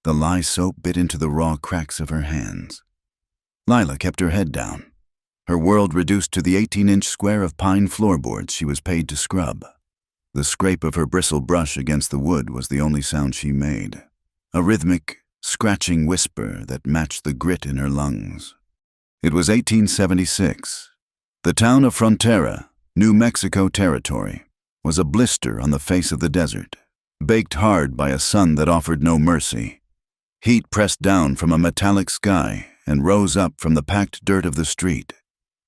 The lye soap bit into the raw cracks of her hands. Lila kept her head down, her world reduced to the 18-inch square of pine floorboards she was paid to scrub. The scrape of her bristle brush against the wood was the only sound she made, a rhythmic, scratching whisper that matched the grit in her lungs. It was 1876. The town of Frontera, New Mexico Territory, was a blister on the face of the desert, baked hard by a sun that offered no mercy. Heat pressed down from a metallic sky and rose up from the packed dirt of the street.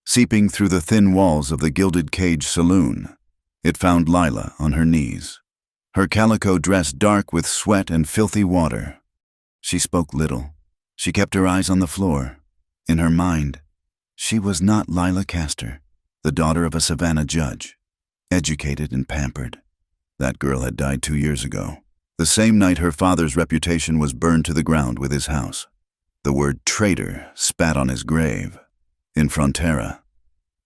Seeping through the thin walls of the Gilded Cage saloon, it found Lila on her knees, her calico dress dark with sweat and filthy water. She spoke little. She kept her eyes on the floor. In her mind, she was not Lila Castor, the daughter of a Savannah judge, educated and pampered. That girl had died 2 years ago, the same night her father's reputation was burned to the ground with his house. The word traitor spat on his grave. In Frontera,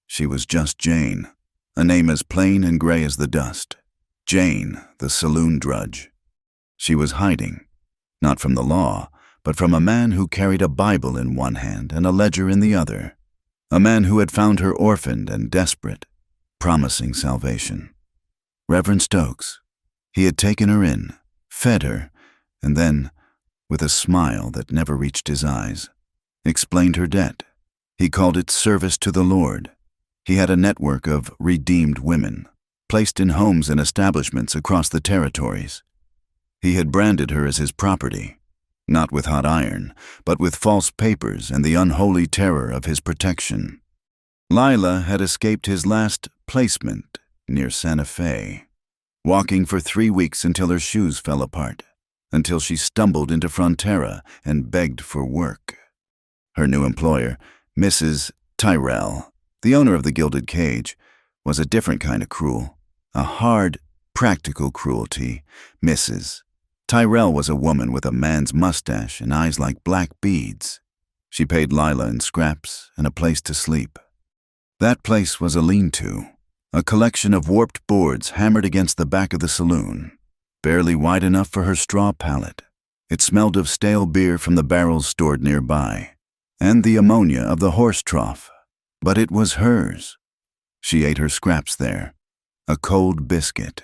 she was just Jane, a name as plain and gray as the dust. Jane, the saloon drudge. She was hiding, not from the law, but from a man who carried a Bible in one hand and a ledger in the other. A man who had found her orphaned and desperate, promising salvation. Reverend Stokes. He had taken her in, fed her, and then, with a smile that never reached his eyes, explained her debt. He called it service to the Lord. He had a network of redeemed women, placed in homes and establishments across the territories. He had branded her as his property, not with hot iron, but with false papers and the unholy terror of his protection. Lila had escaped his last placement near Santa Fe, walking for 3 weeks until her shoes fell apart, until she stumbled into Frontera and begged for work. Her new employer, Mrs. Tyrell, the owner of the Gilded Cage, was a different kind of cruel, a hard, practical cruelty. Mrs. Tyrell was a woman with a man's mustache and eyes like black beads. She paid Lila in scraps and a place to sleep. That place was a lean-to, a collection of warped boards hammered against the back of the saloon, barely wide enough for her straw pallet. It smelled of stale beer from the barrels stored nearby, and the ammonia of the horse trough, but it was hers. She ate her scraps there, a cold biscuit,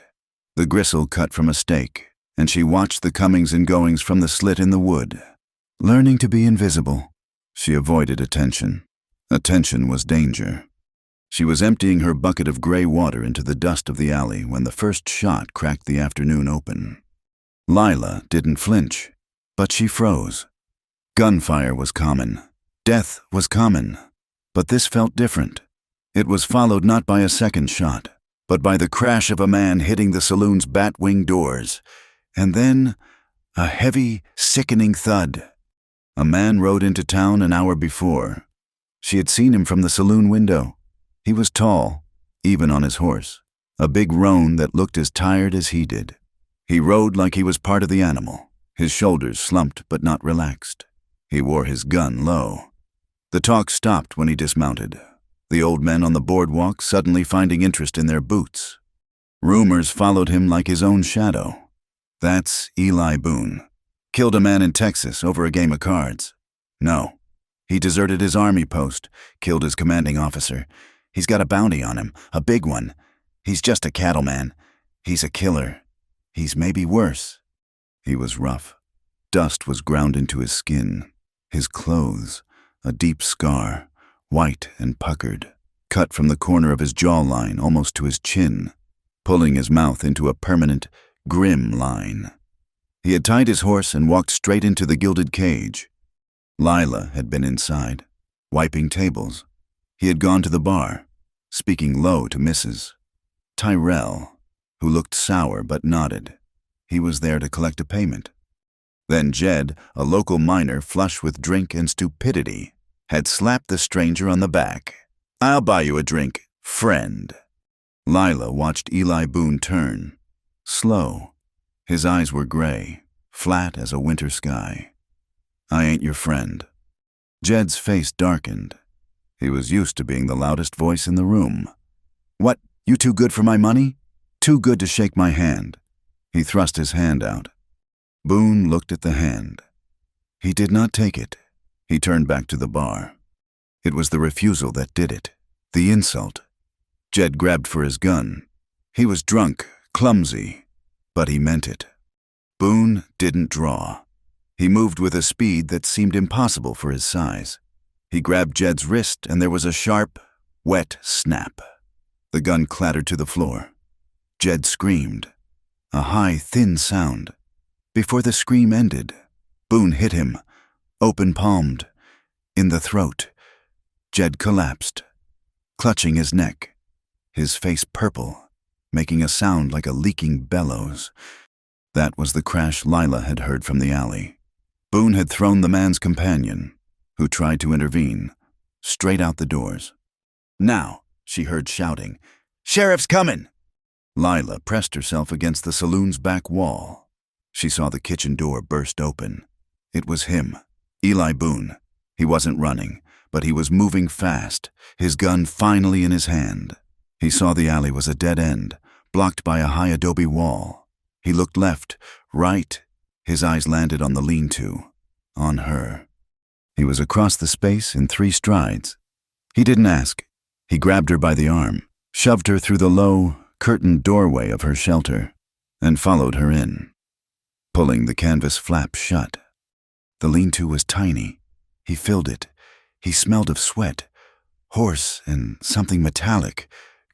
the gristle cut from a steak, and she watched the comings and goings from the slit in the wood. Learning to be invisible, she avoided attention. Attention was danger. She was emptying her bucket of gray water into the dust of the alley when the first shot cracked the afternoon open. Lila didn't flinch, but she froze. Gunfire was common. Death was common. But this felt different. It was followed not by a second shot, but by the crash of a man hitting the saloon's bat-wing doors, and then a heavy, sickening thud. A man rode into town an hour before. She had seen him from the saloon window. He was tall, even on his horse, a big roan that looked as tired as he did. He rode like he was part of the animal, his shoulders slumped but not relaxed. He wore his gun low. The talk stopped when he dismounted, the old men on the boardwalk suddenly finding interest in their boots. Rumors followed him like his own shadow. That's Eli Boone. Killed a man in Texas over a game of cards. No. He deserted his army post, killed his commanding officer. He's got a bounty on him, a big one. He's just a cattleman. He's a killer. He's maybe worse. He was rough. Dust was ground into his skin. His clothes, a deep scar, white and puckered, cut from the corner of his jawline almost to his chin, pulling his mouth into a permanent, grim line. He had tied his horse and walked straight into the Gilded Cage. Lila had been inside, wiping tables. He had gone to the bar, speaking low to Mrs. Tyrell, who looked sour but nodded. He was there to collect a payment. Then Jed, a local miner flush with drink and stupidity, had slapped the stranger on the back. "I'll buy you a drink, friend." Lila watched Eli Boone turn, slow. His eyes were gray, flat as a winter sky. "I ain't your friend." Jed's face darkened. He was used to being the loudest voice in the room. "What, you too good for my money? Too good to shake my hand?" He thrust his hand out. Boone looked at the hand. He did not take it. He turned back to the bar. It was the refusal that did it, the insult. Jed grabbed for his gun. He was drunk, clumsy, but he meant it. Boone didn't draw. He moved with a speed that seemed impossible for his size. He grabbed Jed's wrist, and there was a sharp, wet snap. The gun clattered to the floor. Jed screamed. A high, thin sound. Before the scream ended, Boone hit him, open-palmed, in the throat. Jed collapsed, clutching his neck, his face purple, making a sound like a leaking bellows. That was the crash Lila had heard from the alley. Boone had thrown the man's companion, who tried to intervene, straight out the doors. "Now," she heard shouting, "Sheriff's coming!" Lila pressed herself against the saloon's back wall. She saw the kitchen door burst open. It was him, Eli Boone. He wasn't running, but he was moving fast, his gun finally in his hand. He saw the alley was a dead end, blocked by a high adobe wall. He looked left, right. His eyes landed on the lean-to, on her. He was across the space in 3 strides. He didn't ask. He grabbed her by the arm, shoved her through the low, curtained doorway of her shelter, and followed her in, pulling the canvas flap shut. The lean-to was tiny. He filled it. He smelled of sweat, horse, and something metallic,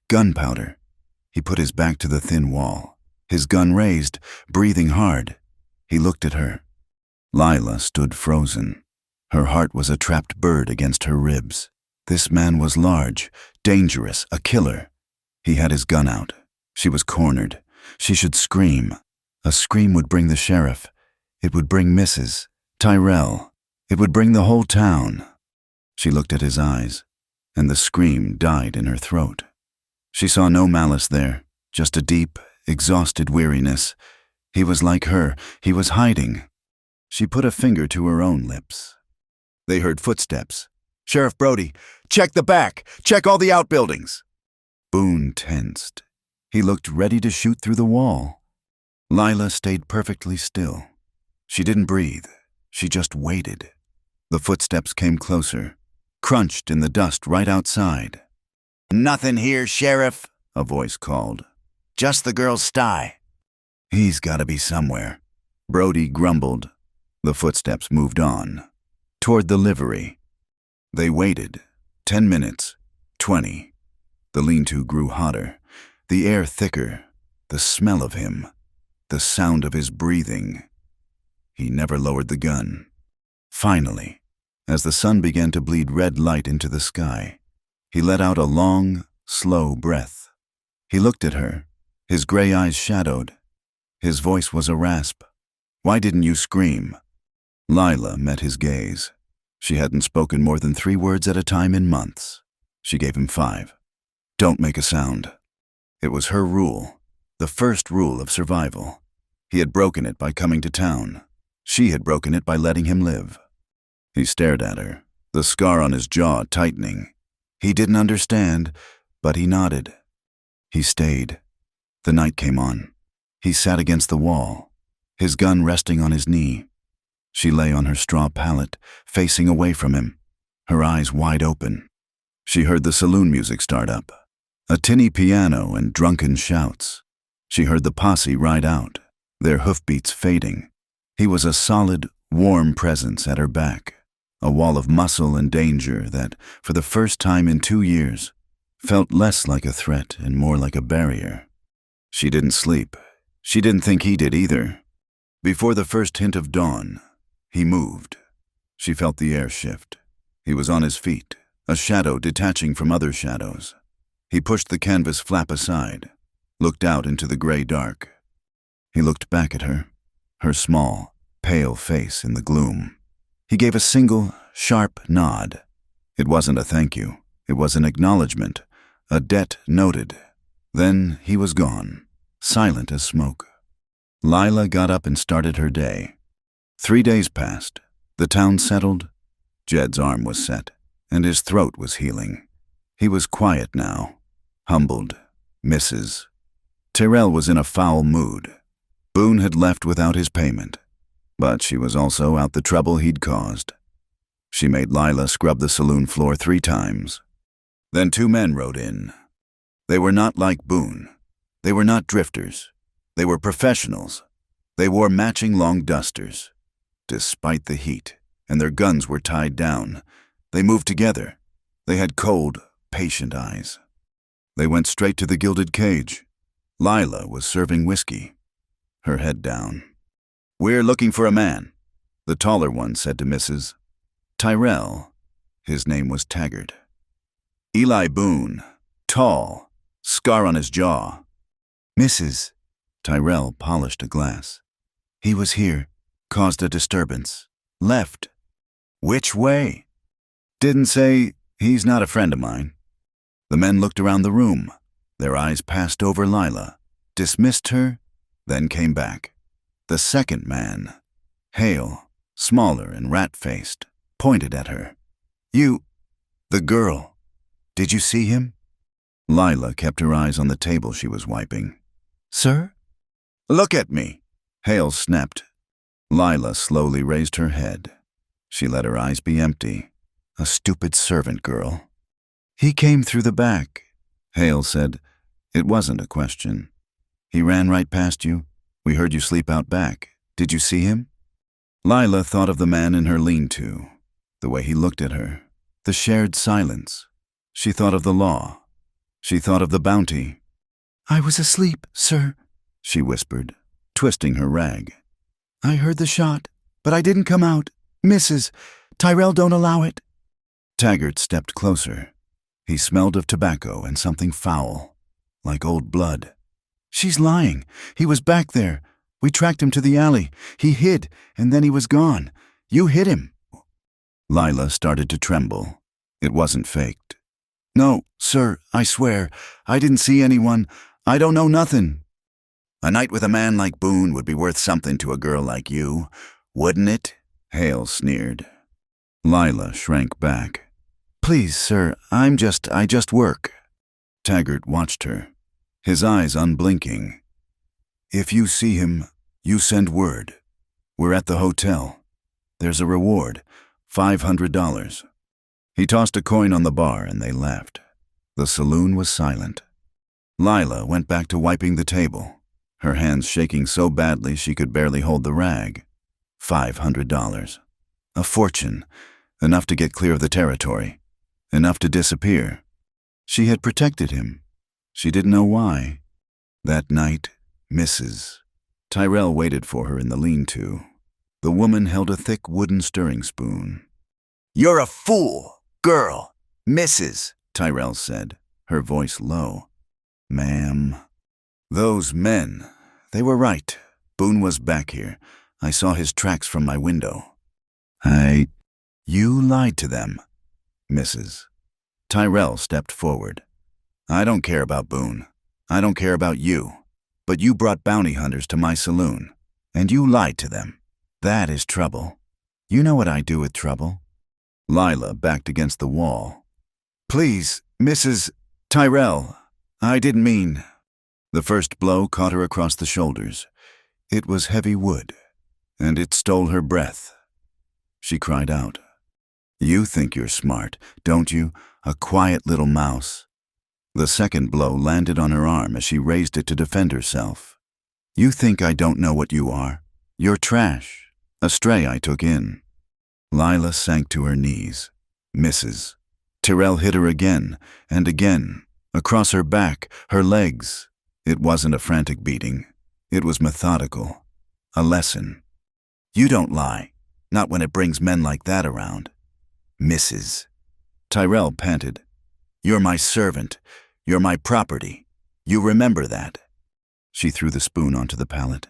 gunpowder. He put his back to the thin wall, his gun raised, breathing hard. He looked at her. Lila stood frozen. Her heart was a trapped bird against her ribs. This man was large, dangerous, a killer. He had his gun out. She was cornered. She should scream. A scream would bring the sheriff. It would bring Mrs. Tyrell. It would bring the whole town. She looked at his eyes, and the scream died in her throat. She saw no malice there, just a deep, exhausted weariness. He was like her. He was hiding. She put a finger to her own lips. They heard footsteps. "Sheriff Brody, check the back! Check all the outbuildings!" Boone tensed. He looked ready to shoot through the wall. Lila stayed perfectly still. She didn't breathe. She just waited. The footsteps came closer, crunched in the dust right outside. "Nothing here, Sheriff," a voice called. "Just the girl's sty." "He's gotta be somewhere," Brody grumbled. The footsteps moved on, toward the livery. They waited. 10 minutes, 20. The lean-to grew hotter, the air thicker, the smell of him, the sound of his breathing. He never lowered the gun. Finally, as the sun began to bleed red light into the sky, he let out a long, slow breath. He looked at her, his gray eyes shadowed. His voice was a rasp. "Why didn't you scream?" Lila met his gaze. She hadn't spoken more than 3 words at a time in months. She gave him 5. "Don't make a sound." It was her rule, the first rule of survival. He had broken it by coming to town. She had broken it by letting him live. He stared at her, the scar on his jaw tightening. He didn't understand, but he nodded. He stayed. The night came on. He sat against the wall, his gun resting on his knee. She lay on her straw pallet, facing away from him, her eyes wide open. She heard the saloon music start up, a tinny piano and drunken shouts. She heard the posse ride out, their hoofbeats fading. He was a solid, warm presence at her back, a wall of muscle and danger that, for the first time in 2 years, felt less like a threat and more like a barrier. She didn't sleep. She didn't think he did either. Before the first hint of dawn, he moved. She felt the air shift. He was on his feet, a shadow detaching from other shadows. He pushed the canvas flap aside, looked out into the gray dark. He looked back at her, her small, pale face in the gloom. He gave a single, sharp nod. It wasn't a thank you. It was an acknowledgement, a debt noted. Then he was gone, silent as smoke. Lila got up and started her day. 3 days passed. The town settled. Jed's arm was set, and his throat was healing. He was quiet now, humbled. Mrs. Tyrell was in a foul mood. Boone had left without his payment. But she was also out the trouble he'd caused. She made Lila scrub the saloon floor 3 times. Then 2 men rode in. They were not like Boone. They were not drifters. They were professionals. They wore matching long dusters. Despite the heat, and their guns were tied down, they moved together. They had cold, patient eyes. They went straight to the gilded cage. Lila was serving whiskey, her head down. "We're looking for a man," the taller one said to Mrs. Tyrell. His name was Taggart. "Eli Boone, tall, scar on his jaw." "Mrs." Tyrell polished a glass. "He was here, caused a disturbance, left." "Which way?" "Didn't say. He's not a friend of mine." The men looked around the room. Their eyes passed over Lila, dismissed her, then came back. The second man, Hale, smaller and rat-faced, pointed at her. "You, the girl. Did you see him?" Lila kept her eyes on the table she was wiping. "Sir?" "Look at me," Hale snapped. Lila slowly raised her head. She let her eyes be empty. A stupid servant girl. "He came through the back," Hale said. It wasn't a question. "He ran right past you. We heard you sleep out back. Did you see him?" Lila thought of the man in her lean-to, the way he looked at her, the shared silence. She thought of the law. She thought of the bounty. "I was asleep, sir," she whispered, twisting her rag. "I heard the shot, but I didn't come out. Mrs. Tyrell don't allow it." Taggart stepped closer. He smelled of tobacco and something foul, like old blood. "She's lying. He was back there. We tracked him to the alley. He hid, and then he was gone. You hit him." Lila started to tremble. It wasn't faked. "No, sir, I swear. I didn't see anyone. I don't know nothing." "A night with a man like Boone would be worth something to a girl like you, wouldn't it?" Hale sneered. Lila shrank back. "Please, sir, I just work." Taggart watched her, his eyes unblinking. "If you see him, you send word. We're at the hotel. There's a reward, $500. He tossed a coin on the bar and they left. The saloon was silent. Lila went back to wiping the table, her hands shaking so badly she could barely hold the rag. $500. A fortune, enough to get clear of the territory, enough to disappear. She had protected him. She didn't know why. That night, Mrs. Tyrell waited for her in the lean-to. The woman held a thick wooden stirring spoon. "You're a fool, girl, Mrs., Tyrell said, her voice low. "Ma'am." "Those men, they were right. Boone was back here. I saw his tracks from my window." You lied to them, Mrs. Tyrell stepped forward. "I don't care about Boone. I don't care about you. But you brought bounty hunters to my saloon, and you lied to them. That is trouble. You know what I do with trouble." Lila backed against the wall. "Please, Mrs. Tyrell, I didn't mean." The first blow caught her across the shoulders. It was heavy wood, and it stole her breath. She cried out. "You think you're smart, don't you? A quiet little mouse." The second blow landed on her arm as she raised it to defend herself. "You think I don't know what you are? You're trash, a stray I took in." Lila sank to her knees. "Mrs." Tyrell hit her again and again, across her back, her legs. It wasn't a frantic beating. It was methodical. A lesson. "You don't lie, not when it brings men like that around." "Mrs." Tyrell panted. "You're my servant. You're my property. You remember that." She threw the spoon onto the pallet.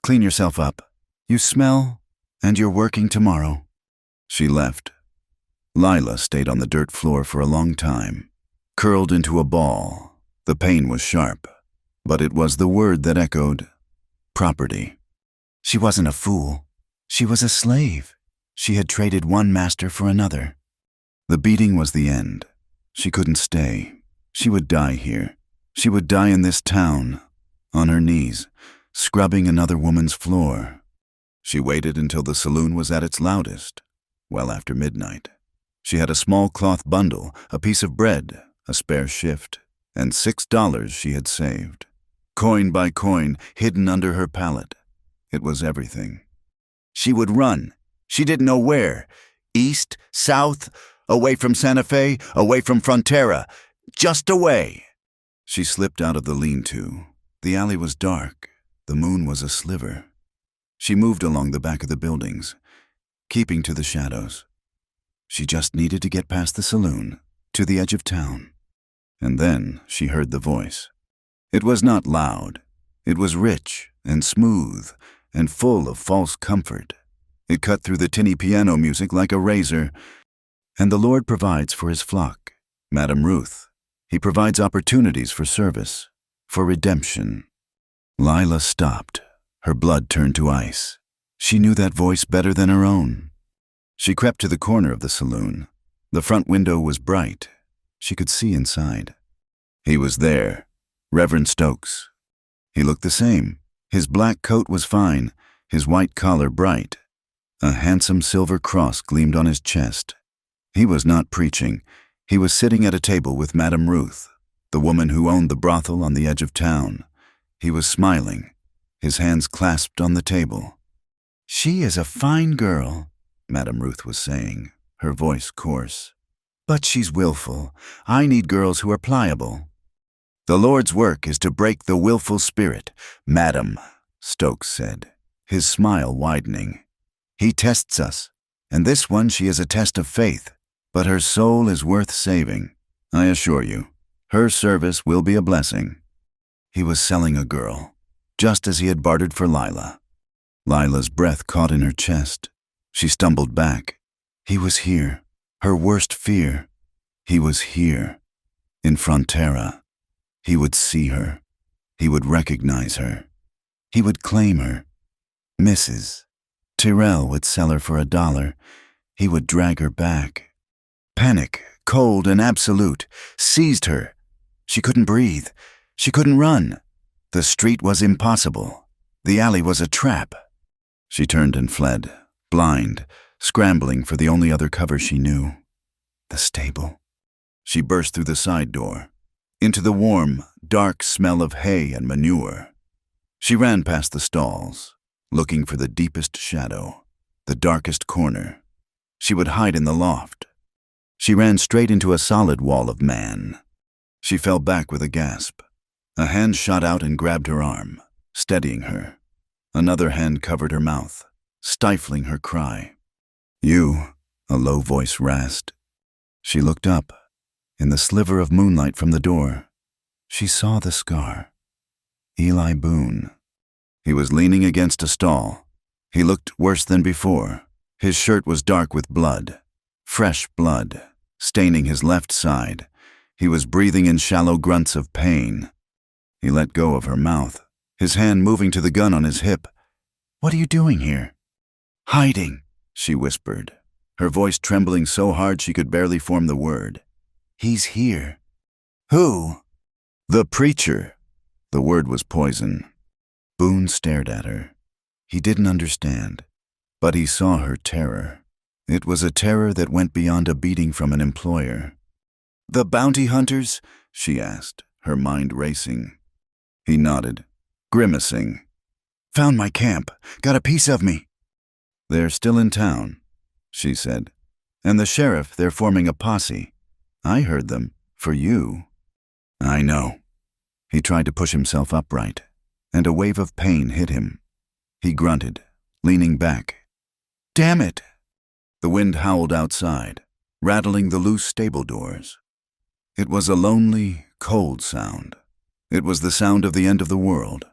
"Clean yourself up. You smell, and you're working tomorrow." She left. Lila stayed on the dirt floor for a long time, curled into a ball. The pain was sharp, but it was the word that echoed. Property. She wasn't a fool. She was a slave. She had traded one master for another. The beating was the end. She couldn't stay. She would die here. She would die in this town, on her knees, scrubbing another woman's floor. She waited until the saloon was at its loudest, well after midnight. She had a small cloth bundle, a piece of bread, a spare shift, and $6 she had saved. Coin by coin, hidden under her pallet. It was everything. She would run. She didn't know where. East, south, away from Santa Fe, away from Frontera. Just away. She slipped out of the lean-to. The alley was dark. The moon was a sliver. She moved along the back of the buildings, keeping to the shadows. She just needed to get past the saloon, to the edge of town. And then she heard the voice. It was not loud. It was rich and smooth and full of false comfort. It cut through the tinny piano music like a razor. And the Lord provides for his flock, Madame Ruth. He provides opportunities for service, for redemption. Lila stopped. Her blood turned to ice. She knew that voice better than her own. She crept to the corner of the saloon. The front window was bright. She could see inside. He was there, Reverend Stokes. He looked the same. His black coat was fine, his white collar bright. A handsome silver cross gleamed on his chest. He was not preaching. He was sitting at a table with Madame Ruth, the woman who owned the brothel on the edge of town. He was smiling, his hands clasped on the table. "She is a fine girl," Madame Ruth was saying, her voice coarse. "But she's willful. I need girls who are pliable." "The Lord's work is to break the willful spirit, Madam," Stokes said, his smile widening. "He tests us, and this one she is a test of faith, but her soul is worth saving. I assure you, her service will be a blessing." He was selling a girl, just as he had bartered for Lila. Lila's breath caught in her chest. She stumbled back. He was here, her worst fear. He was here, in Frontera. He would see her. He would recognize her. He would claim her. Mrs. Tyrell would sell her for $1. He would drag her back. Panic, cold and absolute, seized her. She couldn't breathe. She couldn't run. The street was impossible. The alley was a trap. She turned and fled, blind, scrambling for the only other cover she knew. The stable. She burst through the side door, into the warm, dark smell of hay and manure. She ran past the stalls, looking for the deepest shadow, the darkest corner. She would hide in the loft. She ran straight into a solid wall of man. She fell back with a gasp. A hand shot out and grabbed her arm, steadying her. Another hand covered her mouth, stifling her cry. "You," a low voice rasped. She looked up. In the sliver of moonlight from the door, she saw the scar. Eli Boone. He was leaning against a stall. He looked worse than before. His shirt was dark with blood, fresh blood, staining his left side. He was breathing in shallow grunts of pain. He let go of her mouth, his hand moving to the gun on his hip. "What are you doing here?" "Hiding," she whispered, her voice trembling so hard she could barely form the word. "He's here." "Who?" "The preacher." The word was poison. Boone stared at her. He didn't understand, but he saw her terror. It was a terror that went beyond a beating from an employer. "The bounty hunters?" she asked, her mind racing. He nodded, grimacing. "Found my camp. Got a piece of me." "They're still in town," she said. "And the sheriff, they're forming a posse. I heard them. For you." "I know." He tried to push himself upright, and a wave of pain hit him. He grunted, leaning back. "Damn it!" The wind howled outside, rattling the loose stable doors. It was a lonely, cold sound. It was the sound of the end of the world.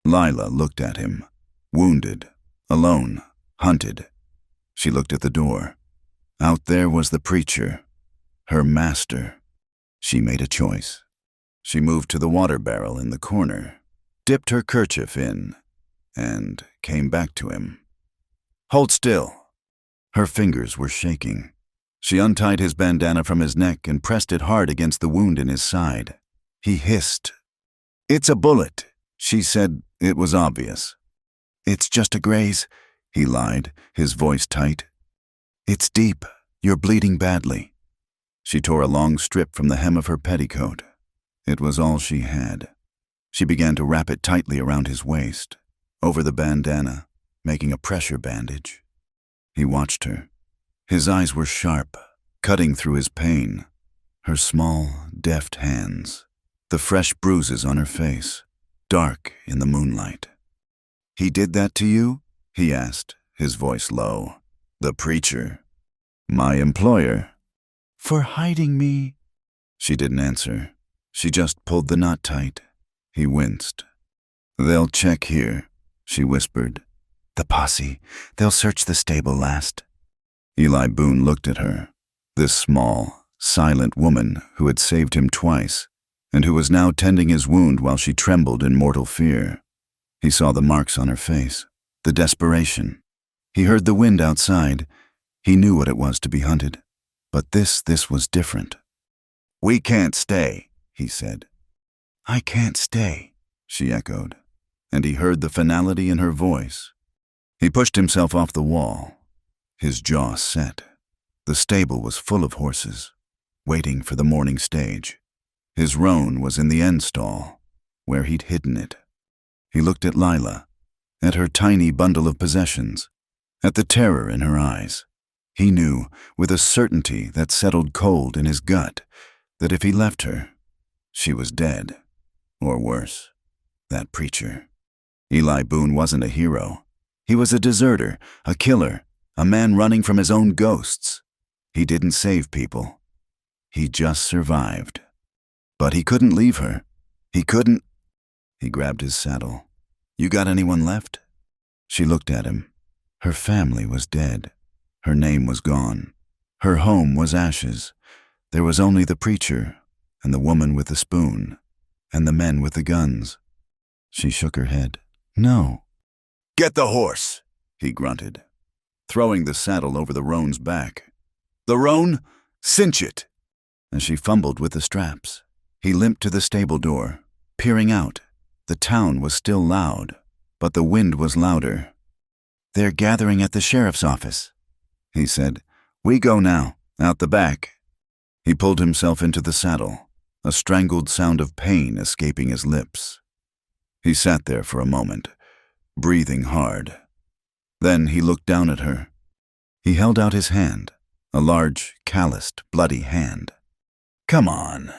Lila looked at him, wounded, alone, hunted. She looked at the door. Out there was the preacher, her master. She made a choice. She moved to the water barrel in the corner, dipped her kerchief in, and came back to him. "Hold still." Her fingers were shaking. She untied his bandana from his neck and pressed it hard against the wound in his side. He hissed. "It's a bullet," she said. It was obvious. "It's just a graze. he lied, his voice tight. It's deep. You're bleeding badly. She tore a long strip from the hem of her petticoat. It was all she had. She began to wrap it tightly around his waist, over the bandana, making a pressure bandage. He watched her. His eyes were sharp, cutting through his pain. Her small, deft hands, the fresh bruises on her face, dark in the moonlight. He did that to you? He asked, his voice low. The preacher. My employer. For hiding me. She didn't answer. She just pulled the knot tight. He winced. They'll check here, she whispered. The posse. They'll search the stable last. Eli Boone looked at her, this small, silent woman who had saved him twice, and who was now tending his wound while she trembled in mortal fear. He saw the marks on her face, the desperation. He heard the wind outside. He knew what it was to be hunted. But this was different. We can't stay, he said. I can't stay, she echoed, and he heard the finality in her voice. He pushed himself off the wall, his jaw set. The stable was full of horses, waiting for the morning stage. His roan was in the end stall, where he'd hidden it. He looked at Lila, at her tiny bundle of possessions, at the terror in her eyes. He knew, with a certainty that settled cold in his gut, that if he left her, she was dead. Or worse, that preacher. Eli Boone wasn't a hero. He was a deserter, a killer, a man running from his own ghosts. He didn't save people. He just survived. But he couldn't leave her. He couldn't. He grabbed his saddle. You got anyone left? She looked at him. Her family was dead. Her name was gone. Her home was ashes. There was only the preacher, and the woman with the spoon, and the men with the guns. She shook her head. No. Get the horse, he grunted, throwing the saddle over the roan's back. The roan? Cinch it. As she fumbled with the straps, he limped to the stable door, peering out. The town was still loud, but the wind was louder. They're gathering at the sheriff's office, he said. We go now, out the back. He pulled himself into the saddle, a strangled sound of pain escaping his lips. He sat there for a moment, breathing hard. Then he looked down at her. He held out his hand, a large, calloused, bloody hand. Come on.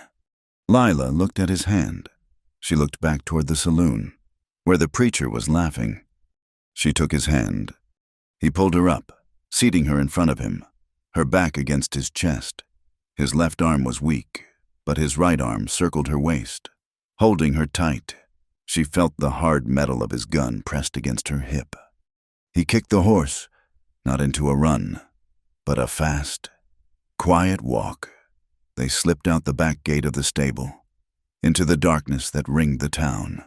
Lila looked at his hand. She looked back toward the saloon, where the preacher was laughing. She took his hand. He pulled her up, seating her in front of him, her back against his chest. His left arm was weak, but his right arm circled her waist, holding her tight. She felt the hard metal of his gun pressed against her hip. He kicked the horse, not into a run, but a fast, quiet walk. They slipped out the back gate of the stable, into the darkness that ringed the town.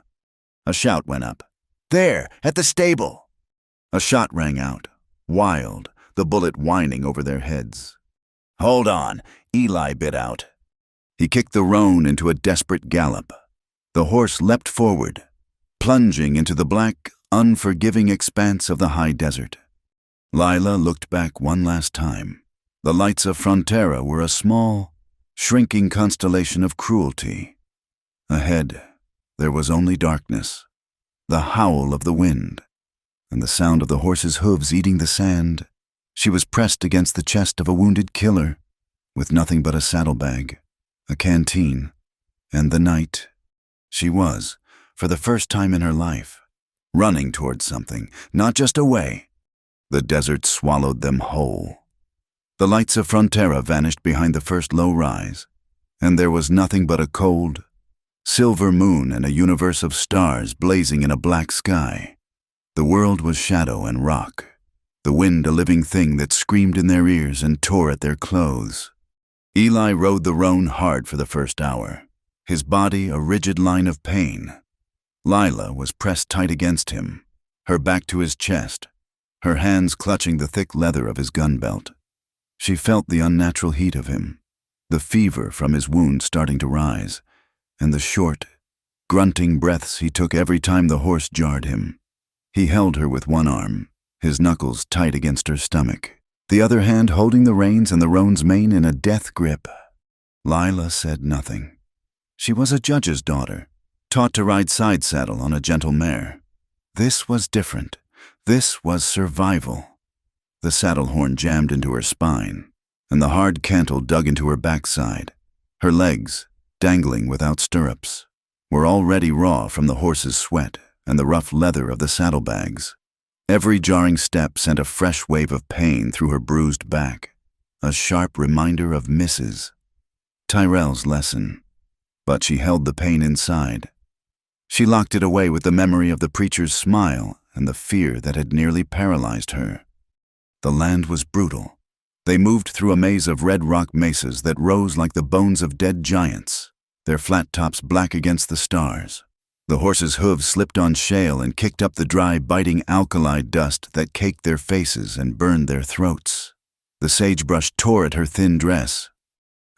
A shout went up. There, at the stable! A shot rang out, wild, the bullet whining over their heads. Hold on, Eli bit out. He kicked the roan into a desperate gallop. The horse leapt forward, plunging into the black, unforgiving expanse of the high desert. Lila looked back one last time. The lights of Frontera were a small, shrinking constellation of cruelty. Ahead, there was only darkness, the howl of the wind, and the sound of the horse's hooves eating the sand. She was pressed against the chest of a wounded killer, with nothing but a saddlebag, a canteen, and the night. She was, for the first time in her life, running towards something, not just away. The desert swallowed them whole. The lights of Frontera vanished behind the first low rise, and there was nothing but a cold, silver moon and a universe of stars blazing in a black sky. The world was shadow and rock, the wind a living thing that screamed in their ears and tore at their clothes. Eli rode the roan hard for the first hour, his body a rigid line of pain. Lila was pressed tight against him, her back to his chest, her hands clutching the thick leather of his gun belt. She felt the unnatural heat of him, the fever from his wound starting to rise, and the short, grunting breaths he took every time the horse jarred him. He held her with one arm, his knuckles tight against her stomach, the other hand holding the reins and the roan's mane in a death grip. Lila said nothing. She was a judge's daughter, taught to ride side saddle on a gentle mare. This was different. This was survival. The saddle horn jammed into her spine, and the hard cantle dug into her backside. Her legs, dangling without stirrups, were already raw from the horse's sweat and the rough leather of the saddlebags. Every jarring step sent a fresh wave of pain through her bruised back, a sharp reminder of Mrs. Tyrell's lesson. But she held the pain inside. She locked it away with the memory of the preacher's smile and the fear that had nearly paralyzed her. The land was brutal. They moved through a maze of red rock mesas that rose like the bones of dead giants, their flat tops black against the stars. The horses' hooves slipped on shale and kicked up the dry, biting alkali dust that caked their faces and burned their throats. The sagebrush tore at her thin dress.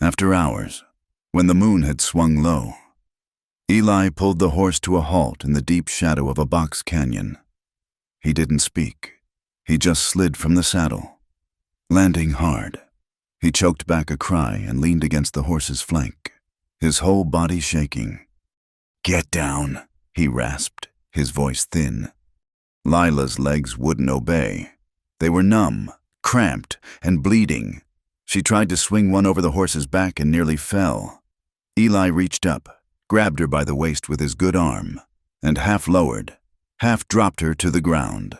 After hours, when the moon had swung low, Eli pulled the horse to a halt in the deep shadow of a box canyon. He didn't speak. He just slid from the saddle, landing hard. He choked back a cry and leaned against the horse's flank, his whole body shaking. "Get down," he rasped, his voice thin. Lila's legs wouldn't obey. They were numb, cramped, and bleeding. She tried to swing one over the horse's back and nearly fell. Eli reached up, grabbed her by the waist with his good arm, and half lowered, half dropped her to the ground.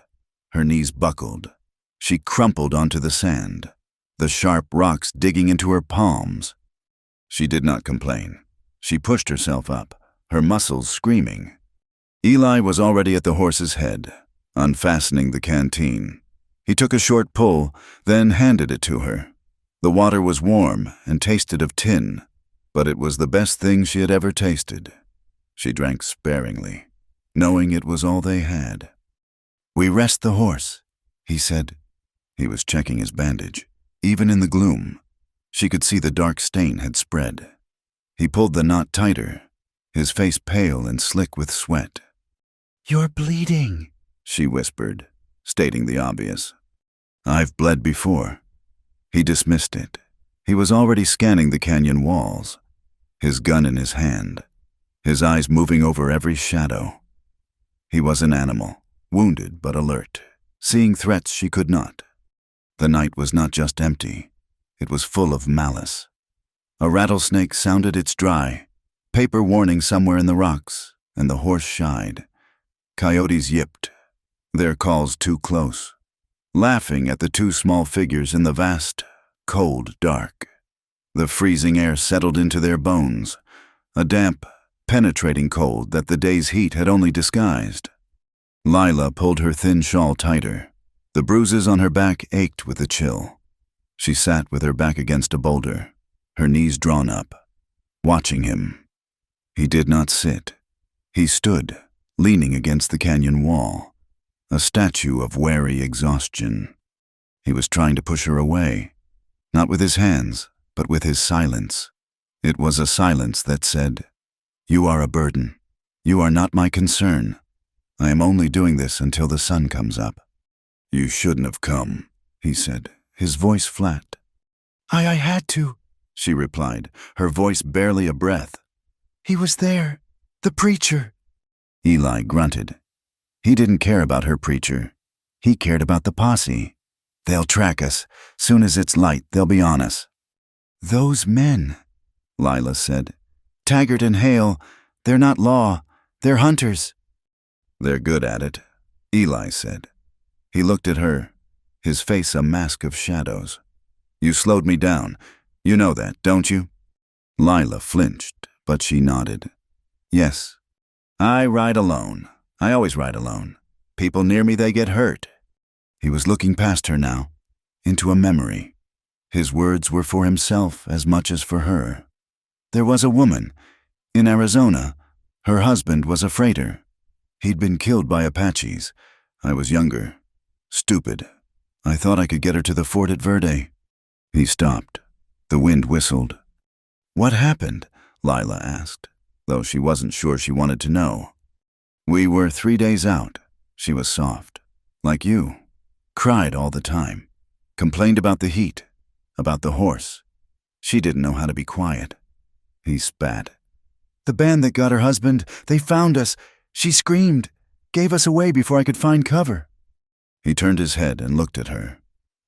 Her knees buckled. She crumpled onto the sand, the sharp rocks digging into her palms. She did not complain. She pushed herself up, her muscles screaming. Eli was already at the horse's head, unfastening the canteen. He took a short pull, then handed it to her. The water was warm and tasted of tin, but it was the best thing she had ever tasted. She drank sparingly, knowing it was all they had. "We rest the horse," he said. He was checking his bandage. Even in the gloom, she could see the dark stain had spread. He pulled the knot tighter, his face pale and slick with sweat. "You're bleeding," she whispered, stating the obvious. "I've bled before." He dismissed it. He was already scanning the canyon walls, his gun in his hand, his eyes moving over every shadow. He was an animal, wounded but alert, seeing threats she could not. The night was not just empty, it was full of malice. A rattlesnake sounded its dry, paper warning somewhere in the rocks, and the horse shied. Coyotes yipped, their calls too close, laughing at the two small figures in the vast, cold dark. The freezing air settled into their bones, a damp, penetrating cold that the day's heat had only disguised. Lila pulled her thin shawl tighter. The bruises on her back ached with the chill. She sat with her back against a boulder, her knees drawn up, watching him. He did not sit. He stood, leaning against the canyon wall, a statue of wary exhaustion. He was trying to push her away, not with his hands, but with his silence. It was a silence that said, "You are a burden. You are not my concern. I am only doing this until the sun comes up." "You shouldn't have come," he said, his voice flat. I had to," she replied, her voice barely a breath. "He was there. The preacher." Eli grunted. He didn't care about her preacher. He cared about the posse. "They'll track us. Soon as it's light, they'll be on us." "Those men," Lila said. "Taggart and Hale, they're not law. They're hunters." "They're good at it," Eli said. He looked at her, his face a mask of shadows. "You slowed me down. You know that, don't you?" Lila flinched, but she nodded. "Yes. I ride alone. I always ride alone. People near me, they get hurt." He was looking past her now, into a memory. His words were for himself as much as for her. There was a woman, in Arizona. Her husband was a freighter. He'd been killed by Apaches. I was younger. Stupid. I thought I could get her to the fort at Verde. He stopped. The wind whistled. "What happened?" Lila asked, though she wasn't sure she wanted to know. "We were 3 days out." She was soft. "Like you. Cried all the time. Complained about the heat, about the horse. She didn't know how to be quiet. He spat. The band that got her husband, they found us. She screamed, gave us away before I could find cover. He turned his head and looked at her,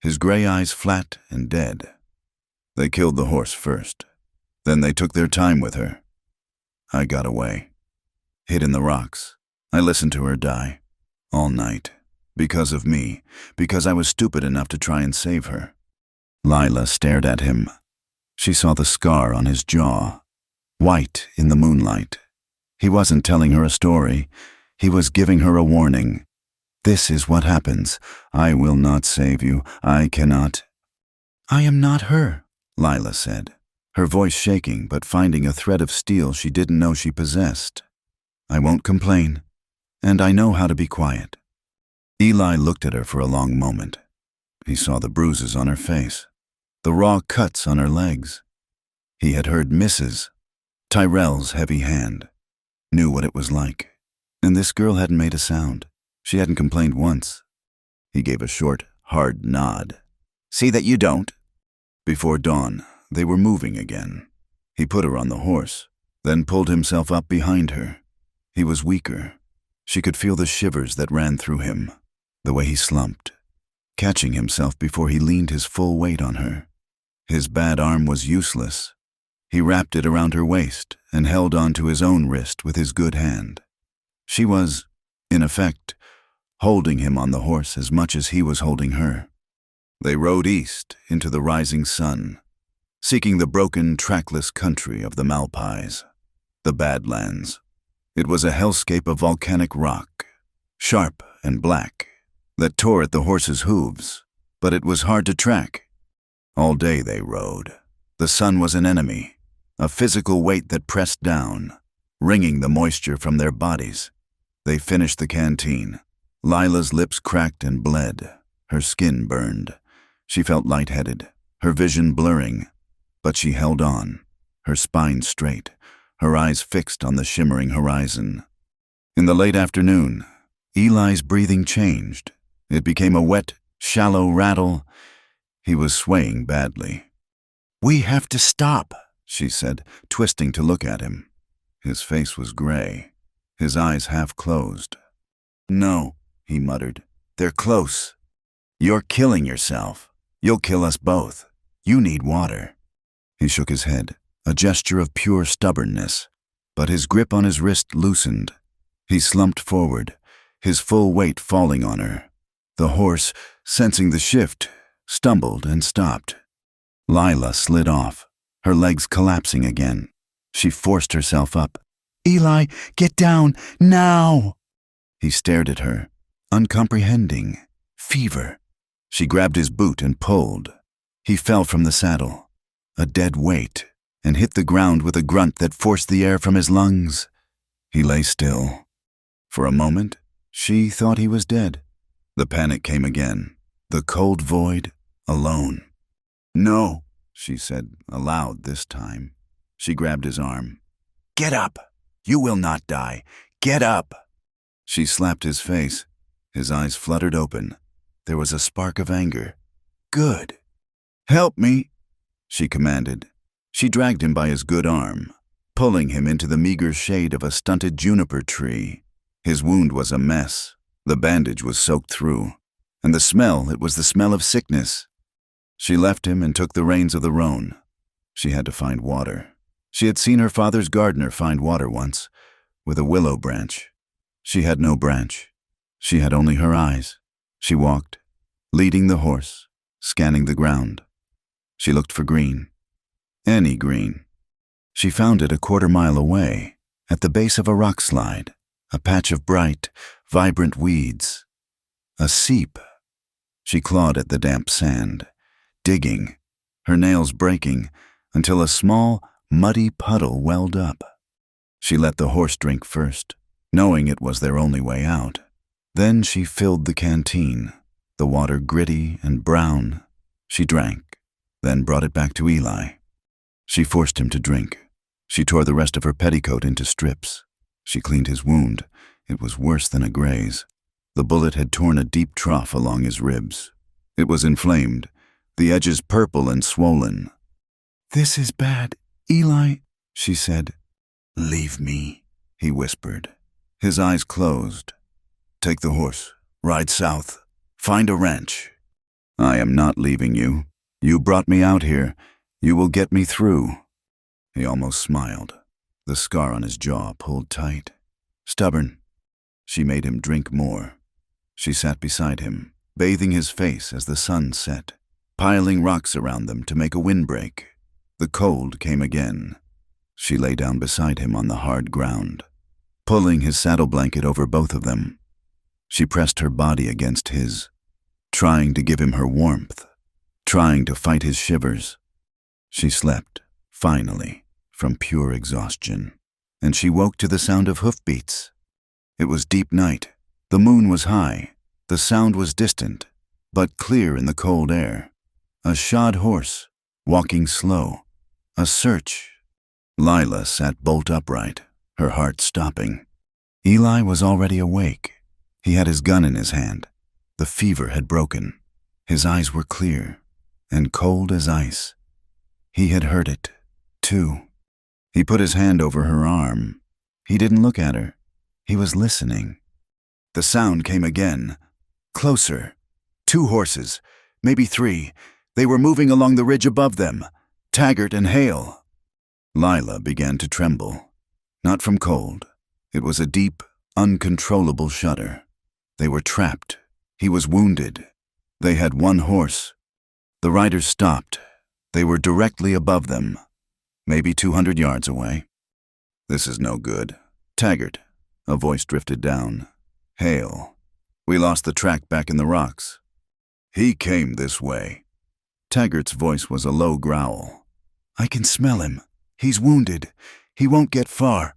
his gray eyes flat and dead. They killed the horse first. Then they took their time with her. I got away. Hid in the rocks. I listened to her die. All night. Because of me. Because I was stupid enough to try and save her. Lila stared at him. She saw the scar on his jaw. White in the moonlight. He wasn't telling her a story. He was giving her a warning. This is what happens. I will not save you. I cannot. I am not her, Lila said, her voice shaking but finding a thread of steel she didn't know she possessed. I won't complain, and I know how to be quiet. Eli looked at her for a long moment. He saw the bruises on her face, the raw cuts on her legs. He had heard Mrs. Tyrell's heavy hand, knew what it was like, and this girl hadn't made a sound. She hadn't complained once. He gave a short, hard nod. See that you don't. Before dawn, they were moving again. He put her on the horse, then pulled himself up behind her. He was weaker. She could feel the shivers that ran through him, the way he slumped, catching himself before he leaned his full weight on her. His bad arm was useless. He wrapped it around her waist and held on to his own wrist with his good hand. She was, in effect, holding him on the horse as much as he was holding her. They rode east into the rising sun, seeking the broken, trackless country of the Malpais, the Badlands. It was a hellscape of volcanic rock, sharp and black, that tore at the horse's hooves, but it was hard to track. All day they rode. The sun was an enemy, a physical weight that pressed down, wringing the moisture from their bodies. They finished the canteen. Lila's lips cracked and bled. Her skin burned. She felt lightheaded, her vision blurring, but she held on, her spine straight, her eyes fixed on the shimmering horizon. In the late afternoon, Eli's breathing changed. It became a wet, shallow rattle. He was swaying badly. We have to stop, she said, twisting to look at him. His face was gray, his eyes half closed. No, he muttered. They're close. You're killing yourself. You'll kill us both. You need water. He shook his head, a gesture of pure stubbornness, but his grip on his wrist loosened. He slumped forward, his full weight falling on her. The horse, sensing the shift, stumbled and stopped. Lila slid off, her legs collapsing again. She forced herself up. Eli, get down, now! He stared at her, uncomprehending. Fever. She grabbed his boot and pulled. He fell from the saddle, a dead weight, and hit the ground with a grunt that forced the air from his lungs. He lay still. For a moment, she thought he was dead. The panic came again. The cold void, alone. No, she said, aloud this time. She grabbed his arm. Get up. You will not die. Get up. She slapped his face. His eyes fluttered open. There was a spark of anger. Good. Help me, she commanded. She dragged him by his good arm, pulling him into the meager shade of a stunted juniper tree. His wound was a mess. The bandage was soaked through. And the smell, it was the smell of sickness. She left him and took the reins of the roan. She had to find water. She had seen her father's gardener find water once, with a willow branch. She had no branch. She had only her eyes. She walked, leading the horse, scanning the ground. She looked for green. Any green. She found it a quarter-mile away, at the base of a rock slide, a patch of bright, vibrant weeds. A seep. She clawed at the damp sand, digging, her nails breaking, until a small, muddy puddle welled up. She let the horse drink first, knowing it was their only way out. Then she filled the canteen, the water gritty and brown. She drank, then brought it back to Eli. She forced him to drink. She tore the rest of her petticoat into strips. She cleaned his wound. It was worse than a graze. The bullet had torn a deep trough along his ribs. It was inflamed, the edges purple and swollen. "This is bad, Eli," she said. "Leave me," he whispered. His eyes closed. "Take the horse. Ride south. Find a ranch." "I am not leaving you. You brought me out here. You will get me through." He almost smiled. The scar on his jaw pulled tight. Stubborn. She made him drink more. She sat beside him, bathing his face as the sun set, piling rocks around them to make a windbreak. The cold came again. She lay down beside him on the hard ground, pulling his saddle blanket over both of them. She pressed her body against his, trying to give him her warmth, trying to fight his shivers. She slept, finally, from pure exhaustion, and she woke to the sound of hoofbeats. It was deep night. The moon was high. The sound was distant, but clear in the cold air. A shod horse, walking slow. A search. Lila sat bolt upright, her heart stopping. Eli was already awake. He had his gun in his hand. The fever had broken. His eyes were clear and cold as ice. He had heard it, too. He put his hand over her arm. He didn't look at her. He was listening. The sound came again. Closer. 2 horses, maybe 3. They were moving along the ridge above them, Taggart and Hale. Lila began to tremble. Not from cold. It was a deep, uncontrollable shudder. They were trapped. He was wounded. They had 1 horse. The riders stopped. They were directly above them, maybe 200 yards away. "This is no good." "Taggart," a voice drifted down. "Hale. We lost the track back in the rocks." "He came this way." Taggart's voice was a low growl. "I can smell him. He's wounded. He won't get far."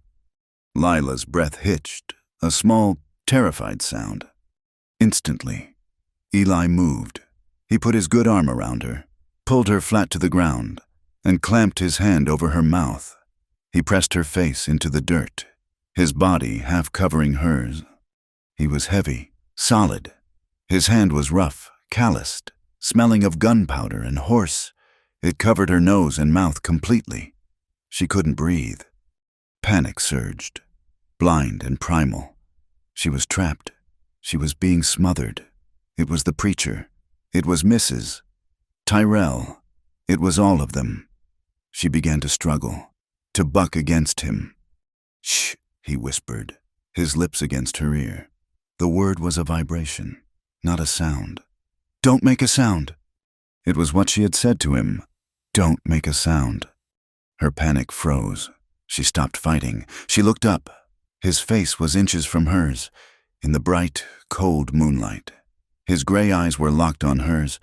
Lila's breath hitched, a small, terrified sound. Instantly, Eli moved. He put his good arm around her, pulled her flat to the ground, and clamped his hand over her mouth. He pressed her face into the dirt, his body half covering hers. He was heavy, solid. His hand was rough, calloused, smelling of gunpowder and horse. It covered her nose and mouth completely. She couldn't breathe. Panic surged, blind and primal. She was trapped. She was being smothered. It was the preacher. It was Mrs. Tyrell. It was all of them. She began to struggle, to buck against him. "Shh," he whispered, his lips against her ear. The word was a vibration, not a sound. "Don't make a sound." It was what she had said to him. Don't make a sound. Her panic froze. She stopped fighting. She looked up. His face was inches from hers, in the bright, cold moonlight. His gray eyes were locked on hers.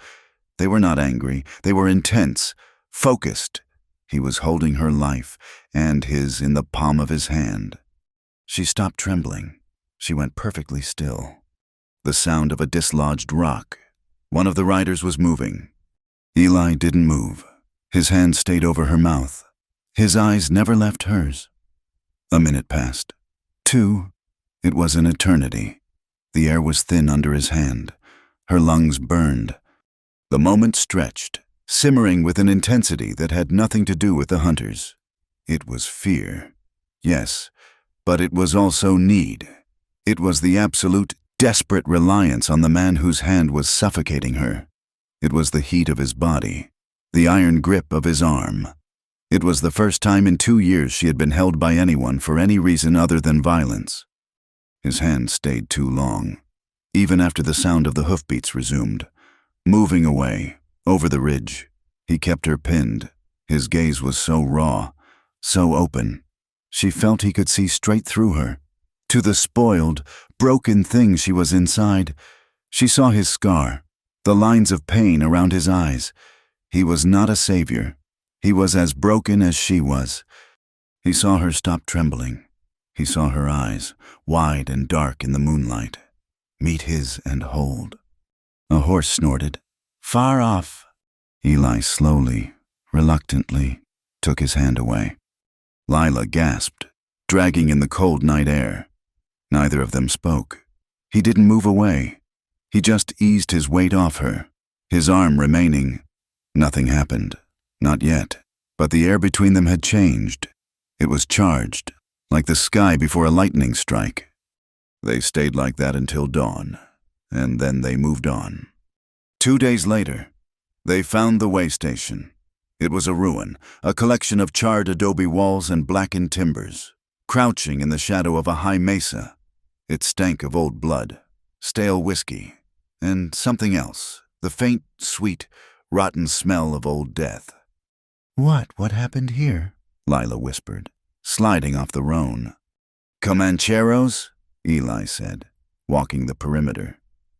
They were not angry. They were intense, focused. He was holding her life, and his in the palm of his hand. She stopped trembling. She went perfectly still. The sound of a dislodged rock. One of the riders was moving. Eli didn't move. His hand stayed over her mouth. His eyes never left hers. A minute passed. 2. It was an eternity. The air was thin under his hand. Her lungs burned. The moment stretched, simmering with an intensity that had nothing to do with the hunters. It was fear. Yes, but it was also need. It was the absolute, desperate reliance on the man whose hand was suffocating her. It was the heat of his body, the iron grip of his arm. It was the first time in 2 years she had been held by anyone for any reason other than violence. His hand stayed too long, even after the sound of the hoofbeats resumed. Moving away, over the ridge, he kept her pinned. His gaze was so raw, so open. She felt he could see straight through her, to the spoiled, broken thing she was inside. She saw his scar, the lines of pain around his eyes. He was not a savior. He was as broken as she was. He saw her stop trembling. He saw her eyes, wide and dark in the moonlight, meet his and hold. A horse snorted. Far off. Eli slowly, reluctantly, took his hand away. Lila gasped, dragging in the cold night air. Neither of them spoke. He didn't move away. He just eased his weight off her, his arm remaining. Nothing happened. Not yet. But the air between them had changed. It was charged, like the sky before a lightning strike. They stayed like that until dawn, and then they moved on. 2 days later, they found the way station. It was a ruin, a collection of charred adobe walls and blackened timbers, crouching in the shadow of a high mesa. It stank of old blood, stale whiskey, and something else, the faint, sweet, rotten smell of old death. What happened here? Lila whispered, sliding off the roan. Comancheros? Eli said, walking the perimeter,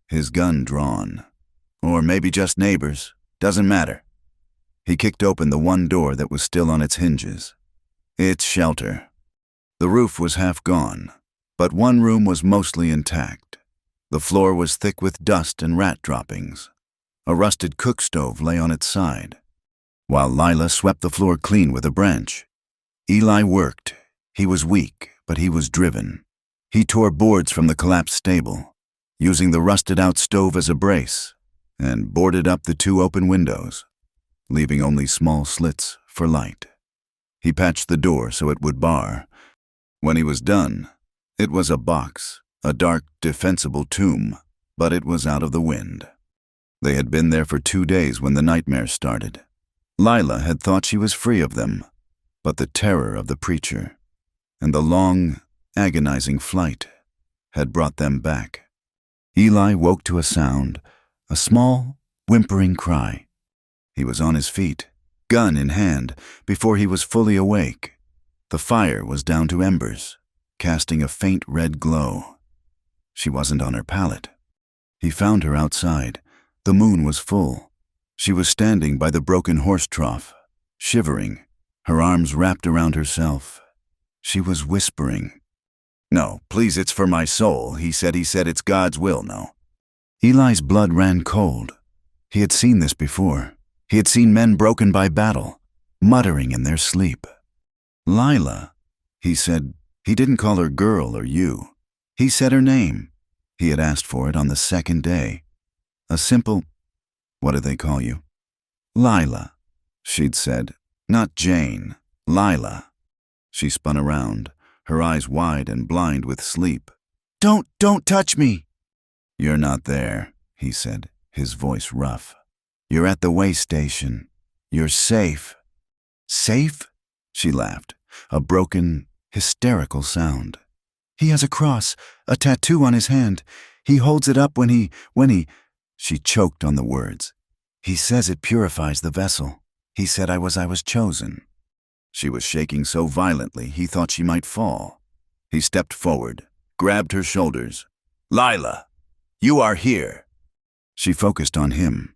his gun drawn. Or maybe just neighbors. Doesn't matter. He kicked open the one door that was still on its hinges. It's shelter. The roof was half gone, but one room was mostly intact. The floor was thick with dust and rat droppings. A rusted cook stove lay on its side, while Lila swept the floor clean with a branch. Eli worked. He was weak, but he was driven. He tore boards from the collapsed stable, using the rusted-out stove as a brace, and boarded up the 2 open windows, leaving only small slits for light. He patched the door so it would bar. When he was done, it was a box, a dark, defensible tomb, but it was out of the wind. They had been there for 2 days when the nightmares started. Lila had thought she was free of them, but the terror of the preacher and the long, agonizing flight had brought them back. Eli woke to a sound, a small, whimpering cry. He was on his feet, gun in hand, before he was fully awake. The fire was down to embers, casting a faint red glow. She wasn't on her pallet. He found her outside. The moon was full. She was standing by the broken horse trough, shivering, her arms wrapped around herself. She was whispering. "No, please, it's for my soul," he said. It's God's will, no. Eli's blood ran cold. He had seen this before. He had seen men broken by battle, muttering in their sleep. "Lila," he said. He didn't call her girl or you. He said her name. He had asked for it on the 2nd day. A simple, "What do they call you?" "Lila," she'd said. "Not Jane. Lila." She spun around, her eyes wide and blind with sleep. Don't touch me!" "You're not there," he said, his voice rough. "You're at the way station. You're safe." "Safe?" She laughed, a broken, hysterical sound. "He has a cross, a tattoo on his hand. He holds it up when he... She choked on the words. "He says it purifies the vessel. He said I was chosen." She was shaking so violently he thought she might fall. He stepped forward, grabbed her shoulders. "Lila, you are here." She focused on him.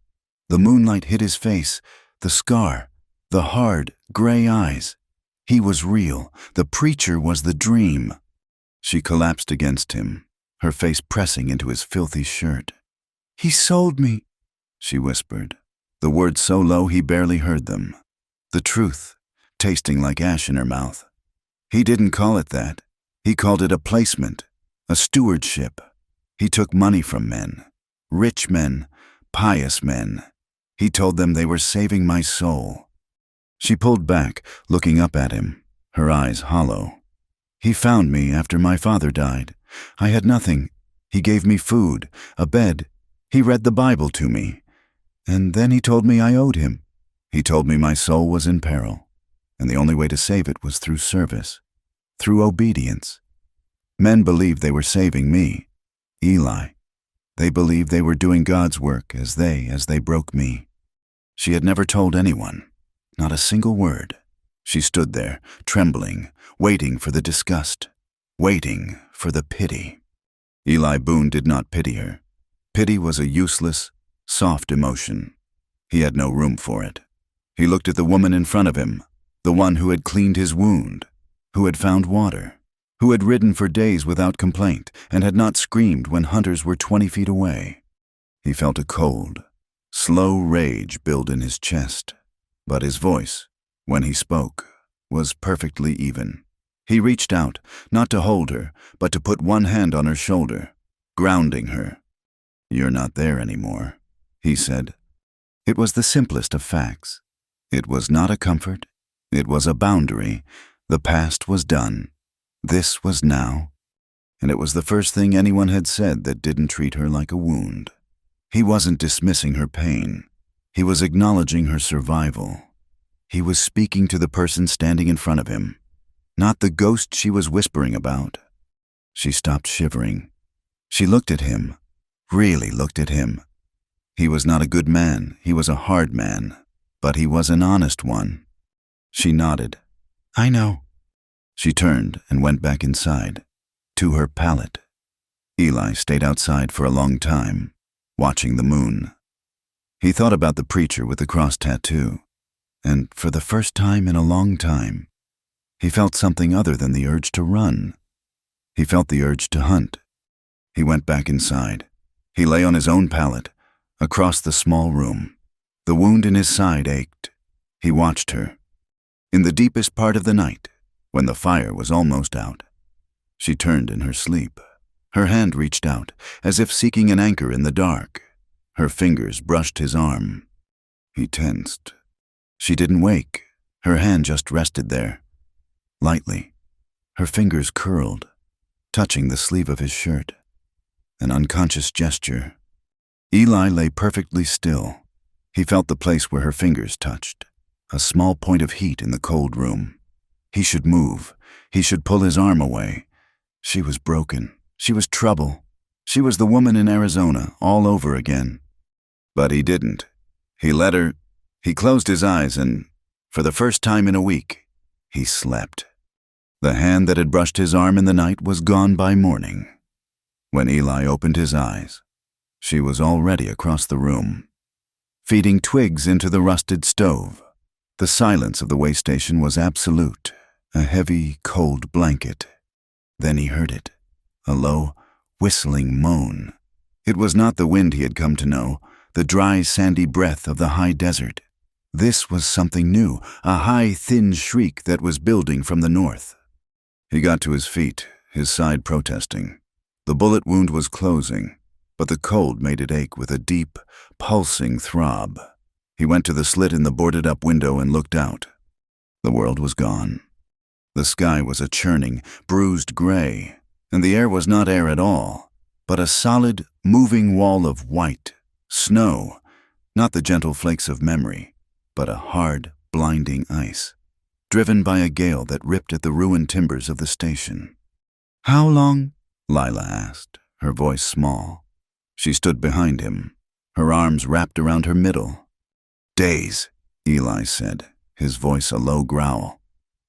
The moonlight hit his face, the scar, the hard, gray eyes. He was real. The preacher was the dream. She collapsed against him, her face pressing into his filthy shirt. "He sold me," she whispered, the words so low he barely heard them. The truth, tasting like ash in her mouth. He didn't call it that. He called it a placement, a stewardship. He took money from men, rich men, pious men. He told them they were saving my soul. She pulled back, looking up at him, her eyes hollow. "He found me after my father died. I had nothing. He gave me food, a bed. He read the Bible to me. And then he told me I owed him. He told me my soul was in peril, and the only way to save it was through service, through obedience. Men believed they were saving me, Eli. They believed they were doing God's work as they broke me." She had never told anyone, not a single word. She stood there, trembling, waiting for the disgust, waiting for the pity. Eli Boone did not pity her. Pity was a useless, soft emotion. He had no room for it. He looked at the woman in front of him, the one who had cleaned his wound, who had found water, who had ridden for days without complaint and had not screamed when hunters were 20 feet away. He felt a cold, slow rage build in his chest, but his voice, when he spoke, was perfectly even. He reached out, not to hold her, but to put one hand on her shoulder. grounding her. "You're not there anymore," he said. It was the simplest of facts. It was not a comfort. It was a boundary. The past was done. This was now. And it was the first thing anyone had said that didn't treat her like a wound. He wasn't dismissing her pain. He was acknowledging her survival. He was speaking to the person standing in front of him, not the ghost she was whispering about. She stopped shivering. She looked at him, really looked at him. He was not a good man, he was a hard man, but he was an honest one. She nodded. "I know." She turned and went back inside, to her pallet. Eli stayed outside for a long time, watching the moon. He thought about the preacher with the cross tattoo, and for the first time in a long time, he felt something other than the urge to run. He felt the urge to hunt. He went back inside. He lay on his own pallet, across the small room. The wound in his side ached. He watched her. In the deepest part of the night, when the fire was almost out, she turned in her sleep. Her hand reached out, as if seeking an anchor in the dark. Her fingers brushed his arm. He tensed. She didn't wake. Her hand just rested there, lightly. Her fingers curled, touching the sleeve of his shirt. An unconscious gesture. Eli lay perfectly still. He felt the place where her fingers touched, a small point of heat in the cold room. He should move. He should pull his arm away. She was broken. She was trouble. She was the woman in Arizona all over again. But he didn't. He let her. He closed his eyes and, for the first time in a week, he slept. The hand that had brushed his arm in the night was gone by morning. When Eli opened his eyes, she was already across the room, feeding twigs into the rusted stove. The silence of the way station was absolute, a heavy, cold blanket. Then he heard it, a low, whistling moan. It was not the wind he had come to know, the dry, sandy breath of the high desert. This was something new, a high, thin shriek that was building from the north. He got to his feet, his side protesting. The bullet wound was closing, but the cold made it ache with a deep, pulsing throb. He went to the slit in the boarded-up window and looked out. The world was gone. The sky was a churning, bruised gray, and the air was not air at all, but a solid, moving wall of white, snow, not the gentle flakes of memory, but a hard, blinding ice, driven by a gale that ripped at the ruined timbers of the station. "How long?" Lila asked, her voice small. She stood behind him, her arms wrapped around her middle. "Days," Eli said, his voice a low growl.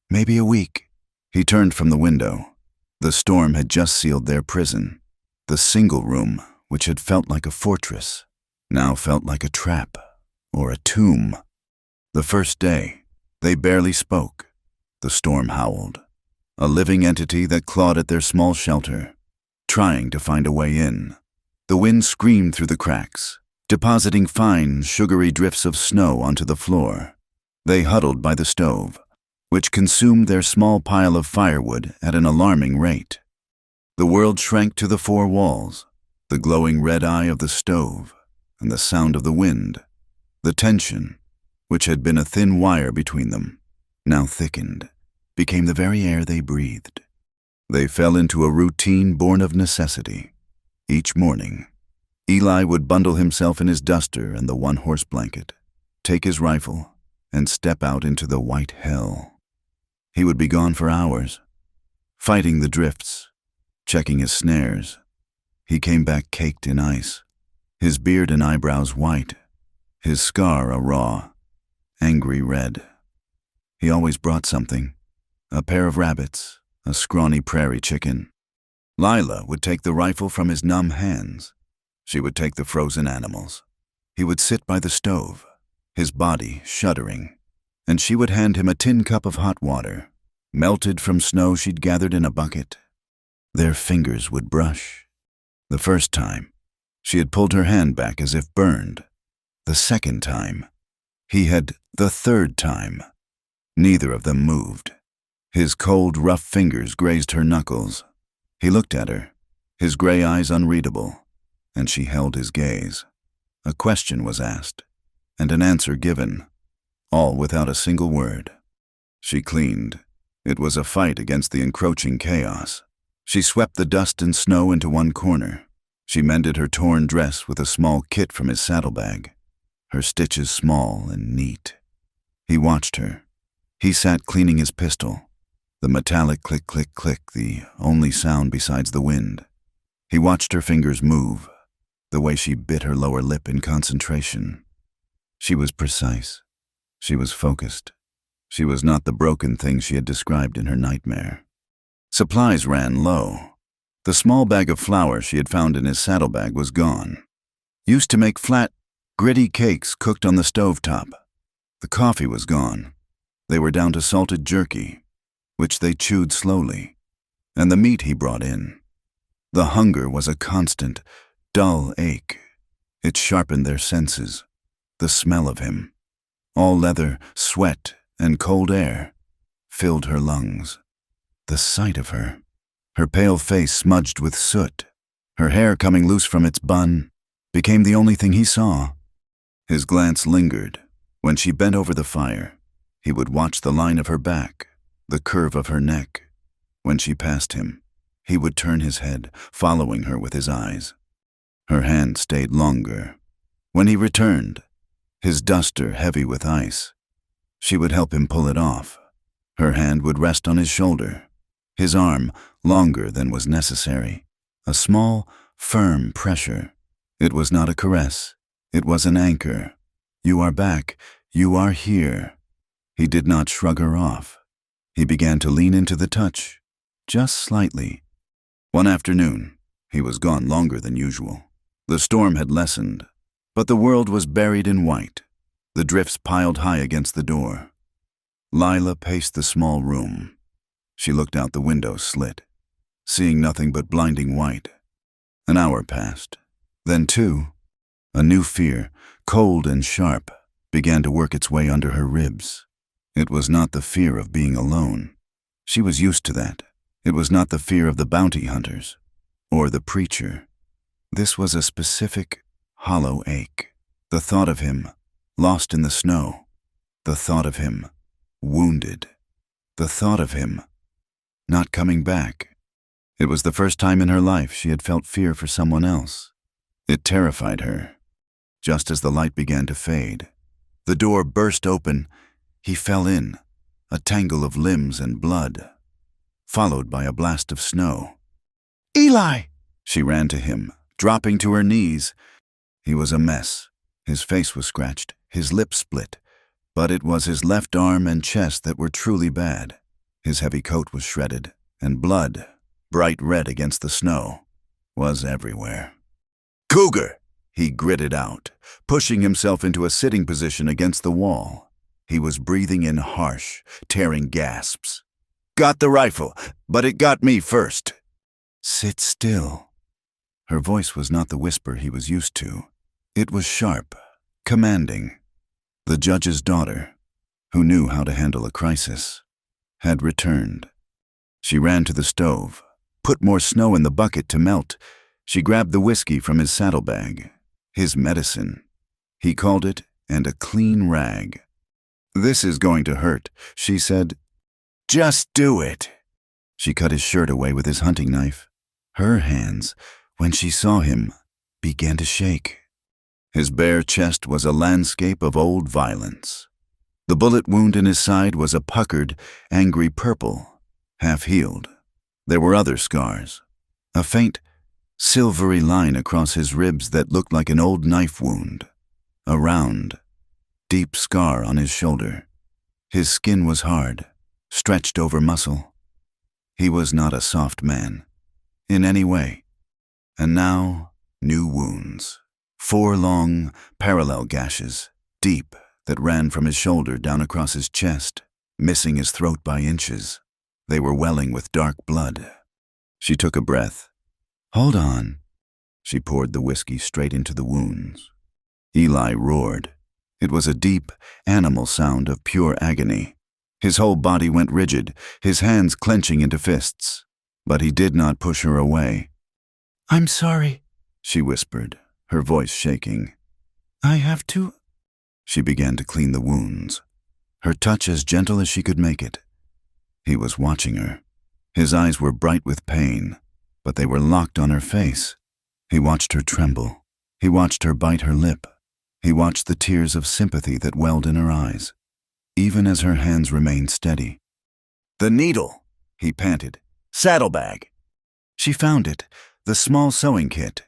"Maybe a week." He turned from the window. The storm had just sealed their prison. The single room, which had felt like a fortress, now felt like a trap or a tomb. The first day, they barely spoke. The storm howled, a living entity that clawed at their small shelter, trying to find a way in. The wind screamed through the cracks, depositing fine, sugary drifts of snow onto the floor. They huddled by the stove, which consumed their small pile of firewood at an alarming rate. The world shrank to the four walls, the glowing red eye of the stove, and the sound of the wind. The tension, which had been a thin wire between them, now thickened, became the very air they breathed. They fell into a routine born of necessity. Each morning, Eli would bundle himself in his duster and the one-horse blanket, take his rifle, and step out into the white hell. He would be gone for hours, fighting the drifts, checking his snares. He came back caked in ice, his beard and eyebrows white, his scar a raw, angry red. He always brought something, a pair of rabbits, a scrawny prairie chicken. Lila would take the rifle from his numb hands. She would take the frozen animals. He would sit by the stove, his body shuddering, and she would hand him a tin cup of hot water, melted from snow she'd gathered in a bucket. Their fingers would brush. The first time, she had pulled her hand back as if burned. The second time, the third time. Neither of them moved. His cold, rough fingers grazed her knuckles. He looked at her. his gray eyes unreadable, and she held his gaze. A question was asked, and an answer given, all without a single word. She cleaned. It was a fight against the encroaching chaos. She swept the dust and snow into one corner. She mended her torn dress with a small kit from his saddlebag, her stitches small and neat. He watched her. He sat cleaning his pistol, the metallic click, click, click, the only sound besides the wind. He watched her fingers move, the way she bit her lower lip in concentration. She was precise. She was focused. She was not the broken thing she had described in her nightmare. Supplies ran low. The small bag of flour she had found in his saddlebag was gone. Used to make flat, gritty cakes cooked on the stovetop. The coffee was gone. They were down to salted jerky, which they chewed slowly, and the meat he brought in. The hunger was a constant, dull ache. It sharpened their senses. The smell of him, all leather, sweat, and cold air, filled her lungs. The sight of her pale face smudged with soot, her hair coming loose from its bun, became the only thing he saw. His glance lingered. When she bent over the fire, he would watch the line of her back, the curve of her neck. When she passed him, he would turn his head, following her with his eyes. Her hand stayed longer. When he returned, his duster heavy with ice, she would help him pull it off. Her hand would rest on his shoulder, his arm longer than was necessary. A small, firm pressure. It was not a caress. It was an anchor. You are back. You are here. He did not shrug her off. He began to lean into the touch, just slightly. One afternoon, he was gone longer than usual. The storm had lessened, but the world was buried in white. The drifts piled high against the door. Lila paced the small room. She looked out the window slit, seeing nothing but blinding white. An hour passed, then two. A new fear, cold and sharp, began to work its way under her ribs. It was not the fear of being alone. She was used to that. It was not the fear of the bounty hunters or the preacher. This was a specific, hollow ache. The thought of him, lost in the snow. The thought of him, wounded. The thought of him, not coming back. It was the first time in her life she had felt fear for someone else. It terrified her. Just as the light began to fade, the door burst open. He fell in, a tangle of limbs and blood, followed by a blast of snow. Eli! She ran to him, dropping to her knees. He was a mess. His face was scratched, his lips split, but it was his left arm and chest that were truly bad. His heavy coat was shredded, and blood, bright red against the snow, was everywhere. "Cougar!" he gritted out, pushing himself into a sitting position against the wall. He was breathing in harsh, tearing gasps. "Got the rifle, but it got me first." "Sit still." Her voice was not the whisper he was used to. It was sharp, commanding. The judge's daughter, who knew how to handle a crisis, had returned. She ran to the stove, put more snow in the bucket to melt. She grabbed the whiskey from his saddlebag, his medicine. He called it, and a clean rag. "This is going to hurt," she said. "Just do it." She cut his shirt away with his hunting knife. Her hands, when she saw him, began to shake. His bare chest was a landscape of old violence. The bullet wound in his side was a puckered, angry purple, half-healed. There were other scars, a faint, silvery line across his ribs that looked like an old knife wound, a round, deep scar on his shoulder. His skin was hard, stretched over muscle. He was not a soft man, in any way. And now, new wounds. 4 long, parallel gashes, deep, that ran from his shoulder down across his chest, missing his throat by inches. They were welling with dark blood. She took a breath. "Hold on." She poured the whiskey straight into the wounds. Eli roared. It was a deep, animal sound of pure agony. His whole body went rigid, his hands clenching into fists. But he did not push her away. I'm sorry, she whispered, her voice shaking. I have to. She began to clean the wounds, her touch as gentle as she could make it. He was watching her. His eyes were bright with pain, but they were locked on her face. He watched her tremble. He watched her bite her lip. He watched the tears of sympathy that welled in her eyes, even as her hands remained steady. The needle, he panted. Saddlebag. She found it, the small sewing kit.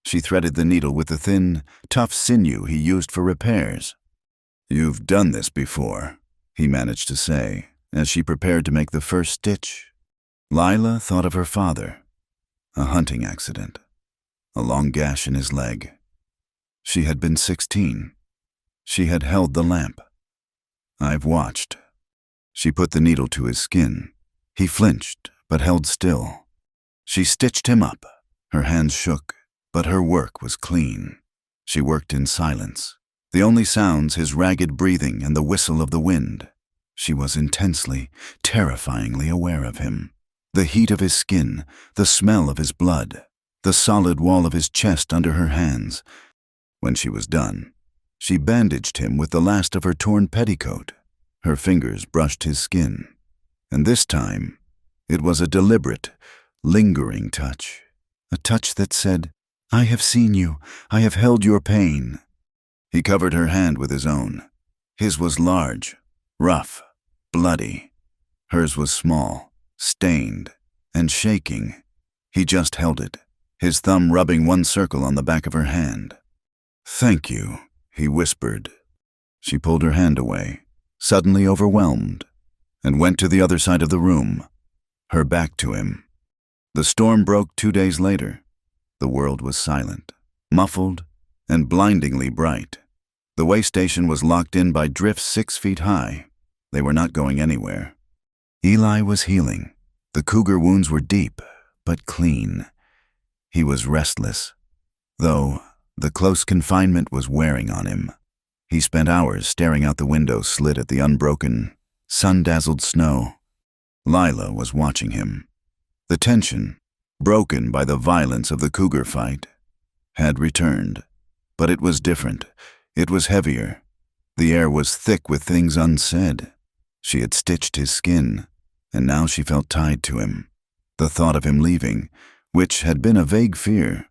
She threaded the needle with the thin, tough sinew he used for repairs. You've done this before, he managed to say, as she prepared to make the first stitch. Lila thought of her father. A hunting accident. A long gash in his leg. She had been 16. She had held the lamp. I've watched. She put the needle to his skin. He flinched, but held still. She stitched him up. Her hands shook, but her work was clean. She worked in silence. The only sounds his ragged breathing and the whistle of the wind. She was intensely, terrifyingly aware of him. The heat of his skin, the smell of his blood, the solid wall of his chest under her hands. When she was done, she bandaged him with the last of her torn petticoat. Her fingers brushed his skin. And this time, it was a deliberate, lingering touch. A touch that said, I have seen you. I have held your pain. He covered her hand with his own. His was large, rough, bloody. Hers was small, stained, and shaking. He just held it, his thumb rubbing one circle on the back of her hand. Thank you, he whispered. She pulled her hand away, suddenly overwhelmed, and went to the other side of the room, her back to him. The storm broke 2 days later. The world was silent, muffled, and blindingly bright. The way station was locked in by drifts 6 feet high. They were not going anywhere. Eli was healing. The cougar wounds were deep, but clean. He was restless, though the close confinement was wearing on him. He spent hours staring out the window slit at the unbroken, sun-dazzled snow. Lila was watching him. The tension, broken by the violence of the cougar fight, had returned. But it was different. It was heavier. The air was thick with things unsaid. She had stitched his skin, and now she felt tied to him. The thought of him leaving, which had been a vague fear,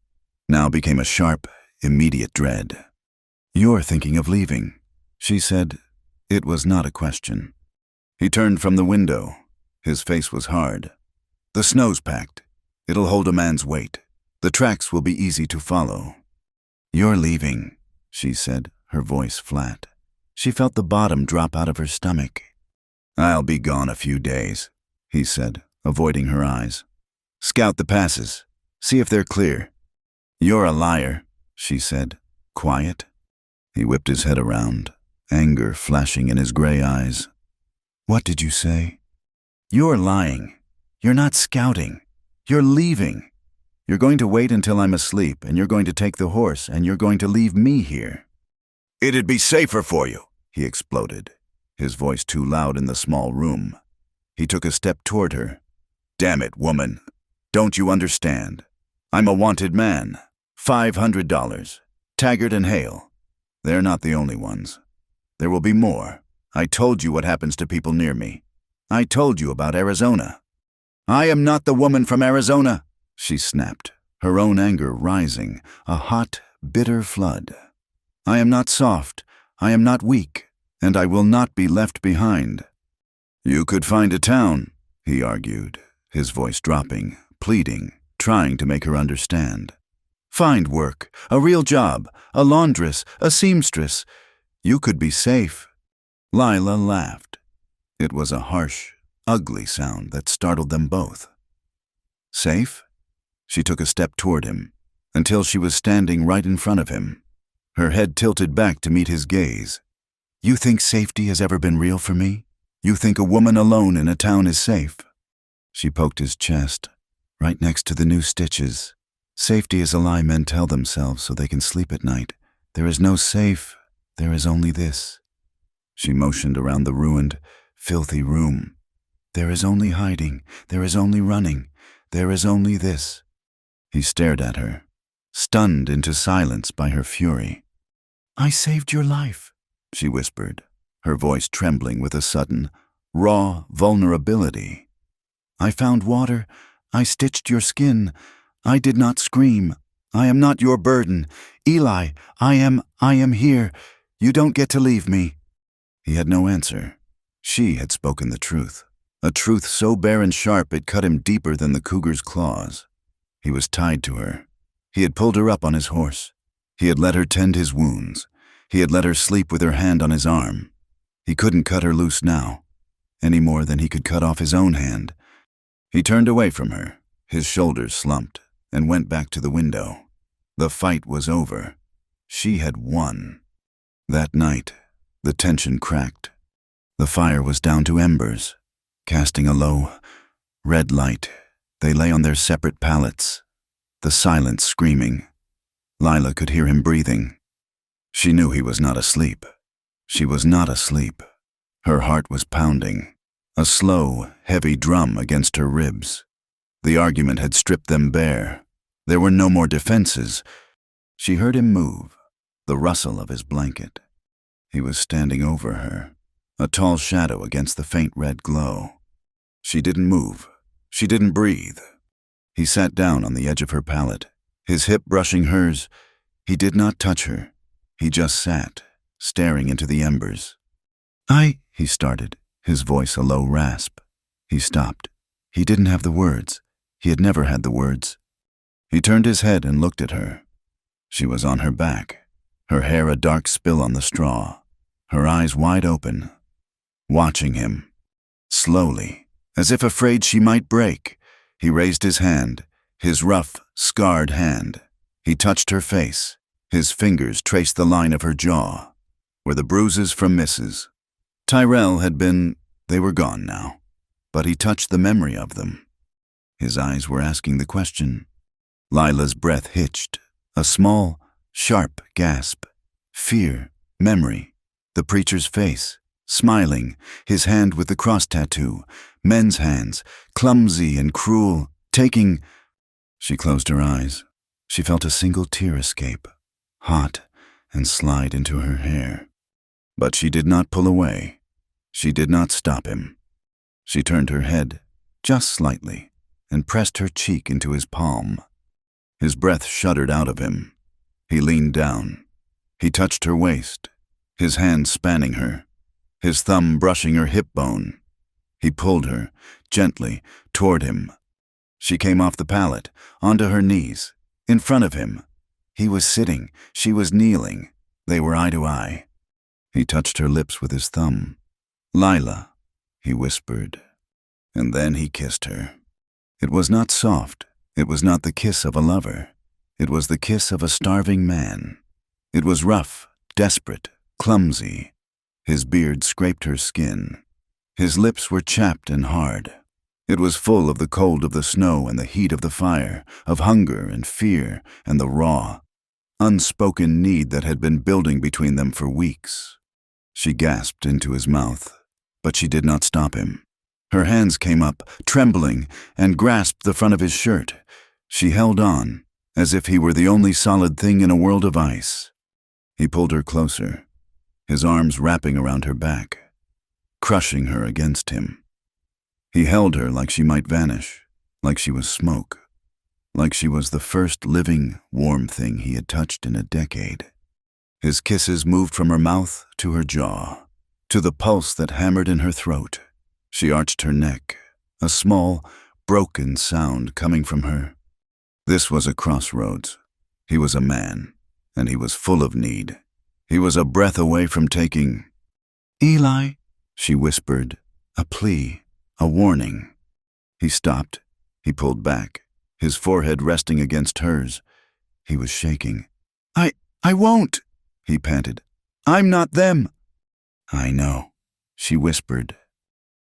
now became a sharp, immediate dread. You're thinking of leaving, she said. It was not a question. He turned from the window. His face was hard. The snow's packed. It'll hold a man's weight. The tracks will be easy to follow. You're leaving, she said, her voice flat. She felt the bottom drop out of her stomach. I'll be gone a few days, he said, avoiding her eyes. Scout the passes. See if they're clear. You're a liar, she said, quiet. He whipped his head around, anger flashing in his gray eyes. What did you say? You're lying. You're not scouting. You're leaving. You're going to wait until I'm asleep, and you're going to take the horse, and you're going to leave me here. It'd be safer for you, he exploded, his voice too loud in the small room. He took a step toward her. Damn it, woman. Don't you understand? I'm a wanted man. $500. Taggart and Hale. They're not the only ones. There will be more. I told you what happens to people near me. I told you about Arizona. I am not the woman from Arizona, she snapped, her own anger rising, a hot, bitter flood. I am not soft, I am not weak, and I will not be left behind. You could find a town, he argued, his voice dropping, pleading, trying to make her understand. Find work, a real job, a laundress, a seamstress. You could be safe. Lila laughed. It was a harsh, ugly sound that startled them both. Safe? She took a step toward him, until she was standing right in front of him, her head tilted back to meet his gaze. You think safety has ever been real for me? You think a woman alone in a town is safe? She poked his chest, right next to the new stitches. Safety is a lie men tell themselves so they can sleep at night. There is no safe, there is only this. She motioned around the ruined, filthy room. There is only hiding, there is only running, there is only this. He stared at her, stunned into silence by her fury. I saved your life, she whispered, her voice trembling with a sudden, raw vulnerability. I found water. I stitched your skin. I did not scream. I am not your burden. Eli, I am here. You don't get to leave me. He had no answer. She had spoken the truth. A truth so bare and sharp it cut him deeper than the cougar's claws. He was tied to her. He had pulled her up on his horse. He had let her tend his wounds. He had let her sleep with her hand on his arm. He couldn't cut her loose now, any more than he could cut off his own hand. He turned away from her, his shoulders slumped, and went back to the window. The fight was over. She had won. That night, the tension cracked. The fire was down to embers. Casting a low, red light, they lay on their separate pallets, the silence screaming. Lila could hear him breathing. She knew he was not asleep. She was not asleep. Her heart was pounding, a slow, heavy drum against her ribs. The argument had stripped them bare. There were no more defenses. She heard him move, the rustle of his blanket. He was standing over her, a tall shadow against the faint red glow. She didn't move. She didn't breathe. He sat down on the edge of her pallet, his hip brushing hers. He did not touch her. He just sat, staring into the embers. He started, his voice a low rasp. He stopped. He didn't have the words. He had never had the words. He turned his head and looked at her. She was on her back, her hair a dark spill on the straw, her eyes wide open, watching him. Slowly, as if afraid she might break, he raised his hand, his rough, scarred hand. He touched her face. His fingers traced the line of her jaw, where the bruises from misses. Tyrell had been, they were gone now, but he touched the memory of them. His eyes were asking the question. Lila's breath hitched, a small, sharp gasp. Fear, memory, the preacher's face, smiling, his hand with the cross tattoo, men's hands, clumsy and cruel, taking. She closed her eyes. She felt a single tear escape, hot, and slide into her hair. But she did not pull away. She did not stop him. She turned her head, just slightly, and pressed her cheek into his palm. His breath shuddered out of him. He leaned down. He touched her waist, his hand spanning her, his thumb brushing her hip bone. He pulled her, gently, toward him. She came off the pallet, onto her knees, in front of him. He was sitting, she was kneeling. They were eye to eye. He touched her lips with his thumb. "Lila," he whispered. And then he kissed her. It was not soft. It was not the kiss of a lover. It was the kiss of a starving man. It was rough, desperate, clumsy. His beard scraped her skin. His lips were chapped and hard. It was full of the cold of the snow and the heat of the fire, of hunger and fear and the raw, unspoken need that had been building between them for weeks. She gasped into his mouth, but she did not stop him. Her hands came up, trembling, and grasped the front of his shirt. She held on, as if he were the only solid thing in a world of ice. He pulled her closer, his arms wrapping around her back, crushing her against him. He held her like she might vanish, like she was smoke, like she was the first living, warm thing he had touched in a decade. His kisses moved from her mouth to her jaw, to the pulse that hammered in her throat. She arched her neck, a small, broken sound coming from her. This was a crossroads. He was a man, and he was full of need. He was a breath away from taking. "Eli," she whispered, a plea, a warning. He stopped. He pulled back, his forehead resting against hers. He was shaking. I won't," he panted. "I'm not them." "I know," she whispered.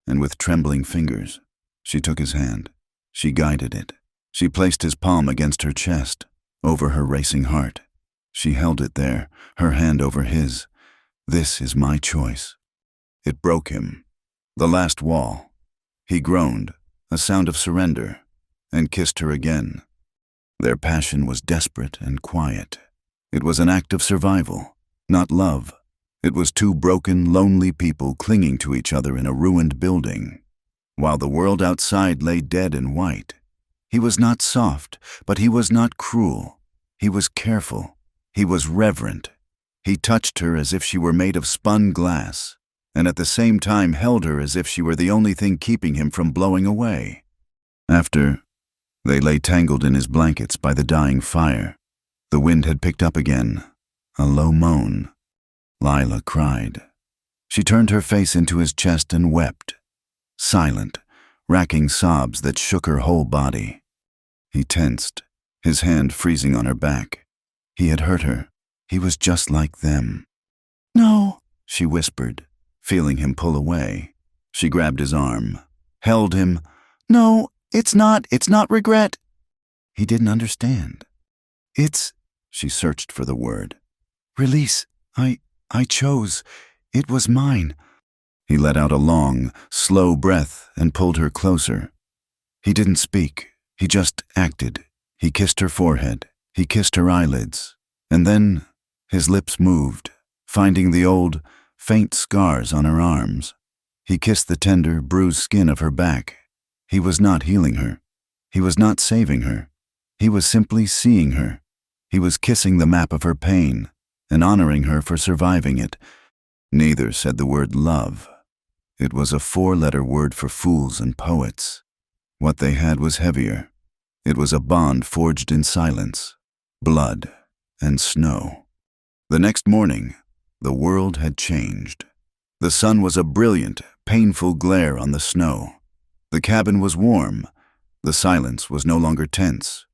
And with trembling fingers, she took his hand. She guided it. She placed his palm against her chest, over her racing heart. She held it there, her hand over his. "This is my choice." It broke him. The last wall. He groaned, a sound of surrender, and kissed her again. Their passion was desperate and quiet. It was an act of survival, not love. It was two broken, lonely people clinging to each other in a ruined building. While the world outside lay dead and white, he was not soft, but he was not cruel. He was careful. He was reverent. He touched her as if she were made of spun glass, and at the same time held her as if she were the only thing keeping him from blowing away. After, they lay tangled in his blankets by the dying fire. The wind had picked up again, a low moan. Lila cried. She turned her face into his chest and wept, silent, racking sobs that shook her whole body. He tensed, his hand freezing on her back. He had hurt her. He was just like them. No, she whispered, feeling him pull away. She grabbed his arm, held him. No, it's not regret. He didn't understand. She searched for the word. Release. I chose. It was mine. He let out a long, slow breath and pulled her closer. He didn't speak. He just acted. He kissed her forehead. He kissed her eyelids. And then his lips moved, finding the old, faint scars on her arms. He kissed the tender, bruised skin of her back. He was not healing her. He was not saving her. He was simply seeing her. He was kissing the map of her pain and honoring her for surviving it. Neither said the word love. It was a 4-letter word for fools and poets. What they had was heavier. It was a bond forged in silence, blood, and snow. The next morning, the world had changed. The sun was a brilliant, painful glare on the snow. The cabin was warm. The silence was no longer tense.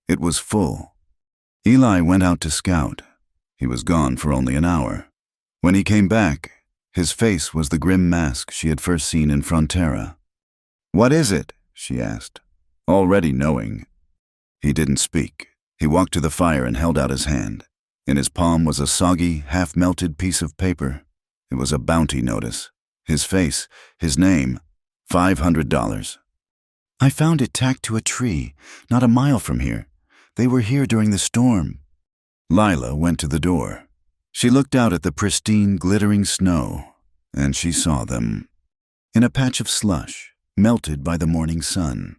It was full. Eli went out to scout. He was gone for only an hour. When he came back, his face was the grim mask she had first seen in Frontera. "What is it?" she asked, already knowing. He didn't speak. He walked to the fire and held out his hand. In his palm was a soggy, half-melted piece of paper. It was a bounty notice. His face, his name, $500. I found it tacked to a tree, not a mile from here. They were here during the storm. Lila went to the door. She looked out at the pristine, glittering snow, and she saw them. In a patch of slush, melted by the morning sun,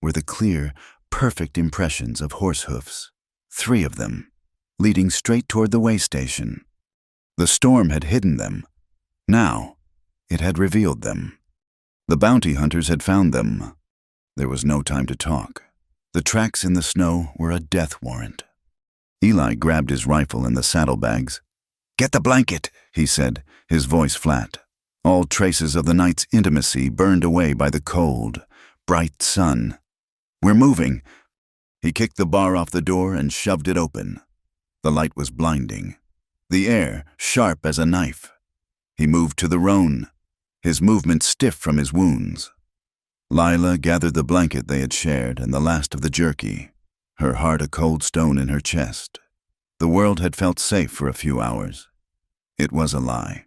were the clear, perfect impressions of horse hoofs, 3 of them, leading straight toward the way station. The storm had hidden them. Now, it had revealed them. The bounty hunters had found them. There was no time to talk. The tracks in the snow were a death warrant. Eli grabbed his rifle and the saddlebags. "Get the blanket," he said, his voice flat. All traces of the night's intimacy burned away by the cold, bright sun. "We're moving." He kicked the bar off the door and shoved it open. The light was blinding. The air sharp as a knife. He moved to the roan, his movement stiff from his wounds. Lila gathered the blanket they had shared and the last of the jerky, her heart a cold stone in her chest. The world had felt safe for a few hours. It was a lie.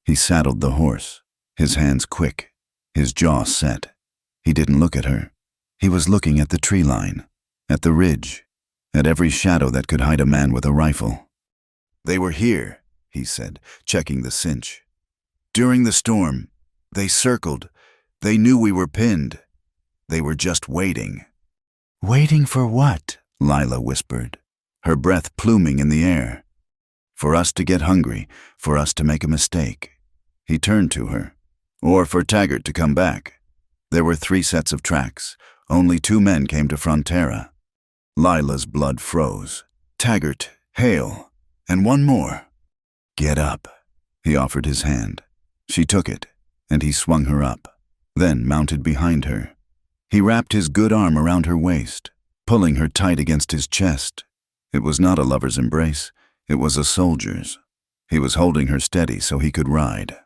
He saddled the horse, his hands quick, his jaw set. He didn't look at her. He was looking at the tree line, at the ridge, at every shadow that could hide a man with a rifle. "They were here," he said, checking the cinch. "During the storm, they circled. They knew we were pinned. They were just waiting." "Waiting for what?" Lila whispered, her breath pluming in the air. "For us to get hungry, for us to make a mistake." He turned to her. "Or for Taggart to come back." There were 3 sets of tracks. Only 2 men came to Frontera. Lila's blood froze. Taggart, Hale, and one more. "Get up." He offered his hand. She took it, and he swung her up, then mounted behind her. He wrapped his good arm around her waist, pulling her tight against his chest. It was not a lover's embrace. It was a soldier's. He was holding her steady so he could ride.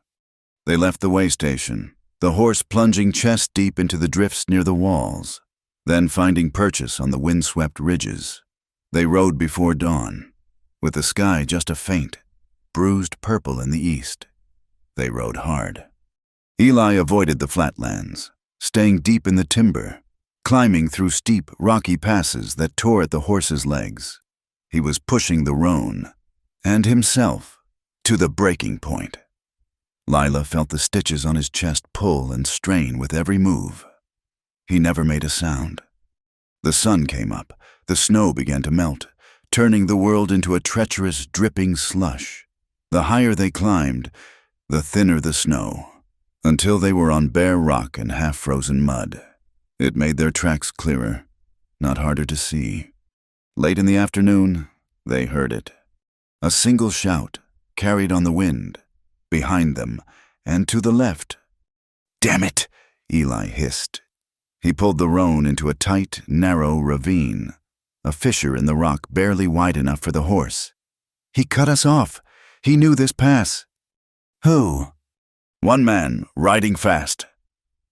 They left the way station, the horse plunging chest deep into the drifts near the walls, then finding purchase on the windswept ridges. They rode before dawn, with the sky just a faint, bruised purple in the east. They rode hard. Eli avoided the flatlands, staying deep in the timber, climbing through steep, rocky passes that tore at the horse's legs. He was pushing the roan, and himself, to the breaking point. Lila felt the stitches on his chest pull and strain with every move. He never made a sound. The sun came up, the snow began to melt, turning the world into a treacherous, dripping slush. The higher they climbed, the thinner the snow, until they were on bare rock and half-frozen mud. It made their tracks clearer, not harder to see. Late in the afternoon, they heard it. A single shout, carried on the wind, behind them, and to the left. "Damn it!" Eli hissed. He pulled the roan into a tight, narrow ravine, a fissure in the rock barely wide enough for the horse. "He cut us off. He knew this pass." "Who?" "One man, riding fast."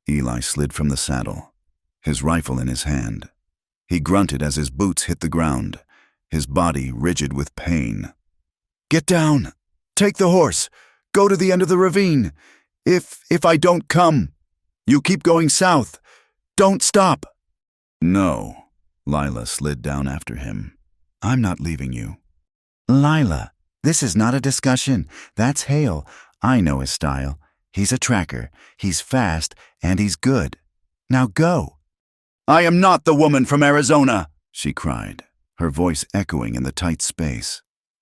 Eli slid from the saddle, his rifle in his hand. He grunted as his boots hit the ground, his body rigid with pain. "Get down! Take the horse! Go to the end of the ravine! If I don't come, you keep going south! Don't stop!" "No." Lila slid down after him. "I'm not leaving you." "Lila, this is not a discussion. That's Hale. I know his style. He's a tracker. He's fast, and he's good. Now go." "I am not the woman from Arizona," she cried, her voice echoing in the tight space.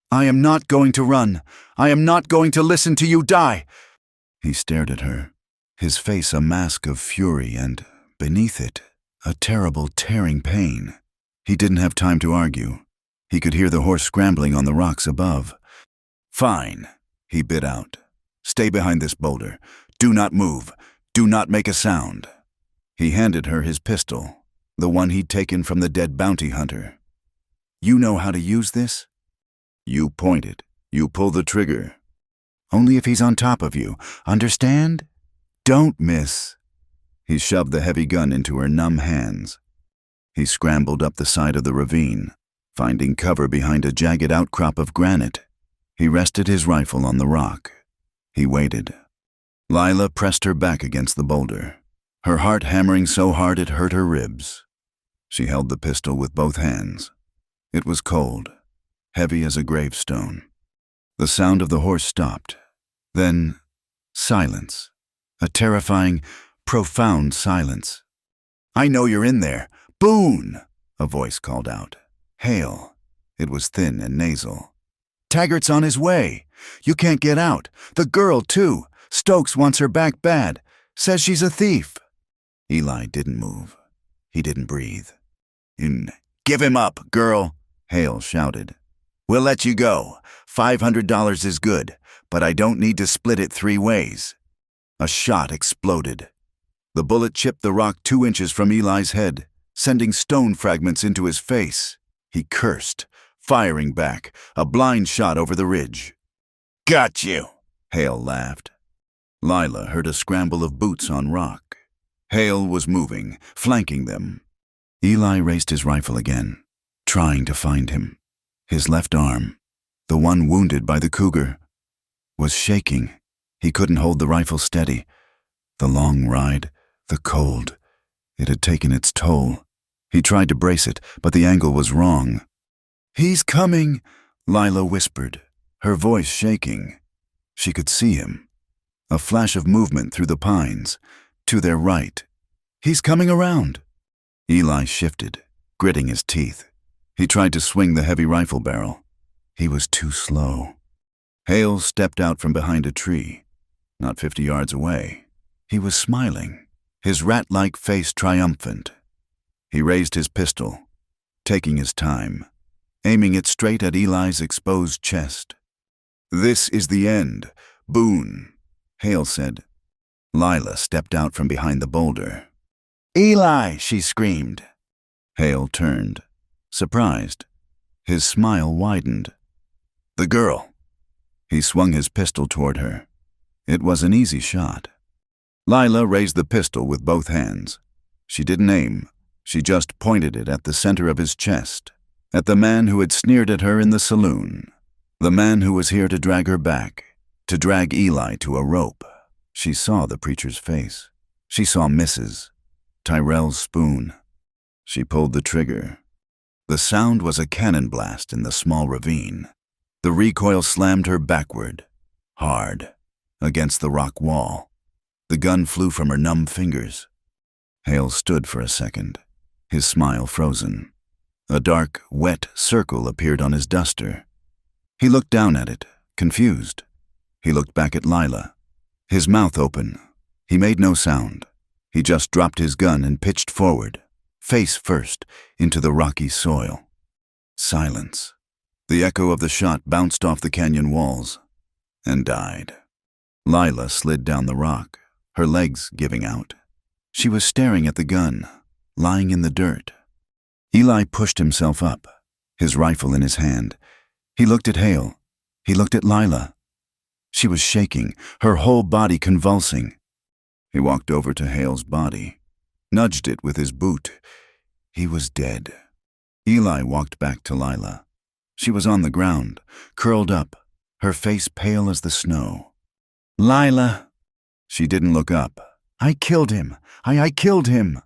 "I am not going to run. I am not going to listen to you die." He stared at her, his face a mask of fury and, beneath it, a terrible tearing pain. He didn't have time to argue. He could hear the horse scrambling on the rocks above. "Fine," he bit out. "Stay behind this boulder. Do not move. Do not make a sound." He handed her his pistol, the one he'd taken from the dead bounty hunter. "You know how to use this?" "You point it. You pull the trigger." "Only if he's on top of you. Understand? Don't miss." He shoved the heavy gun into her numb hands. He scrambled up the side of the ravine, finding cover behind a jagged outcrop of granite. He rested his rifle on the rock. He waited. Lila pressed her back against the boulder, her heart hammering so hard it hurt her ribs. She held the pistol with both hands. It was cold, heavy as a gravestone. The sound of the horse stopped. Then, silence. A terrifying, profound silence. "I know you're in there. Boone!" a voice called out. "Hale." It was thin and nasal. "Taggart's on his way. You can't get out. The girl, too. Stokes wants her back bad. Says she's a thief." Eli didn't move. He didn't breathe. "Give him up, girl," Hale shouted. "We'll let you go. $500 is good, but I don't need to split it 3 ways. A shot exploded. The bullet chipped the rock 2 inches from Eli's head, sending stone fragments into his face. He cursed, firing back, a blind shot over the ridge. "Got you," Hale laughed. Lila heard a scramble of boots on rock. Hale was moving, flanking them. Eli raised his rifle again, trying to find him. His left arm, the one wounded by the cougar, was shaking. He couldn't hold the rifle steady. The long ride, the cold, it had taken its toll. He tried to brace it, but the angle was wrong. "He's coming," Lila whispered, her voice shaking. She could see him. A flash of movement through the pines, to their right. "He's coming around." Eli shifted, gritting his teeth. He tried to swing the heavy rifle barrel. He was too slow. Hale stepped out from behind a tree, not 50 yards away. He was smiling, his rat-like face triumphant. He raised his pistol, taking his time, aiming it straight at Eli's exposed chest. "This is the end, Boone," Hale said. Lila stepped out from behind the boulder. "Eli!" she screamed. Hale turned, surprised. His smile widened. "The girl." He swung his pistol toward her. It was an easy shot. Lila raised the pistol with both hands. She didn't aim. She just pointed it at the center of his chest, at the man who had sneered at her in the saloon, the man who was here to drag her back, to drag Eli to a rope. She saw the preacher's face. She saw Mrs. Tyrell's spoon. She pulled the trigger. The sound was a cannon blast in the small ravine. The recoil slammed her backward, hard, against the rock wall. The gun flew from her numb fingers. Hale stood for a second, his smile frozen. A dark, wet circle appeared on his duster. He looked down at it, confused. He looked back at Lila, his mouth open. He made no sound. He just dropped his gun and pitched forward, face first, into the rocky soil. Silence. The echo of the shot bounced off the canyon walls and died. Lila slid down the rock, her legs giving out. She was staring at the gun, lying in the dirt. Eli pushed himself up, his rifle in his hand. He looked at Hale. He looked at Lila. She was shaking, her whole body convulsing. He walked over to Hale's body, nudged it with his boot. He was dead. Eli walked back to Lila. She was on the ground, curled up, her face pale as the snow. "Lila." She didn't look up. "I killed him. I killed him."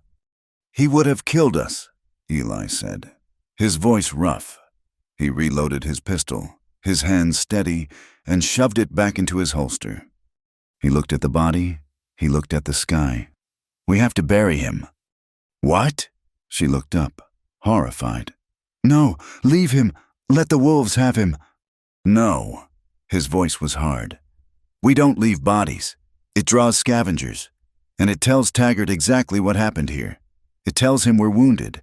"He would have killed us," Eli said, his voice rough. He reloaded his pistol, his hand steady, and shoved it back into his holster. He looked at the body. He looked at the sky. "We have to bury him." "What?" She looked up, horrified. "No, leave him. Let the wolves have him." "No." His voice was hard. "We don't leave bodies. It draws scavengers. And it tells Taggart exactly what happened here. It tells him we're wounded.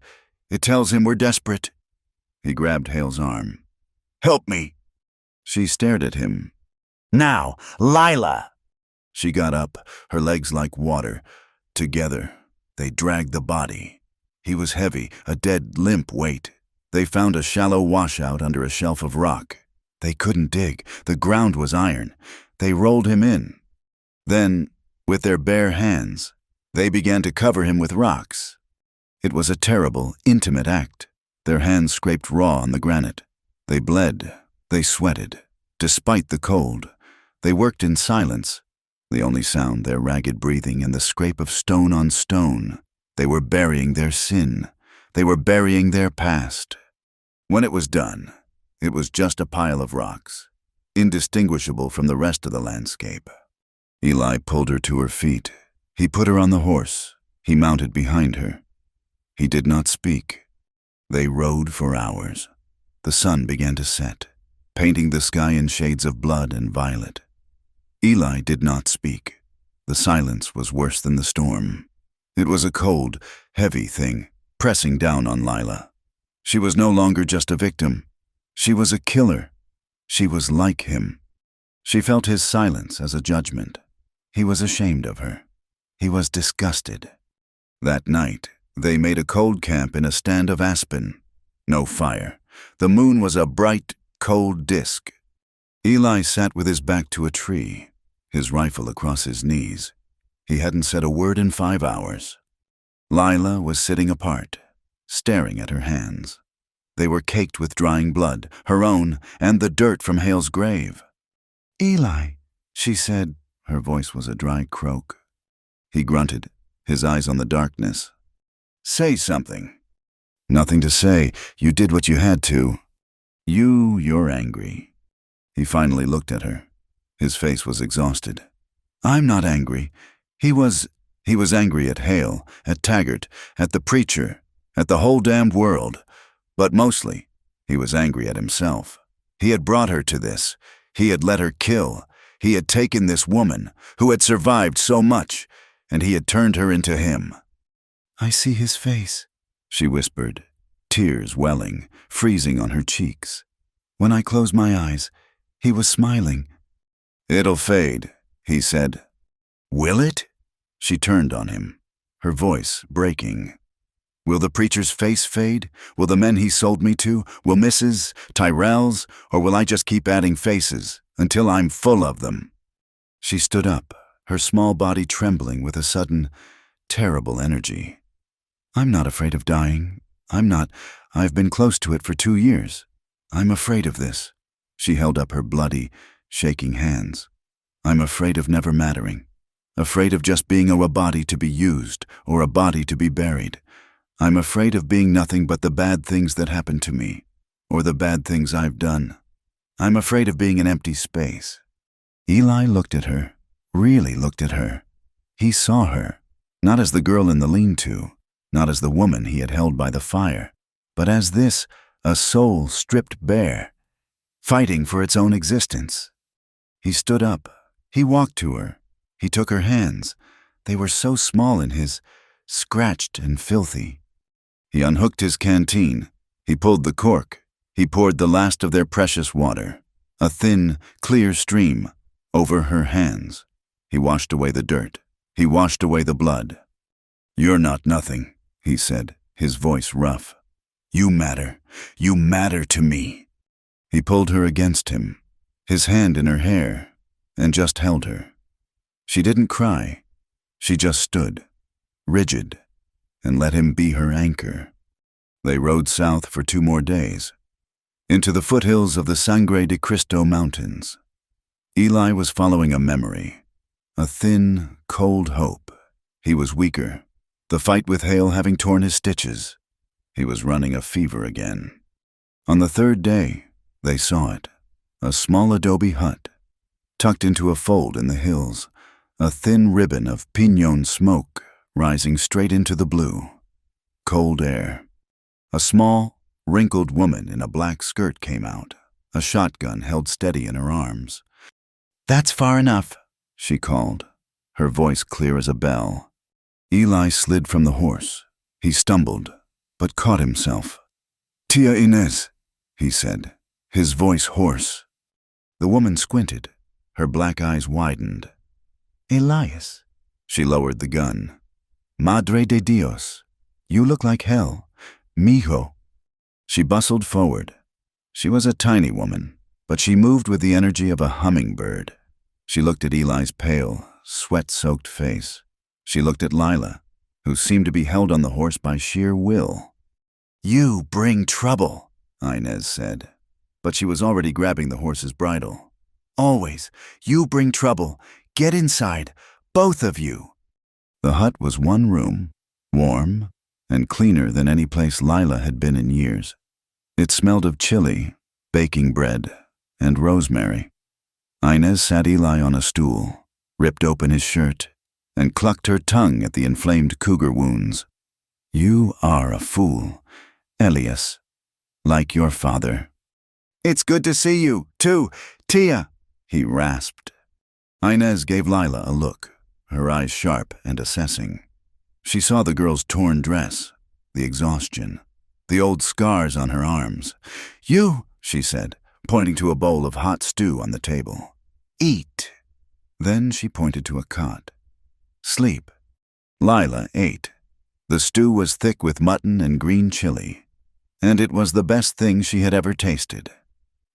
It tells him we're desperate." He grabbed Hale's arm. "Help me." She stared at him. "Now, Lila." She got up, her legs like water. Together, they dragged the body. He was heavy, a dead, limp weight. They found a shallow washout under a shelf of rock. They couldn't dig. The ground was iron. They rolled him in. Then, with their bare hands, they began to cover him with rocks. It was a terrible, intimate act. Their hands scraped raw on the granite. They bled. They sweated. Despite the cold, they worked in silence. The only sound their ragged breathing and the scrape of stone on stone. They were burying their sin. They were burying their past. When it was done, it was just a pile of rocks, indistinguishable from the rest of the landscape. Eli pulled her to her feet. He put her on the horse. He mounted behind her. He did not speak. They rode for hours. The sun began to set, painting the sky in shades of blood and violet. Eli did not speak. The silence was worse than the storm. It was a cold, heavy thing, pressing down on Lila. She was no longer just a victim. She was a killer. She was like him. She felt his silence as a judgment. He was ashamed of her. He was disgusted. That night, they made a cold camp in a stand of aspen. No fire. The moon was a bright, cold disk. Eli sat with his back to a tree, his rifle across his knees. He hadn't said a word in 5 hours. Lila was sitting apart, staring at her hands. They were caked with drying blood, her own, and the dirt from Hale's grave. "Eli," she said. Her voice was a dry croak. He grunted, his eyes on the darkness. "Say something." "Nothing to say. You did what you had to." You're angry." He finally looked at her. His face was exhausted. "I'm not angry. He was angry at Hale, at Taggart, at the preacher, at the whole damned world. But mostly, he was angry at himself. He had brought her to this. He had let her kill. He had taken this woman, who had survived so much, and he had turned her into him. "I see his face," she whispered, tears welling, freezing on her cheeks. "When I closed my eyes, he was smiling." "It'll fade," he said. "Will it?" She turned on him, her voice breaking. "Will the preacher's face fade? Will the men he sold me to? Will Mrs. Tyrell's? Or will I just keep adding faces until I'm full of them?" She stood up, her small body trembling with a sudden, terrible energy. "I'm not afraid of dying. I'm not. I've been close to it for 2 years. I'm afraid of this." She held up her bloody, shaking hands. "I'm afraid of never mattering. Afraid of just being a body to be used or a body to be buried. I'm afraid of being nothing but the bad things that happen to me, or the bad things I've done. I'm afraid of being an empty space." Eli looked at her, really looked at her. He saw her, not as the girl in the lean-to, not as the woman he had held by the fire, but as this, a soul stripped bare, fighting for its own existence. He stood up. He walked to her. He took her hands. They were so small in his, scratched and filthy. He unhooked his canteen. He pulled the cork. He poured the last of their precious water, a thin, clear stream, over her hands. He washed away the dirt. He washed away the blood. "You're not nothing," he said, his voice rough. "You matter. You matter to me." He pulled her against him, his hand in her hair, and just held her. She didn't cry. She just stood, rigid, and let him be her anchor. They rode south for 2 more days, into the foothills of the Sangre de Cristo Mountains. Eli was following a memory, a thin, cold hope. He was weaker, the fight with Hale having torn his stitches. He was running a fever again. On the 3rd day, they saw it, a small adobe hut, tucked into a fold in the hills, a thin ribbon of piñon smoke rising straight into the blue. Cold air. A small, wrinkled woman in a black skirt came out, a shotgun held steady in her arms. "That's far enough," she called, her voice clear as a bell. Eli slid from the horse. He stumbled, but caught himself. "Tia Inez," he said, his voice hoarse. The woman squinted. Her black eyes widened. "Elias." She lowered the gun. "Madre de Dios, you look like hell. Mijo." She bustled forward. She was a tiny woman, but she moved with the energy of a hummingbird. She looked at Eli's pale, sweat-soaked face. She looked at Lila, who seemed to be held on the horse by sheer will. "You bring trouble," Inez said, but she was already grabbing the horse's bridle. "Always. You bring trouble. Get inside, both of you." The hut was 1 room, warm, and cleaner than any place Lila had been in years. It smelled of chili, baking bread, and rosemary. Inez sat Eli on a stool, ripped open his shirt, and clucked her tongue at the inflamed cougar wounds. "You are a fool, Elias, like your father." "It's good to see you, too, Tia," he rasped. Inez gave Lila a look, her eyes sharp and assessing. She saw the girl's torn dress, the exhaustion, the old scars on her arms. "You," she said, pointing to a bowl of hot stew on the table. "Eat." Then she pointed to a cot. "Sleep." Lila ate. The stew was thick with mutton and green chili, and it was the best thing she had ever tasted.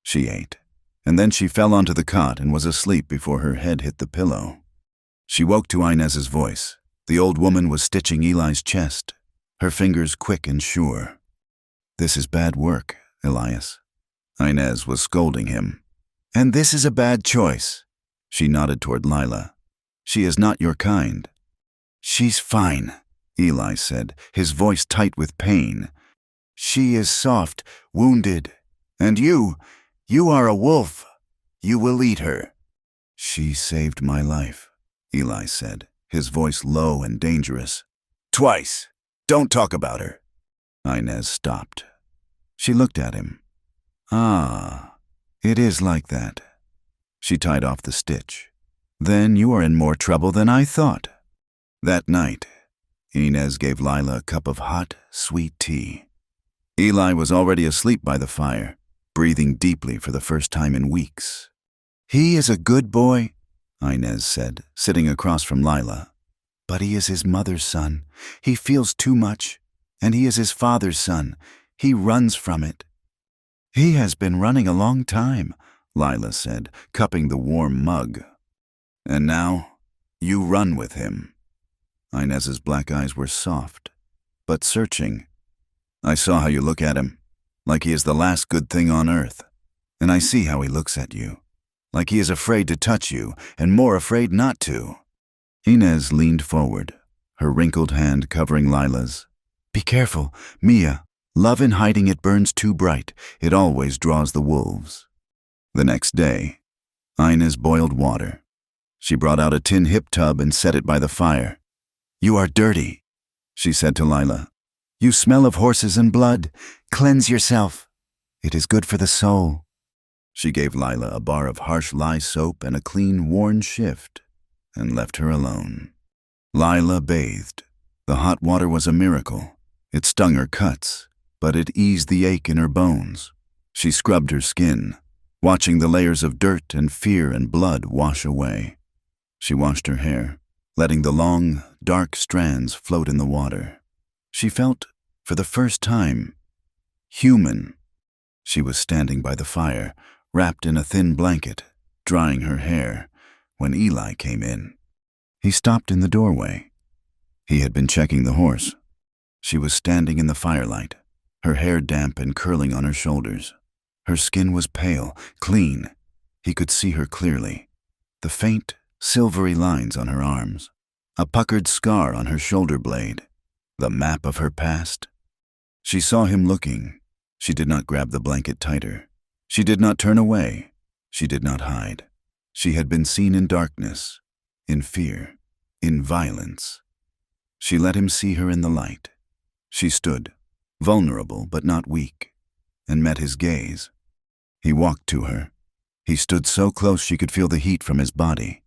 She ate, and then she fell onto the cot and was asleep before her head hit the pillow. She woke to Inez's voice. The old woman was stitching Eli's chest, her fingers quick and sure. "This is bad work, Elias." Inez was scolding him. "And this is a bad choice." She nodded toward Lila. "She is not your kind." "She's fine," Eli said, his voice tight with pain. "She is soft, wounded. And you are a wolf. You will eat her." "She saved my life," Eli said, his voice low and dangerous. "Twice. Don't talk about her." Inez stopped. She looked at him. "Ah, it is like that." She tied off the stitch. "Then you are in more trouble than I thought." That night, Inez gave Lila a cup of hot, sweet tea. Eli was already asleep by the fire, breathing deeply for the first time in weeks. "He is a good boy," Inez said, sitting across from Lila. "But he is his mother's son. He feels too much. And he is his father's son. He runs from it." "He has been running a long time," Lila said, cupping the warm mug. "And now, you run with him." Inez's black eyes were soft, but searching. "I saw how you look at him, like he is the last good thing on earth. And I see how he looks at you, like he is afraid to touch you and more afraid not to." Inez leaned forward, her wrinkled hand covering Lila's. Be careful, Mia. Love in hiding it burns too bright. It always draws the wolves. The next day, Inez boiled water. She brought out a tin hip tub and set it by the fire. You are dirty, she said to Lila. You smell of horses and blood. Cleanse yourself. It is good for the soul. She gave Lila a bar of harsh lye soap and a clean, worn shift, and left her alone. Lila bathed. The hot water was a miracle. It stung her cuts, but it eased the ache in her bones. She scrubbed her skin, watching the layers of dirt and fear and blood wash away. She washed her hair, letting the long, dark strands float in the water. She felt, for the first time, human. She was standing by the fire, wrapped in a thin blanket, drying her hair, when Eli came in. He stopped in the doorway. He had been checking the horse. She was standing in the firelight, her hair damp and curling on her shoulders. Her skin was pale, clean. He could see her clearly. The faint, silvery lines on her arms, a puckered scar on her shoulder blade, the map of her past. She saw him looking. She did not grab the blanket tighter. She did not turn away. She did not hide. She had been seen in darkness, in fear, in violence. She let him see her in the light. She stood, vulnerable but not weak, and met his gaze. He walked to her. He stood so close she could feel the heat from his body.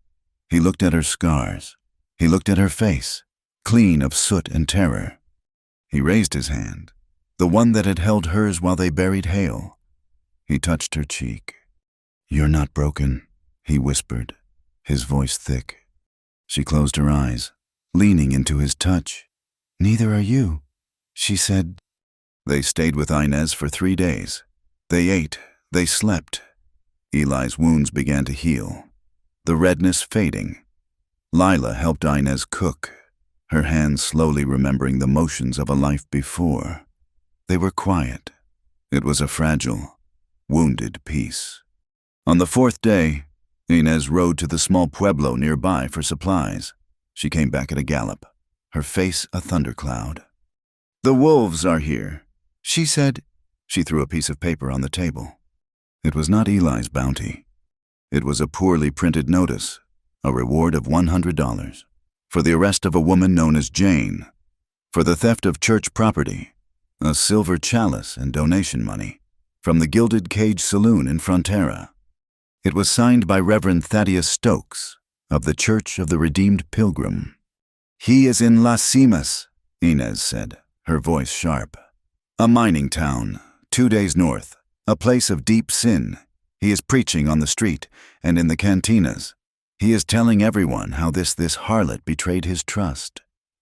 He looked at her scars. He looked at her face, clean of soot and terror. He raised his hand, the one that had held hers while they buried Hale. He touched her cheek. "You're not broken," he whispered, his voice thick. She closed her eyes, leaning into his touch. "Neither are you," she said. They stayed with Inez for 3 days. They ate, they slept. Eli's wounds began to heal, the redness fading. Lila helped Inez cook, her hands slowly remembering the motions of a life before. They were quiet. It was a fragile, wounded peace. On the 4th day, Inez rode to the small pueblo nearby for supplies. She came back at a gallop, her face a thundercloud. "The wolves are here," she said. She threw a piece of paper on the table. It was not Eli's bounty. It was a poorly printed notice, a reward of $100, for the arrest of a woman known as Jane, for the theft of church property, a silver chalice and donation money, from the Gilded Cage Saloon in Frontera. It was signed by Reverend Thaddeus Stokes, of the Church of the Redeemed Pilgrim. "He is in Las Cimas," Inez said, her voice sharp. "A mining town, 2 days north, a place of deep sin. He is preaching on the street and in the cantinas. He is telling everyone how this harlot betrayed his trust.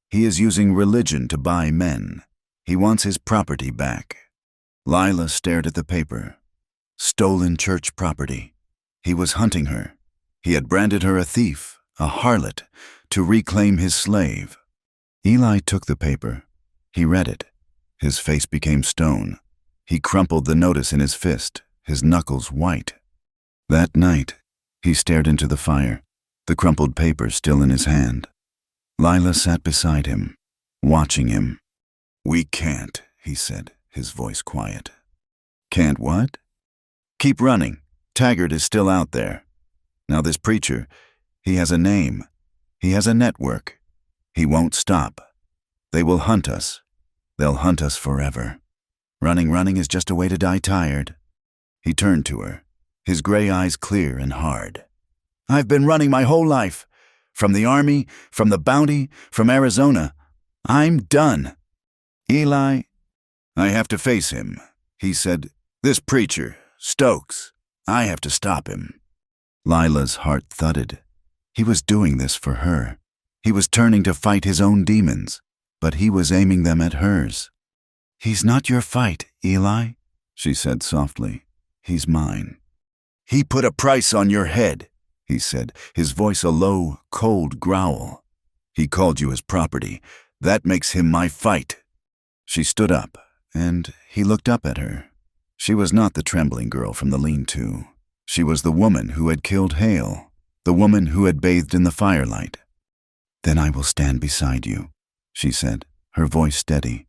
He is using religion to buy men. He wants his property back." Lila stared at the paper. Stolen church property. He was hunting her. He had branded her a thief, a harlot, to reclaim his slave. Eli took the paper. He read it. His face became stone. He crumpled the notice in his fist, his knuckles white. That night, he stared into the fire, the crumpled paper still in his hand. Lila sat beside him, watching him. "We can't," he said, his voice quiet. "Can't what?" "Keep running. Taggart is still out there. Now this preacher, he has a name. He has a network. He won't stop. They will hunt us. They'll hunt us forever. Running is just a way to die tired." He turned to her, his gray eyes clear and hard. "I've been running my whole life. From the army, from the bounty, from Arizona. I'm done. Eli, I have to face him," he said. "This preacher, Stokes, I have to stop him." Lila's heart thudded. He was doing this for her. He was turning to fight his own demons, but he was aiming them at hers. "He's not your fight, Eli," she said softly. "He's mine." "He put a price on your head," he said, his voice a low, cold growl. "He called you his property. That makes him my fight." She stood up, and he looked up at her. She was not the trembling girl from the lean-to. She was the woman who had killed Hale, the woman who had bathed in the firelight. "Then I will stand beside you," she said, her voice steady.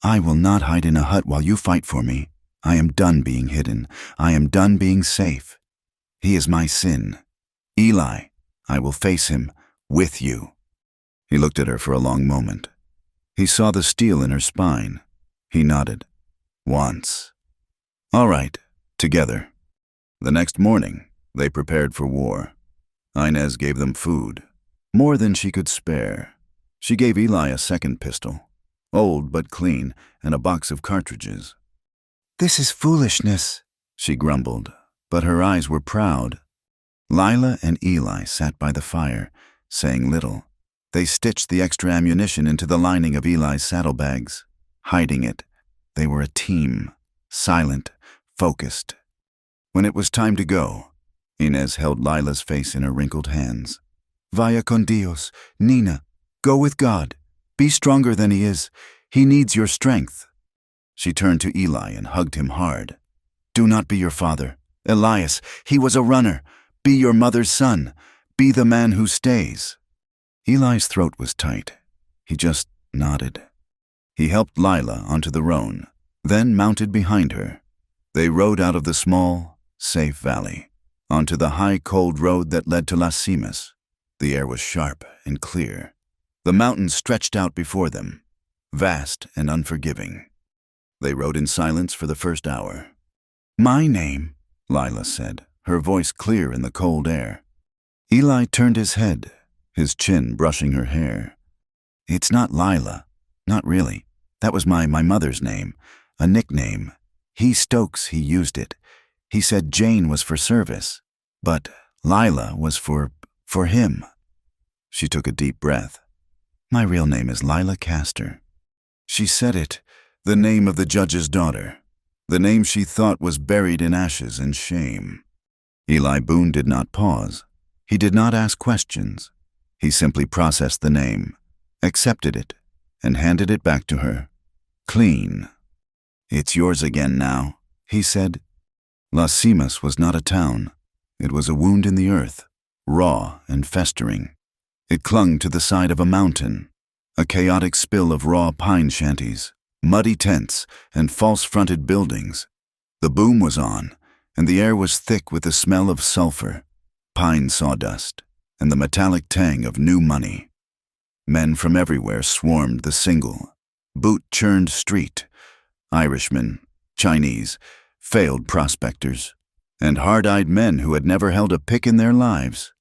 I will not hide in a hut while you fight for me. I am done being hidden. I am done being safe. He is my sin. Eli, I will face him with you." He looked at her for a long moment. He saw the steel in her spine. He nodded. "Once." "All right, together." The next morning, they prepared for war. Inez gave them food, more than she could spare. She gave Eli a second pistol, old but clean, and a box of cartridges. "This is foolishness," she grumbled, but her eyes were proud. Lila and Eli sat by the fire, saying little. They stitched the extra ammunition into the lining of Eli's saddlebags, hiding it. They were a team, silent, focused. When it was time to go, Inez held Lila's face in her wrinkled hands. "Vaya con Dios, Nina. Go with God. Be stronger than he is. He needs your strength." She turned to Eli and hugged him hard. "Do not be your father. Elias, he was a runner. Be your mother's son. Be the man who stays." Eli's throat was tight. He just nodded. He helped Lila onto the roan, then mounted behind her. They rode out of the small, safe valley, onto the high, cold road that led to Las Cimas. The air was sharp and clear. The mountains stretched out before them, vast and unforgiving. They rode in silence for the first hour. "My name," Lila said, her voice clear in the cold air. Eli turned his head, his chin brushing her hair. "It's not Lila. Not really. That was my mother's name, a nickname. He used it. He said Jane was for service, but Lila was for him." She took a deep breath. "My real name is Lila Castor." She said it, the name of the judge's daughter, the name she thought was buried in ashes and shame. Eli Boone did not pause. He did not ask questions. He simply processed the name, accepted it, and handed it back to her. Clean. "It's yours again now," he said. Las Cimas was not a town. It was a wound in the earth, raw and festering. It clung to the side of a mountain, a chaotic spill of raw pine shanties, muddy tents, and false-fronted buildings. The boom was on, and the air was thick with the smell of sulfur, pine sawdust, and the metallic tang of new money. Men from everywhere swarmed the single, boot-churned street. Irishmen, Chinese, failed prospectors, and hard-eyed men who had never held a pick in their lives.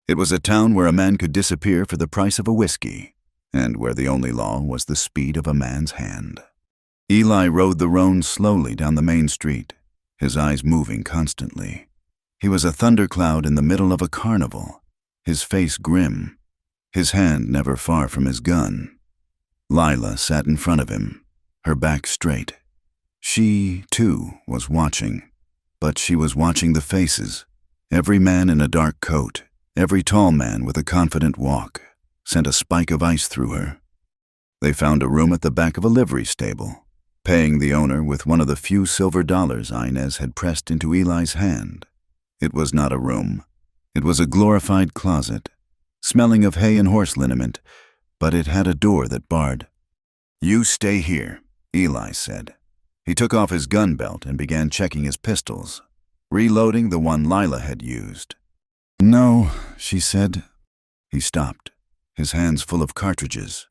It was a town where a man could disappear for the price of a whiskey, and where the only law was the speed of a man's hand. Eli rode the roan slowly down the main street, his eyes moving constantly. He was a thundercloud in the middle of a carnival, his face grim, his hand never far from his gun. Lila sat in front of him, her back straight. She, too, was watching, but she was watching the faces. Every man in a dark coat, every tall man with a confident walk, sent a spike of ice through her. They found a room at the back of a livery stable, paying the owner with one of the few silver dollars Inez had pressed into Eli's hand. It was not a room. It was a glorified closet, smelling of hay and horse liniment, but it had a door that barred. "You stay here," Eli said. He took off his gun belt and began checking his pistols, reloading the one Lila had used. "No," she said. He stopped, his hands full of cartridges.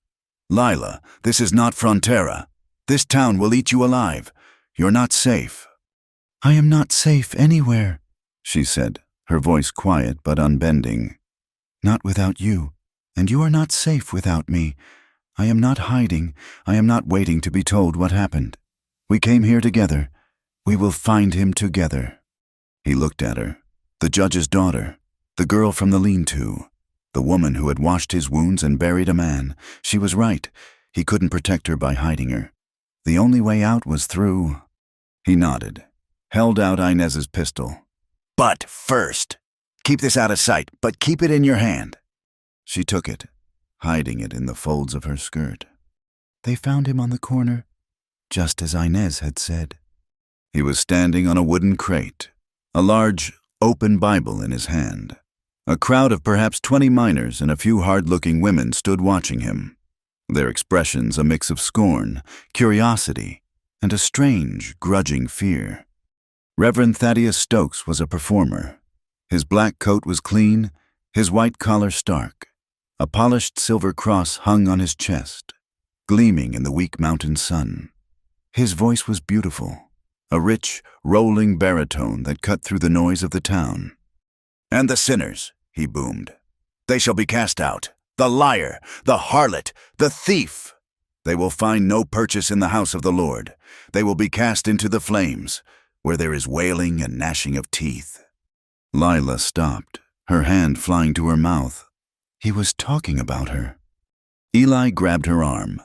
"Lila, this is not Frontera. This town will eat you alive. You're not safe." "I am not safe anywhere," she said, her voice quiet but unbending. "Not without you, and you are not safe without me. I am not hiding. I am not waiting to be told what happened. We came here together. We will find him together." He looked at her, the judge's daughter, the girl from the lean-to, the woman who had washed his wounds and buried a man. She was right. He couldn't protect her by hiding her. The only way out was through. He nodded, held out Inez's pistol. "But first, keep this out of sight, but keep it in your hand." She took it, hiding it in the folds of her skirt. They found him on the corner, just as Inez had said. He was standing on a wooden crate, a large, open Bible in his hand. A crowd of perhaps 20 miners and a few hard-looking women stood watching him. their expressions a mix of scorn, curiosity, and a strange, grudging fear. Reverend Thaddeus Stokes was a performer. His black coat was clean, his white collar stark. A polished silver cross hung on his chest, gleaming in the weak mountain sun. His voice was beautiful, a rich, rolling baritone that cut through the noise of the town. "And the sinners," he boomed. "They shall be cast out. The liar, the harlot, the thief. They will find no purchase in the house of the Lord. They will be cast into the flames, where there is wailing and gnashing of teeth." Lila stopped, her hand flying to her mouth. He was talking about her. Eli grabbed her arm,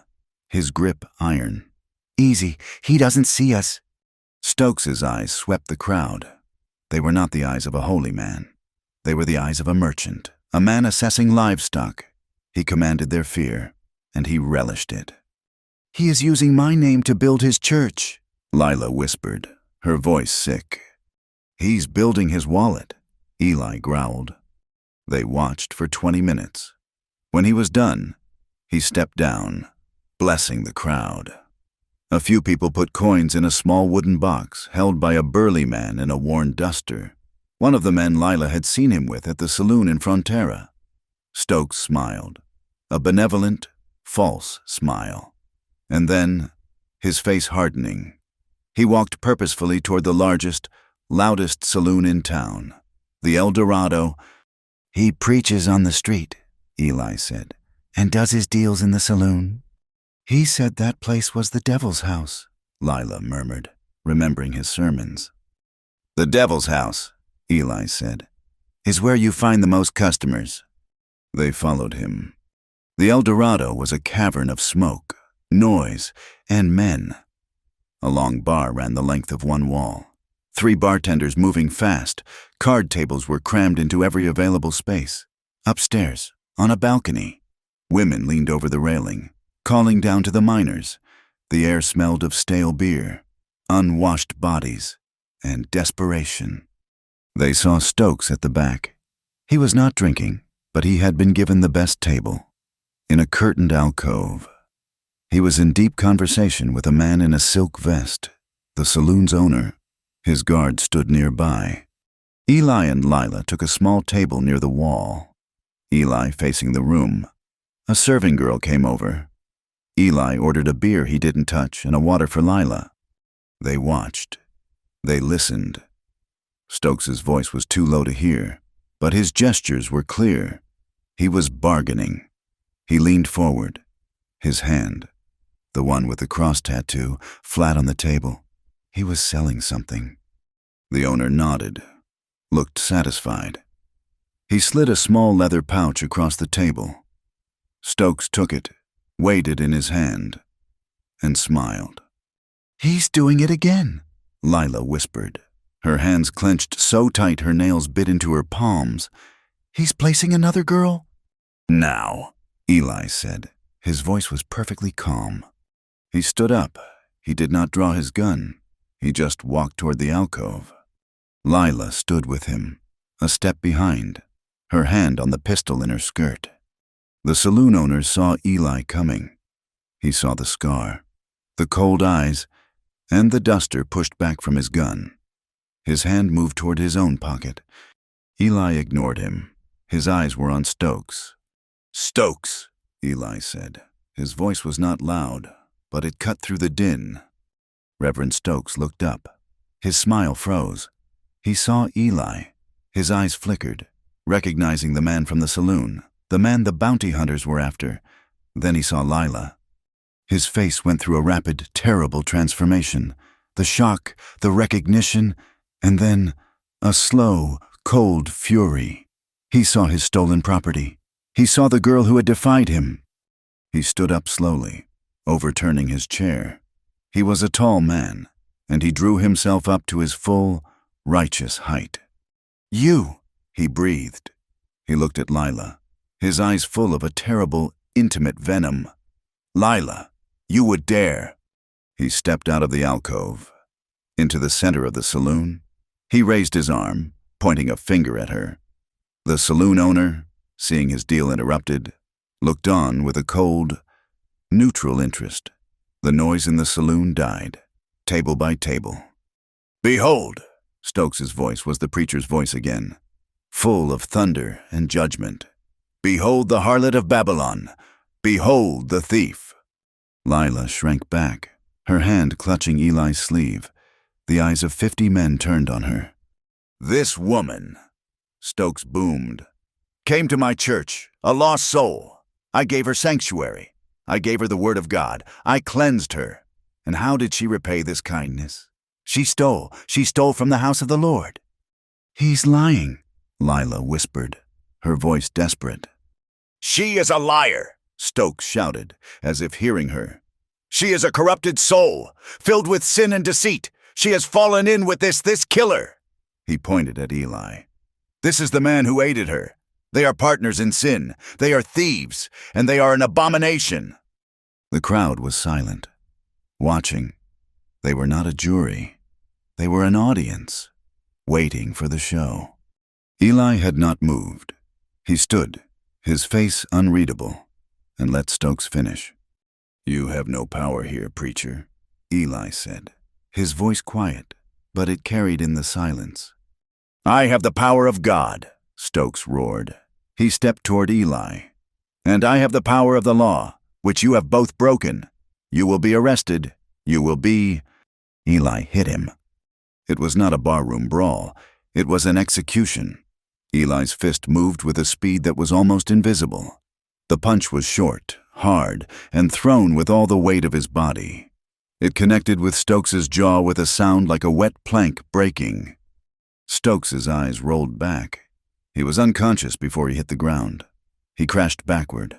his grip iron. "Easy, he doesn't see us." Stokes's eyes swept the crowd. They were not the eyes of a holy man. They were the eyes of a merchant, a man assessing livestock. He commanded their fear, and he relished it. "He is using my name to build his church," Lila whispered, her voice sick. "He's building his wallet," Eli growled. They watched for 20 minutes. When he was done, he stepped down, blessing the crowd. A few people put coins in a small wooden box held by a burly man in a worn duster. One of the men Lila had seen him with at the saloon in Frontera. Stokes smiled, a benevolent, false smile. And then, his face hardening, he walked purposefully toward the largest, loudest saloon in town, the El Dorado. "He preaches on the street," Eli said, "and does his deals in the saloon." "He said that place was the devil's house," Lila murmured, remembering his sermons. "The devil's house," Eli said, "is where you find the most customers." They followed him. The El Dorado was a cavern of smoke, noise, and men. A long bar ran the length of one wall. 3 bartenders moving fast, card tables were crammed into every available space. Upstairs, on a balcony, women leaned over the railing, calling down to the miners. The air smelled of stale beer, unwashed bodies, and desperation. They saw Stokes at the back. He was not drinking, but he had been given the best table, in a curtained alcove. He was in deep conversation with a man in a silk vest, the saloon's owner. His guard stood nearby. Eli and Lila took a small table near the wall, Eli facing the room. A serving girl came over. Eli ordered a beer he didn't touch and a water for Lila. They watched. They listened. Stokes's voice was too low to hear, but his gestures were clear. He was bargaining. He leaned forward, his hand, the one with the cross tattoo, flat on the table. He was selling something. The owner nodded, looked satisfied. He slid a small leather pouch across the table. Stokes took it, weighed it in his hand, and smiled. "He's doing it again," Lila whispered, her hands clenched so tight her nails bit into her palms. "He's placing another girl?" "Now," Eli said. His voice was perfectly calm. He stood up. He did not draw his gun. He just walked toward the alcove. Lila stood with him, a step behind, her hand on the pistol in her skirt. The saloon owner saw Eli coming. He saw the scar, the cold eyes, and the duster pushed back from his gun. His hand moved toward his own pocket. Eli ignored him. His eyes were on Stokes. "Stokes," Eli said. His voice was not loud, but it cut through the din. Reverend Stokes looked up. His smile froze. He saw Eli. His eyes flickered, recognizing the man from the saloon, the man the bounty hunters were after. Then he saw Lila. His face went through a rapid, terrible transformation. The shock, the recognition, and then a slow, cold fury. He saw his stolen property. He saw the girl who had defied him. He stood up slowly, overturning his chair. He was a tall man, and he drew himself up to his full, righteous height. "You," he breathed. He looked at Lila, his eyes full of a terrible, intimate venom. "Lila, you would dare." He stepped out of the alcove, into the center of the saloon. He raised his arm, pointing a finger at her. The saloon owner, seeing his deal interrupted, looked on with a cold, Neutral interest. The noise in the saloon died, table by table. "Behold!" Stokes's voice was the preacher's voice again, full of thunder and judgment. "Behold the harlot of Babylon! Behold the thief!" Lila shrank back, her hand clutching Eli's sleeve. The eyes of 50 men turned on her. "This woman," Stokes boomed, "came to my church, a lost soul. I gave her sanctuary. I gave her the word of God. I cleansed her. And how did she repay this kindness? She stole. She stole from the house of the Lord." "He's lying," Lila whispered, her voice desperate. "She is a liar," Stokes shouted, as if hearing her. "She is a corrupted soul, filled with sin and deceit. She has fallen in with this killer." He pointed at Eli. "This is the man who aided her. They are partners in sin. They are thieves, and they are an abomination." The crowd was silent, watching. They were not a jury. They were an audience, waiting for the show. Eli had not moved. He stood, his face unreadable, and let Stokes finish. "You have no power here, preacher," Eli said, his voice quiet, but it carried in the silence. "I have the power of God," Stokes roared. He stepped toward Eli. "And I have the power of the law, which you have both broken. You will be arrested. You will be—" Eli hit him. It was not a barroom brawl. It was an execution. Eli's fist moved with a speed that was almost invisible. The punch was short, hard, and thrown with all the weight of his body. It connected with Stokes's jaw with a sound like a wet plank breaking. Stokes's eyes rolled back. He was unconscious before he hit the ground. He crashed backward,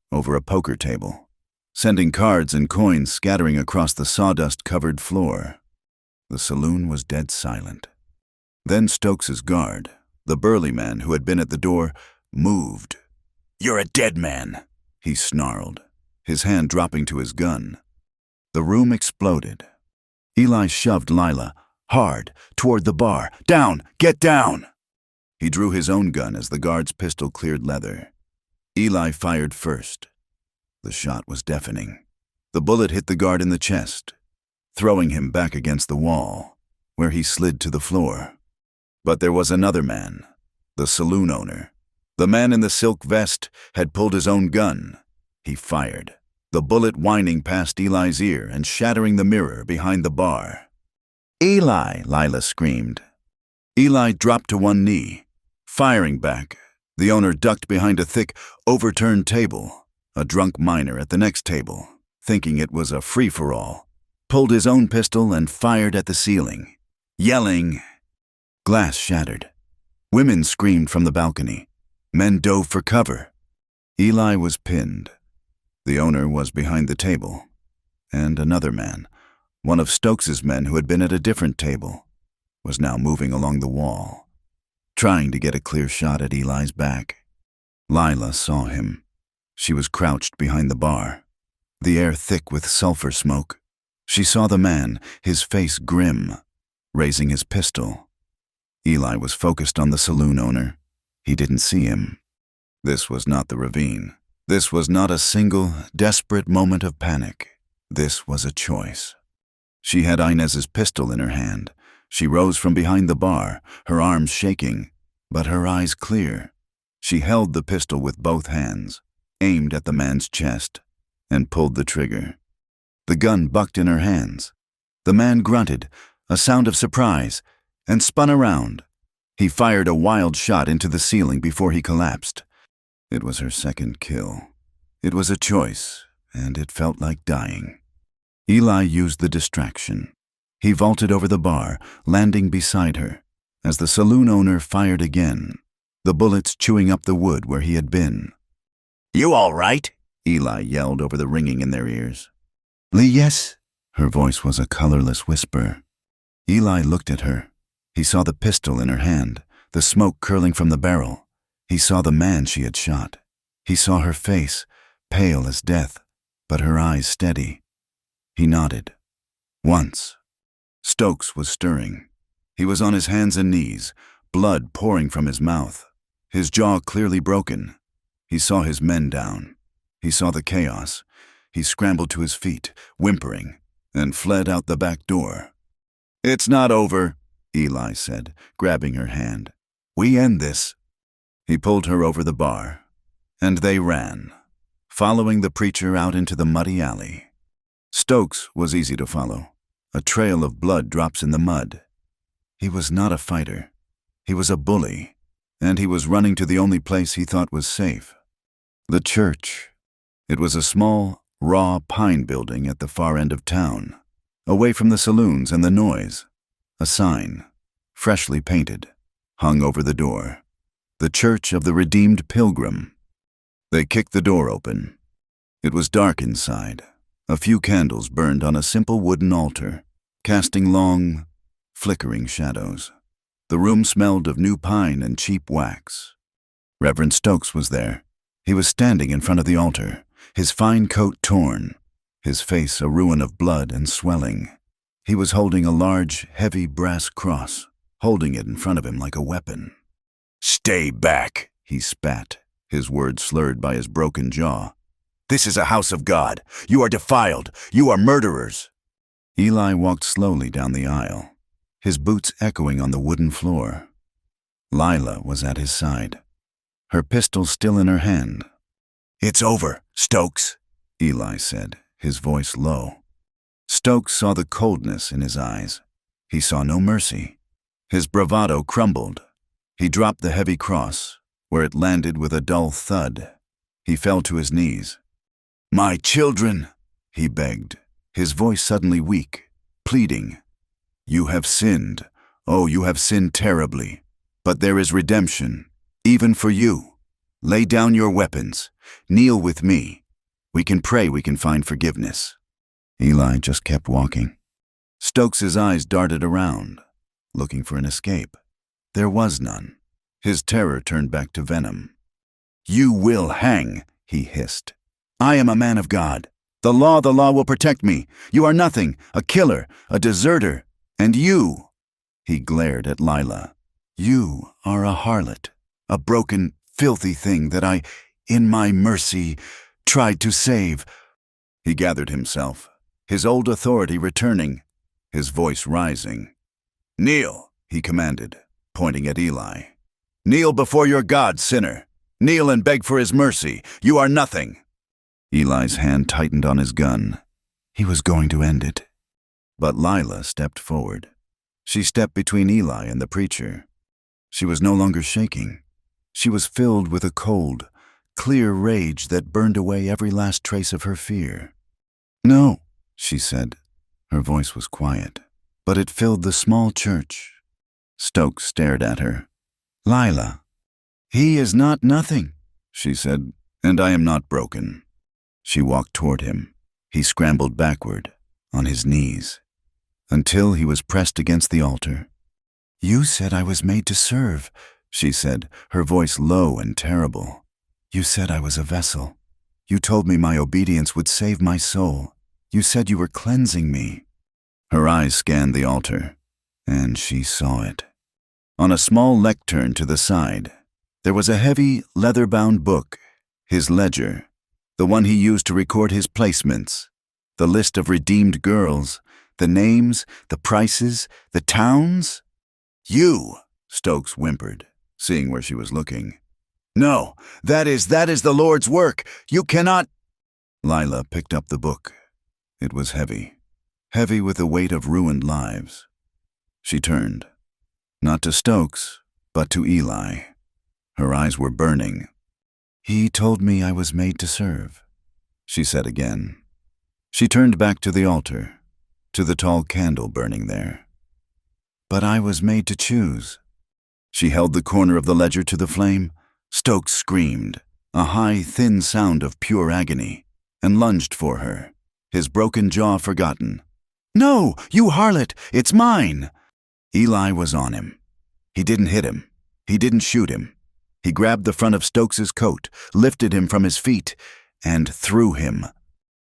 over a poker table, sending cards and coins scattering across the sawdust-covered floor. The saloon was dead silent. Then Stokes's guard, the burly man who had been at the door, moved. "You're a dead man," he snarled, his hand dropping to his gun. The room exploded. Eli shoved Lila, hard, toward the bar. "Down! Get down!" He drew his own gun as the guard's pistol cleared leather. Eli fired first. The shot was deafening. The bullet hit the guard in the chest, throwing him back against the wall, where he slid to the floor. But there was another man, the saloon owner. The man in the silk vest had pulled his own gun. He fired, the bullet whining past Eli's ear and shattering the mirror behind the bar. "Eli!" Lila screamed. Eli dropped to one knee. Firing back, the owner ducked behind a thick, overturned table. A drunk miner at the next table, thinking it was a free-for-all, pulled his own pistol and fired at the ceiling, yelling. Glass shattered. Women screamed from the balcony. Men dove for cover. Eli was pinned. The owner was behind the table. And another man, one of Stokes's men who had been at a different table, was now moving along the wall, trying to get a clear shot at Eli's back. Lila saw him. She was crouched behind the bar, the air thick with sulfur smoke. She saw the man, his face grim, raising his pistol. Eli was focused on the saloon owner. He didn't see him. This was not the ravine. This was not a single, desperate moment of panic. This was a choice. She had Inez's pistol in her hand. She rose from behind the bar, her arms shaking, but her eyes clear. She held the pistol with both hands, aimed at the man's chest, and pulled the trigger. The gun bucked in her hands. The man grunted, a sound of surprise, and spun around. He fired a wild shot into the ceiling before he collapsed. It was her second kill. It was a choice, and it felt like dying. Eli used the distraction. He vaulted over the bar, landing beside her, as the saloon owner fired again, the bullets chewing up the wood where he had been. "You all right?" Eli yelled over the ringing in their ears. "Yes." Her voice was a colorless whisper. Eli looked at her. He saw the pistol in her hand, the smoke curling from the barrel. He saw the man she had shot. He saw her face, pale as death, but her eyes steady. He nodded. Once. Stokes was stirring. He was on his hands and knees, blood pouring from his mouth, his jaw clearly broken. He saw his men down. He saw the chaos. He scrambled to his feet, whimpering, and fled out the back door. "It's not over," Eli said, grabbing her hand. "We end this." He pulled her over the bar, and they ran, following the preacher out into the muddy alley. Stokes was easy to follow. A trail of blood drops in the mud. He was not a fighter. He was a bully, and he was running to the only place he thought was safe. The church. It was a small, raw pine building at the far end of town, away from the saloons and the noise. A sign, freshly painted, hung over the door. The Church of the Redeemed Pilgrim. They kicked the door open. It was dark inside. A few candles burned on a simple wooden altar, casting long, flickering shadows. The room smelled of new pine and cheap wax. Reverend Stokes was there. He was standing in front of the altar, his fine coat torn, his face a ruin of blood and swelling. He was holding a large, heavy brass cross, holding it in front of him like a weapon. "Stay back," he spat, his words slurred by his broken jaw. "This is a house of God. You are defiled. You are murderers." Eli walked slowly down the aisle, his boots echoing on the wooden floor. Lila was at his side, her pistol still in her hand. "It's over, Stokes," Eli said, his voice low. Stokes saw the coldness in his eyes. He saw no mercy. His bravado crumbled. He dropped the heavy cross, where it landed with a dull thud. He fell to his knees. "My children," he begged, his voice suddenly weak, pleading. "You have sinned. Oh, you have sinned terribly. But there is redemption, even for you. Lay down your weapons. Kneel with me. We can pray we can find forgiveness." Eli just kept walking. Stokes's eyes darted around, looking for an escape. There was none. His terror turned back to venom. "You will hang," he hissed. "I am a man of God. The law will protect me. You are nothing, a killer, a deserter. And you," he glared at Lila, "you are a harlot, a broken, filthy thing that I, in my mercy, tried to save." He gathered himself, his old authority returning, his voice rising. "Kneel," he commanded, pointing at Eli. "Kneel before your God, sinner. Kneel and beg for his mercy. You are nothing." Eli's hand tightened on his gun. He was going to end it. But Lila stepped forward. She stepped between Eli and the preacher. She was no longer shaking. She was filled with a cold, clear rage that burned away every last trace of her fear. "No," she said. Her voice was quiet, but it filled the small church. Stokes stared at her. "Lila." "He is not nothing," she said, "and I am not broken." She walked toward him. He scrambled backward, on his knees, until he was pressed against the altar. "You said I was made to serve," she said, her voice low and terrible. "You said I was a vessel. You told me my obedience would save my soul. You said you were cleansing me." Her eyes scanned the altar, and she saw it. On a small lectern to the side, there was a heavy, leather-bound book, his ledger, the one he used to record his placements, the list of redeemed girls, the names, the prices, the towns. "You," Stokes whimpered, seeing where she was looking. "No, that is the Lord's work. You cannot—" Lila picked up the book. It was heavy with the weight of ruined lives. She turned, not to Stokes, but to Eli. Her eyes were burning. "He told me I was made to serve," she said again. She turned back to the altar, to the tall candle burning there. "But I was made to choose." She held the corner of the ledger to the flame. Stokes screamed, a high, thin sound of pure agony, and lunged for her, his broken jaw forgotten. "No, you harlot! It's mine!" Eli was on him. He didn't hit him. He didn't shoot him. He grabbed the front of Stokes's coat, lifted him from his feet, and threw him.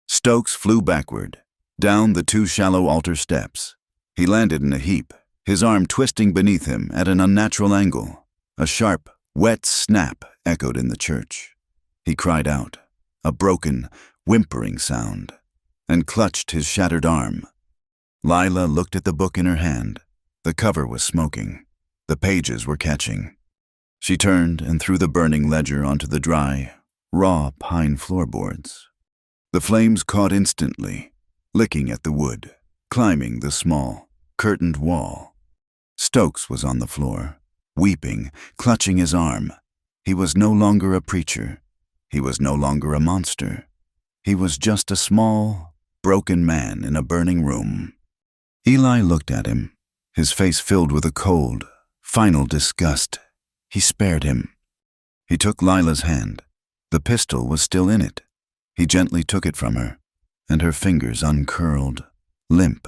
Stokes flew backward, down the 2 shallow altar steps. He landed in a heap, his arm twisting beneath him at an unnatural angle. A sharp, wet snap echoed in the church. He cried out, a broken, whimpering sound, and clutched his shattered arm. Lila looked at the book in her hand. The cover was smoking. The pages were catching. She turned and threw the burning ledger onto the dry, raw pine floorboards. The flames caught instantly, licking at the wood, climbing the small, curtained wall. Stokes was on the floor, weeping, clutching his arm. He was no longer a preacher. He was no longer a monster. He was just a small, broken man in a burning room. Eli looked at him, his face filled with a cold, final disgust. He spared him. He took Lila's hand. The pistol was still in it. He gently took it from her, and her fingers uncurled, limp.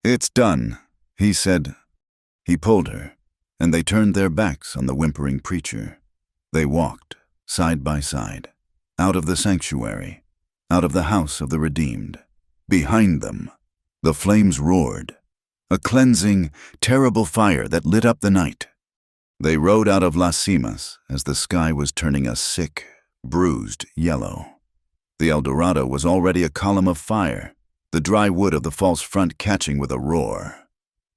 "It's done," he said. He pulled her, and they turned their backs on the whimpering preacher. They walked, side by side, out of the sanctuary, out of the house of the redeemed. Behind them, the flames roared, a cleansing, terrible fire that lit up the night. They rode out of Las Cimas as the sky was turning a sick, bruised yellow. The El Dorado was already a column of fire, the dry wood of the false front catching with a roar.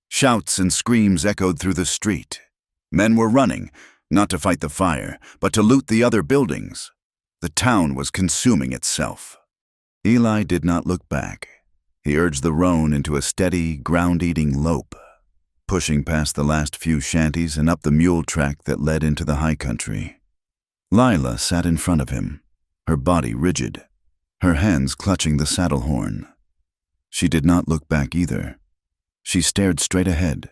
Shouts and screams echoed through the street. Men were running, not to fight the fire, but to loot the other buildings. The town was consuming itself. Eli did not look back. He urged the roan into a steady, ground-eating lope, pushing past the last few shanties and up the mule track that led into the high country. Lila sat in front of him, her body rigid, her hands clutching the saddle horn. She did not look back either. She stared straight ahead,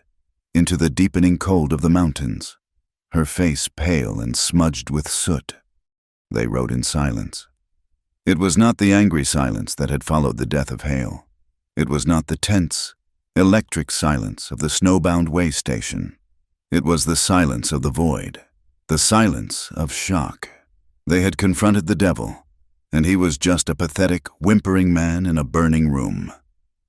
into the deepening cold of the mountains, her face pale and smudged with soot. They rode in silence. It was not the angry silence that had followed the death of Hale. It was not the tense, electric silence of the snowbound way station. It was the silence of the void, the silence of shock. They had confronted the devil, and he was just a pathetic, whimpering man in a burning room.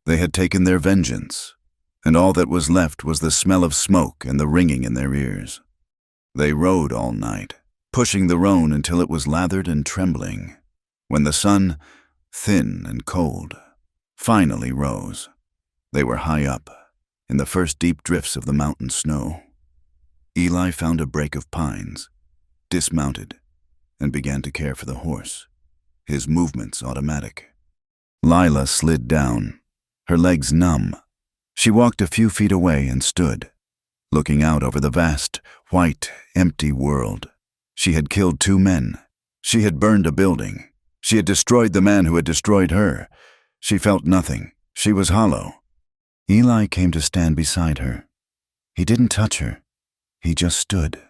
They had taken their vengeance, and all that was left was the smell of smoke and the ringing in their ears. They rode all night, pushing the roan until it was lathered and trembling. When the sun, thin and cold, finally rose, they were high up, in the first deep drifts of the mountain snow. Eli found a brake of pines, dismounted, and began to care for the horse, his movements automatic. Lila slid down, her legs numb. She walked a few feet away and stood, looking out over the vast, white, empty world. She had killed 2 men. She had burned a building. She had destroyed the man who had destroyed her. She felt nothing. She was hollow. Eli came to stand beside her. He didn't touch her. He just stood,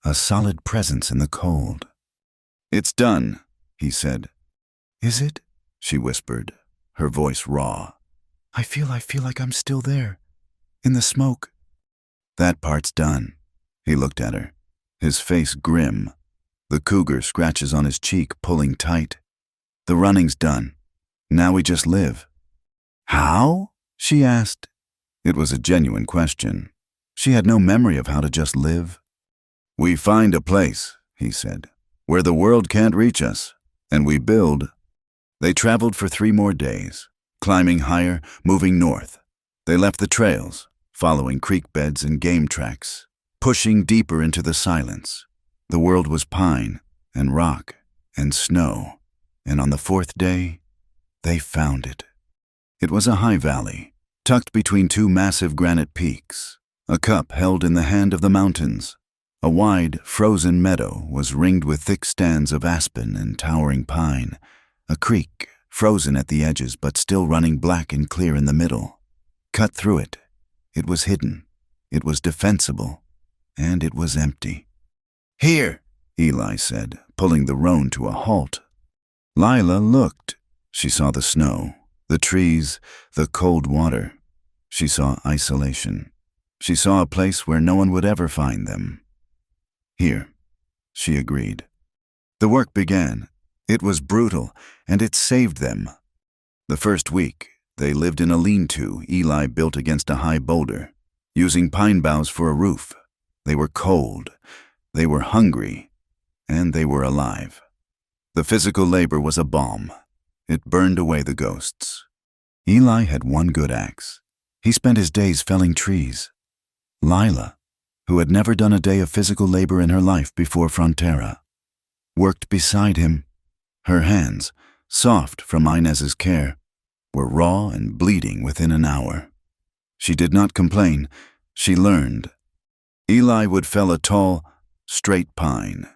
a solid presence in the cold. "It's done," he said. "Is it?" she whispered, her voice raw. I feel like I'm still there, in the smoke." "That part's done." He looked at her, his face grim, the cougar scratches on his cheek pulling tight. "The running's done. Now we just live." "How?" she asked. It was a genuine question. She had no memory of how to just live. "We find a place," he said, "where the world can't reach us, and we build." They traveled for 3 more days, climbing higher, moving north. They left the trails, following creek beds and game tracks, pushing deeper into the silence. The world was pine and rock and snow, and on the 4th day, they found it. It was a high valley, tucked between 2 massive granite peaks, a cup held in the hand of the mountains. A wide, frozen meadow was ringed with thick stands of aspen and towering pine, a creek, frozen at the edges but still running black and clear in the middle. Cut through it. It was hidden. It was defensible. And it was empty. "Here," Eli said, pulling the roan to a halt. Lila looked. She saw the snow, the trees, the cold water. She saw isolation. She saw a place where no one would ever find them. "Here," she agreed. The work began. It was brutal, and it saved them. The first week, they lived in a lean-to Eli built against a high boulder, using pine boughs for a roof. They were cold, they were hungry, and they were alive. The physical labor was a balm. It burned away the ghosts. Eli had one good axe. He spent his days felling trees. Lila, who had never done a day of physical labor in her life before Frontera, worked beside him. Her hands, soft from Inez's care, were raw and bleeding within an hour. She did not complain. She learned. Eli would fell a tall, straight pine,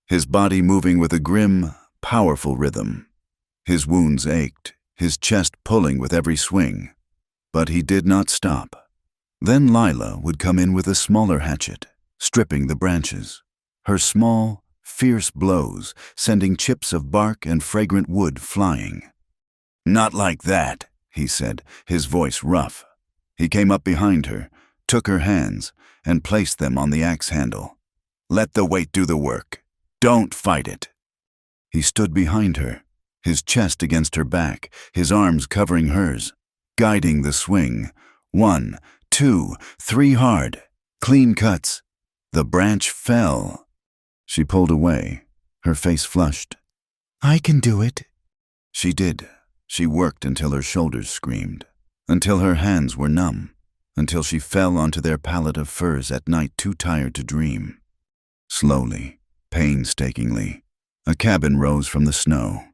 his body moving with a grim, powerful rhythm. His wounds ached, his chest pulling with every swing. But he did not stop. Then Lila would come in with a smaller hatchet, stripping the branches. Her small, fierce blows sending chips of bark and fragrant wood flying. "Not like that," he said, his voice rough. He came up behind her, took her hands, and placed them on the axe handle. "Let the weight do the work. Don't fight it." He stood behind her, his chest against her back, his arms covering hers, guiding the swing. 1, 2, 3 hard, clean cuts. The branch fell. She pulled away, her face flushed. "I can do it." She did. She worked until her shoulders screamed, until her hands were numb, until she fell onto their pallet of furs at night too tired to dream. Slowly, painstakingly, a cabin rose from the snow.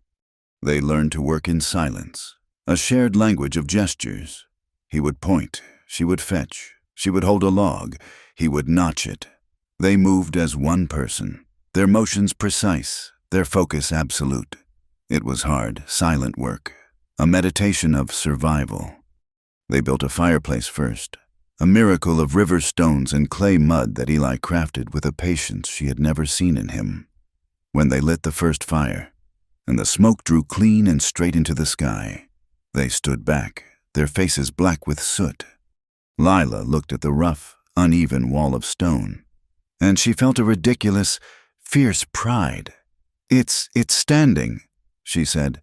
They learned to work in silence, a shared language of gestures. He would point, she would fetch, she would hold a log, he would notch it. They moved as one person, their motions precise, their focus absolute. It was hard, silent work, a meditation of survival. They built a fireplace first, a miracle of river stones and clay mud that Eli crafted with a patience she had never seen in him. When they lit the first fire, and the smoke drew clean and straight into the sky, they stood back, their faces black with soot. Lila looked at the rough, uneven wall of stone, and she felt a ridiculous, fierce pride. It's standing," she said.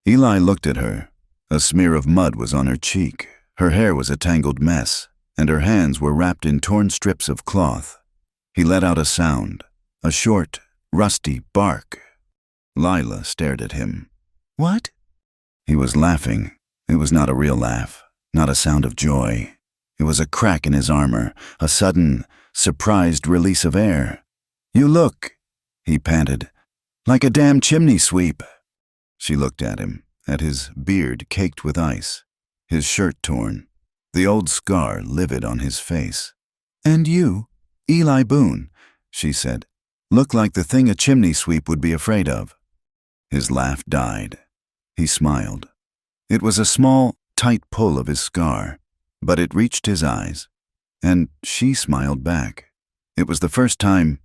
Eli looked at her. A smear of mud was on her cheek, her hair was a tangled mess, and her hands were wrapped in torn strips of cloth. He let out a sound, a short, rusty bark. Lila stared at him. "What?" He was laughing. It was not a real laugh, not a sound of joy. It was a crack in his armor, a sudden, surprised release of air. "You look," he panted, "like a damn chimney sweep." She looked at him, at his beard caked with ice, his shirt torn, the old scar livid on his face. "And you, Eli Boone," she said, "look like the thing a chimney sweep would be afraid of." His laugh died. He smiled. It was a small, tight pull of his scar, but it reached his eyes, and she smiled back. It was the first time.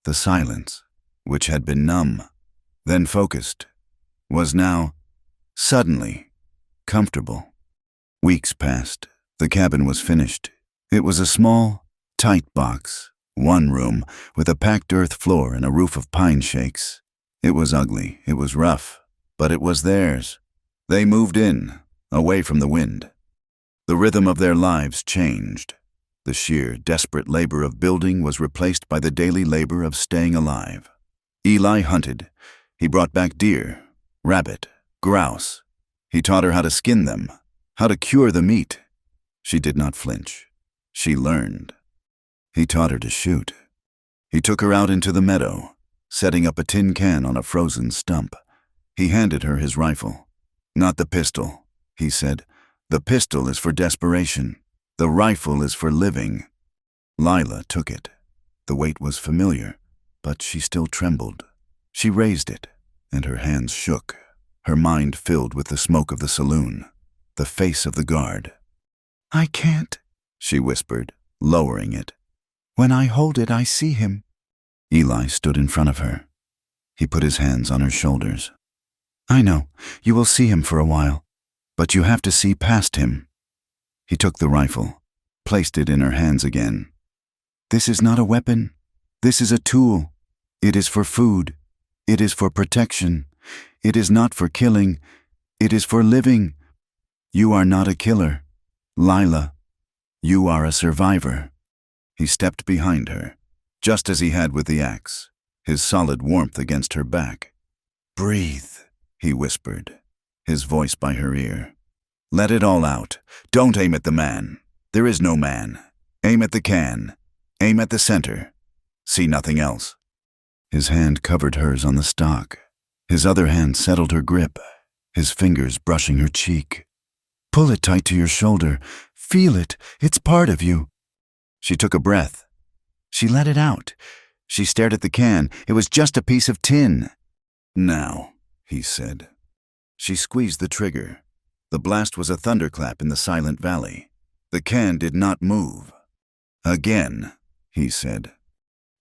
The silence, which had been numb, then focused, was now, suddenly, comfortable. Weeks passed. The cabin was finished. It was a small, tight box, one room, with a packed earth floor and a roof of pine shakes. It was ugly, it was rough, but it was theirs. They moved in, away from the wind. The rhythm of their lives changed. The sheer, desperate labor of building was replaced by the daily labor of staying alive. Eli hunted. He brought back deer, rabbit, grouse. He taught her how to skin them, how to cure the meat. She did not flinch. She learned. He taught her to shoot. He took her out into the meadow, setting up a tin can on a frozen stump. He handed her his rifle. "Not the pistol," he said. "The pistol is for desperation. The rifle is for living." Lila took it. The weight was familiar, but she still trembled. She raised it, and her hands shook, her mind filled with the smoke of the saloon, the face of the guard. "I can't," she whispered, lowering it. "When I hold it, I see him." Eli stood in front of her. He put his hands on her shoulders. "I know, you will see him for a while, but you have to see past him." He took the rifle, placed it in her hands again. "This is not a weapon. This is a tool. It is for food. It is for protection. It is not for killing. It is for living. You are not a killer, Lila. You are a survivor." He stepped behind her, just as he had with the axe, his solid warmth against her back. "Breathe," he whispered. his voice by her ear. Let it all out. Don't aim at the man. There is no man. Aim at the can. Aim at the center. See nothing else. His hand covered hers on the stock. His other hand settled her grip, his fingers brushing her cheek. Pull it tight to your shoulder. Feel it. It's part of you. She took a breath. She let it out. She stared at the can. It was just a piece of tin. Now, he said. She squeezed the trigger. The blast was a thunderclap in the silent valley. The can did not move. Again, he said.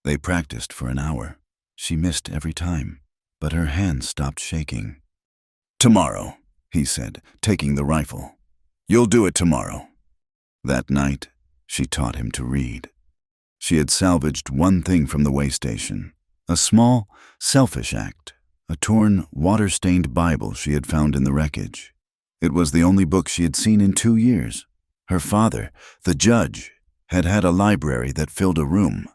They practiced for an hour. She missed every time, but her hands stopped shaking. Tomorrow, he said, taking the rifle. You'll do it tomorrow. That night, she taught him to read. She had salvaged one thing from the way station, a small, selfish act, a torn, water-stained Bible she had found in the wreckage. It was the only book she had seen in 2 years. Her father, the judge, had had a library that filled a room.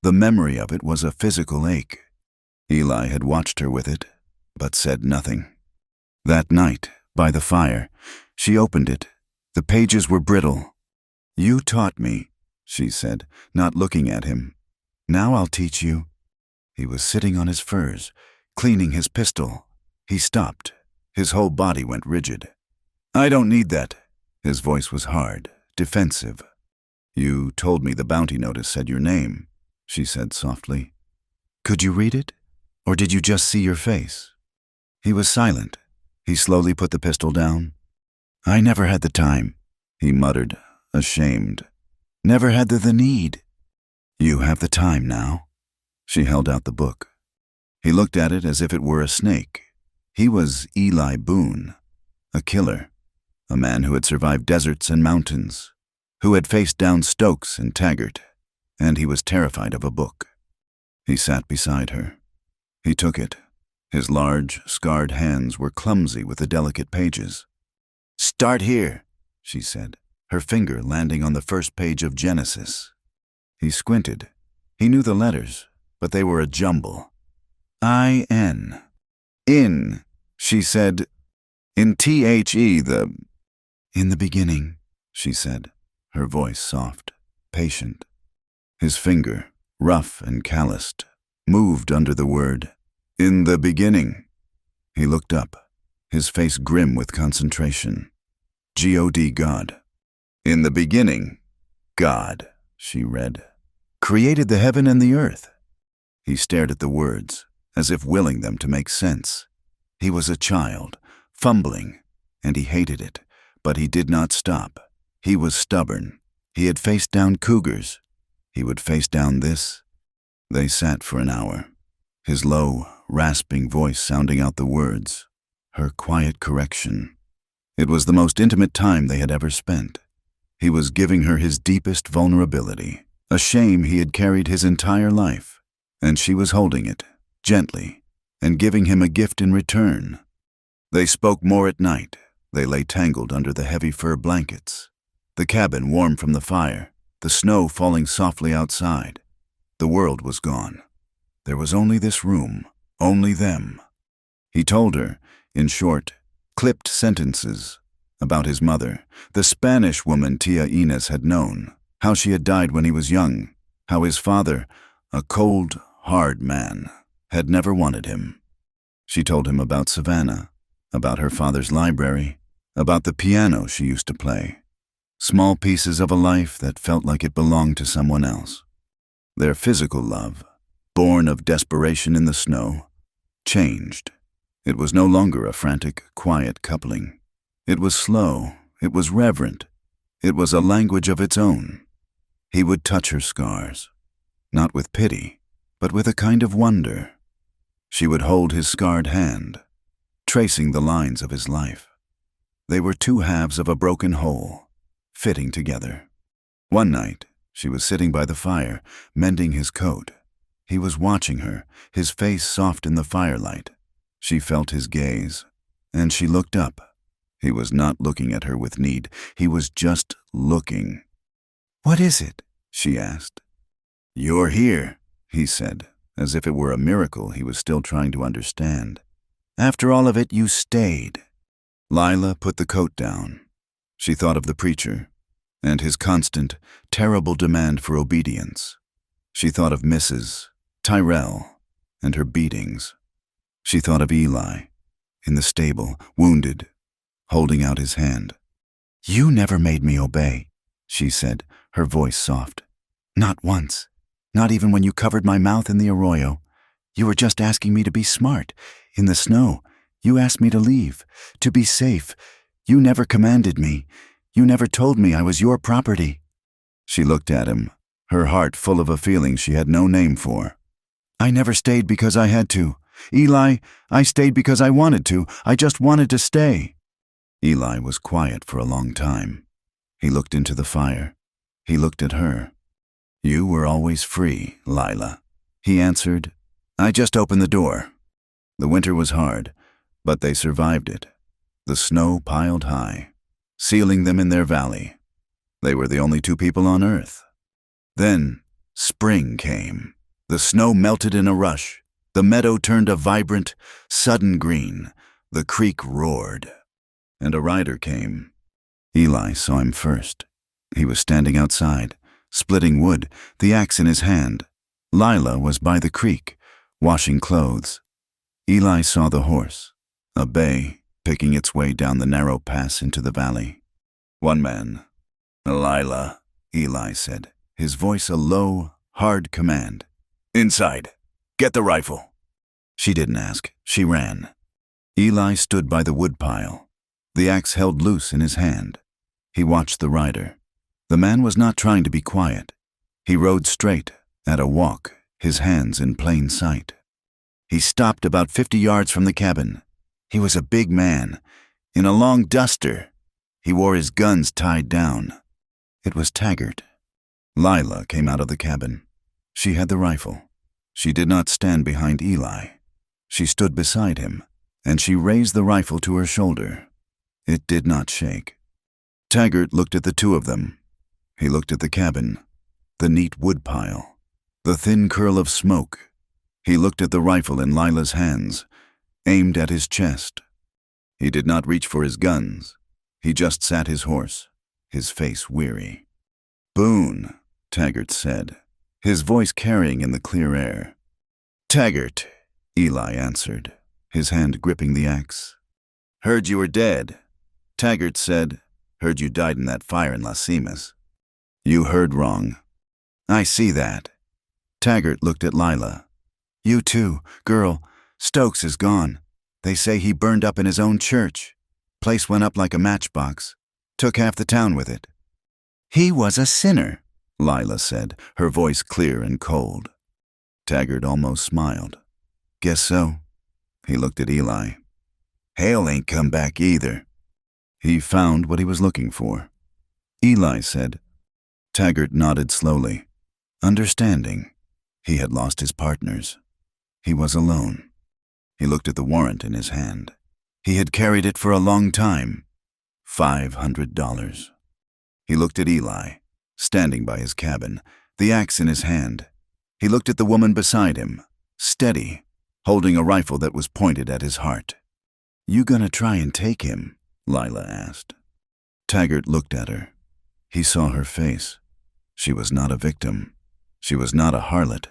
The memory of it was a physical ache. Eli had watched her with it, but said nothing. That night, by the fire, she opened it. The pages were brittle. You taught me, she said, not looking at him. Now I'll teach you. He was sitting on his furs, cleaning his pistol. He stopped. His whole body went rigid. I don't need that. His voice was hard, defensive. You told me the bounty notice said your name, she said softly. Could you read it? Or did you just see your face? He was silent. He slowly put the pistol down. I never had the time, he muttered, ashamed. Never had the need. You have the time now. She held out the book. He looked at it as if it were a snake. He was Eli Boone, a killer, a man who had survived deserts and mountains, who had faced down Stokes and Taggart, and he was terrified of a book. He sat beside her. He took it. His large, scarred hands were clumsy with the delicate pages. Start here, she said, her finger landing on the first page of Genesis. He squinted. He knew the letters, but they were a jumble. I-N. In, she said. In T-H-E, In the beginning, she said, her voice soft, patient. His finger, rough and calloused, moved under the word, in the beginning. He looked up, his face grim with concentration. G-O-D, God. In the beginning, God, she read, created the heaven and the earth. He stared at the words, as if willing them to make sense. He was a child, fumbling, and he hated it, but he did not stop. He was stubborn. He had faced down cougars. He would face down this. They sat for an hour, his low, rasping voice sounding out the words, her quiet correction. It was the most intimate time they had ever spent. He was giving her his deepest vulnerability, a shame he had carried his entire life, and she was holding it, gently, and giving him a gift in return. They spoke more at night. They lay tangled under the heavy fur blankets, the cabin warm from the fire, the snow falling softly outside. The world was gone. There was only this room, only them. He told her, in short, clipped sentences, about his mother, the Spanish woman Tia Inez had known, how she had died when he was young, how his father, a cold, hard man, had never wanted him. She told him about Savannah, about her father's library, about the piano she used to play, small pieces of a life that felt like it belonged to someone else. Their physical love, born of desperation in the snow, changed. It was no longer a frantic, quiet coupling. It was slow, it was reverent, it was a language of its own. He would touch her scars, not with pity, but with a kind of wonder. She would hold his scarred hand, tracing the lines of his life. They were two halves of a broken whole, fitting together. One night, she was sitting by the fire, mending his coat. He was watching her, his face soft in the firelight. She felt his gaze, and she looked up. He was not looking at her with need. He was just looking. "What is it?" she asked. "You're here," he said, as if it were a miracle he was still trying to understand. "After all of it, you stayed." Lila put the coat down. She thought of the preacher and his constant, terrible demand for obedience. She thought of Mrs. Tyrell and her beatings. She thought of Eli, in the stable, wounded, holding out his hand. "You never made me obey," she said, her voice soft. "Not once. Not even when you covered my mouth in the arroyo. You were just asking me to be smart. In the snow, you asked me to leave, to be safe. You never commanded me. You never told me I was your property." She looked at him, her heart full of a feeling she had no name for. "I never stayed because I had to. Eli, I stayed because I wanted to. I just wanted to stay." Eli was quiet for a long time. He looked into the fire. He looked at her. "You were always free, Lila," he answered. "I just opened the door." The winter was hard, but they survived it. The snow piled high, sealing them in their valley. They were the only two people on Earth. Then spring came. The snow melted in a rush. The meadow turned a vibrant, sudden green. The creek roared. And a rider came. Eli saw him first. He was standing outside, splitting wood, the axe in his hand. Lila was by the creek, washing clothes. Eli saw the horse, a bay, picking its way down the narrow pass into the valley. "One man." "Lila," Eli said, his voice a low, hard command. "Inside. Get the rifle." She didn't ask. She ran. Eli stood by the woodpile, the axe held loose in his hand. He watched the rider. The man was not trying to be quiet. He rode straight, at a walk, his hands in plain sight. He stopped about 50 yards from the cabin. He was a big man, in a long duster. He wore his guns tied down. It was Taggart. Lila came out of the cabin. She had the rifle. She did not stand behind Eli. She stood beside him, and she raised the rifle to her shoulder. It did not shake. Taggart looked at the two of them. He looked at the cabin, the neat woodpile, the thin curl of smoke. He looked at the rifle in Lila's hands, aimed at his chest. He did not reach for his guns. He just sat his horse, his face weary. "Boone," Taggart said, his voice carrying in the clear air. "Taggart," Eli answered, his hand gripping the axe. "Heard you were dead." Taggart said, "Heard you died in that fire in Las Cimas." "You heard wrong." "I see that." Taggart looked at Lila. "You too, girl. Stokes is gone. They say he burned up in his own church. Place went up like a matchbox. Took half the town with it." "He was a sinner," Lila said, her voice clear and cold. Taggart almost smiled. "Guess so." He looked at Eli. "Hale ain't come back either." He found what he was looking for. Eli said. Taggart nodded slowly, understanding. He had lost his partners. He was alone. He looked at the warrant in his hand. He had carried it for a long time. $500. He looked at Eli, standing by his cabin, the axe in his hand. He looked at the woman beside him, steady, holding a rifle that was pointed at his heart. "You gonna try and take him?" Lila asked. Taggart looked at her. He saw her face. She was not a victim. She was not a harlot.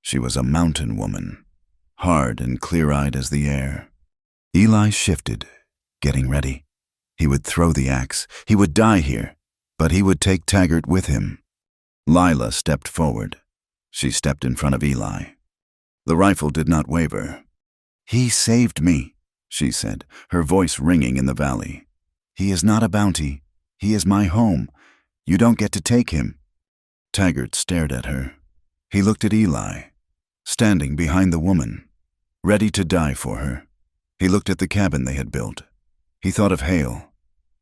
She was a mountain woman, hard and clear-eyed as the air. Eli shifted, getting ready. He would throw the axe. He would die here, but he would take Taggart with him. Lila stepped forward. She stepped in front of Eli. The rifle did not waver. "He saved me," she said, her voice ringing in the valley. "He is not a bounty. He is my home. You don't get to take him." Taggart stared at her. He looked at Eli, standing behind the woman, ready to die for her. He looked at the cabin they had built. He thought of Hale,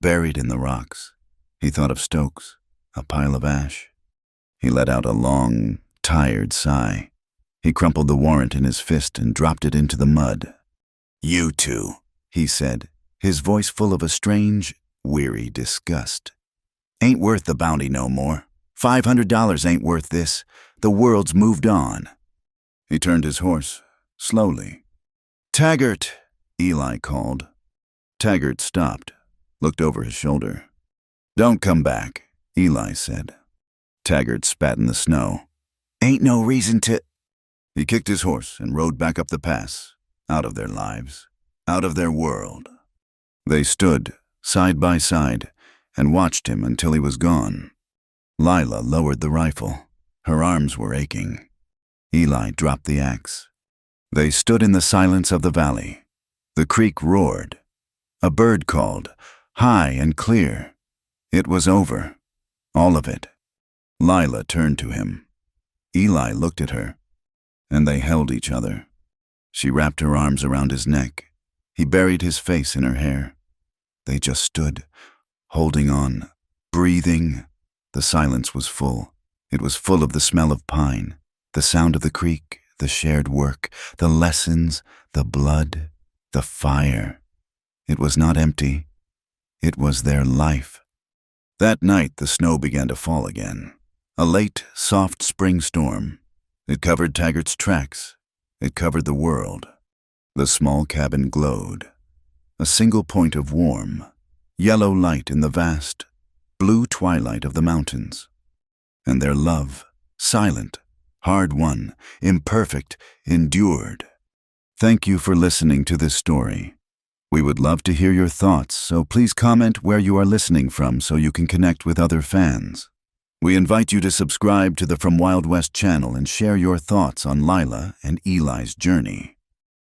buried in the rocks. He thought of Stokes, a pile of ash. He let out a long, tired sigh. He crumpled the warrant in his fist and dropped it into the mud. "You two," he said, his voice full of a strange, weary disgust. "Ain't worth the bounty no more. $500 ain't worth this. The world's moved on." He turned his horse, slowly. "Taggart," Eli called. Taggart stopped, looked over his shoulder. "Don't come back," Eli said. Taggart spat in the snow. "Ain't no reason to—" He kicked his horse and rode back up the pass, out of their lives, out of their world. They stood, side by side, and watched him until he was gone. Lila lowered the rifle. Her arms were aching. Eli dropped the axe. They stood in the silence of the valley. The creek roared. A bird called, high and clear. It was over. All of it. Lila turned to him. Eli looked at her, and they held each other. She wrapped her arms around his neck. He buried his face in her hair. They just stood, holding on, breathing. The silence was full. It was full of the smell of pine, the sound of the creek, the shared work, the lessons, the blood, the fire. It was not empty. It was their life. That night the snow began to fall again. A late, soft spring storm. It covered Taggart's tracks. It covered the world. The small cabin glowed. A single point of warm, yellow light in the vast, blue twilight of the mountains. And their love, silent, hard-won, imperfect, endured. Thank you for listening to this story. We would love to hear your thoughts, so please comment where you are listening from so you can connect with other fans. We invite you to subscribe to the From Wild West channel and share your thoughts on Lila and Eli's journey.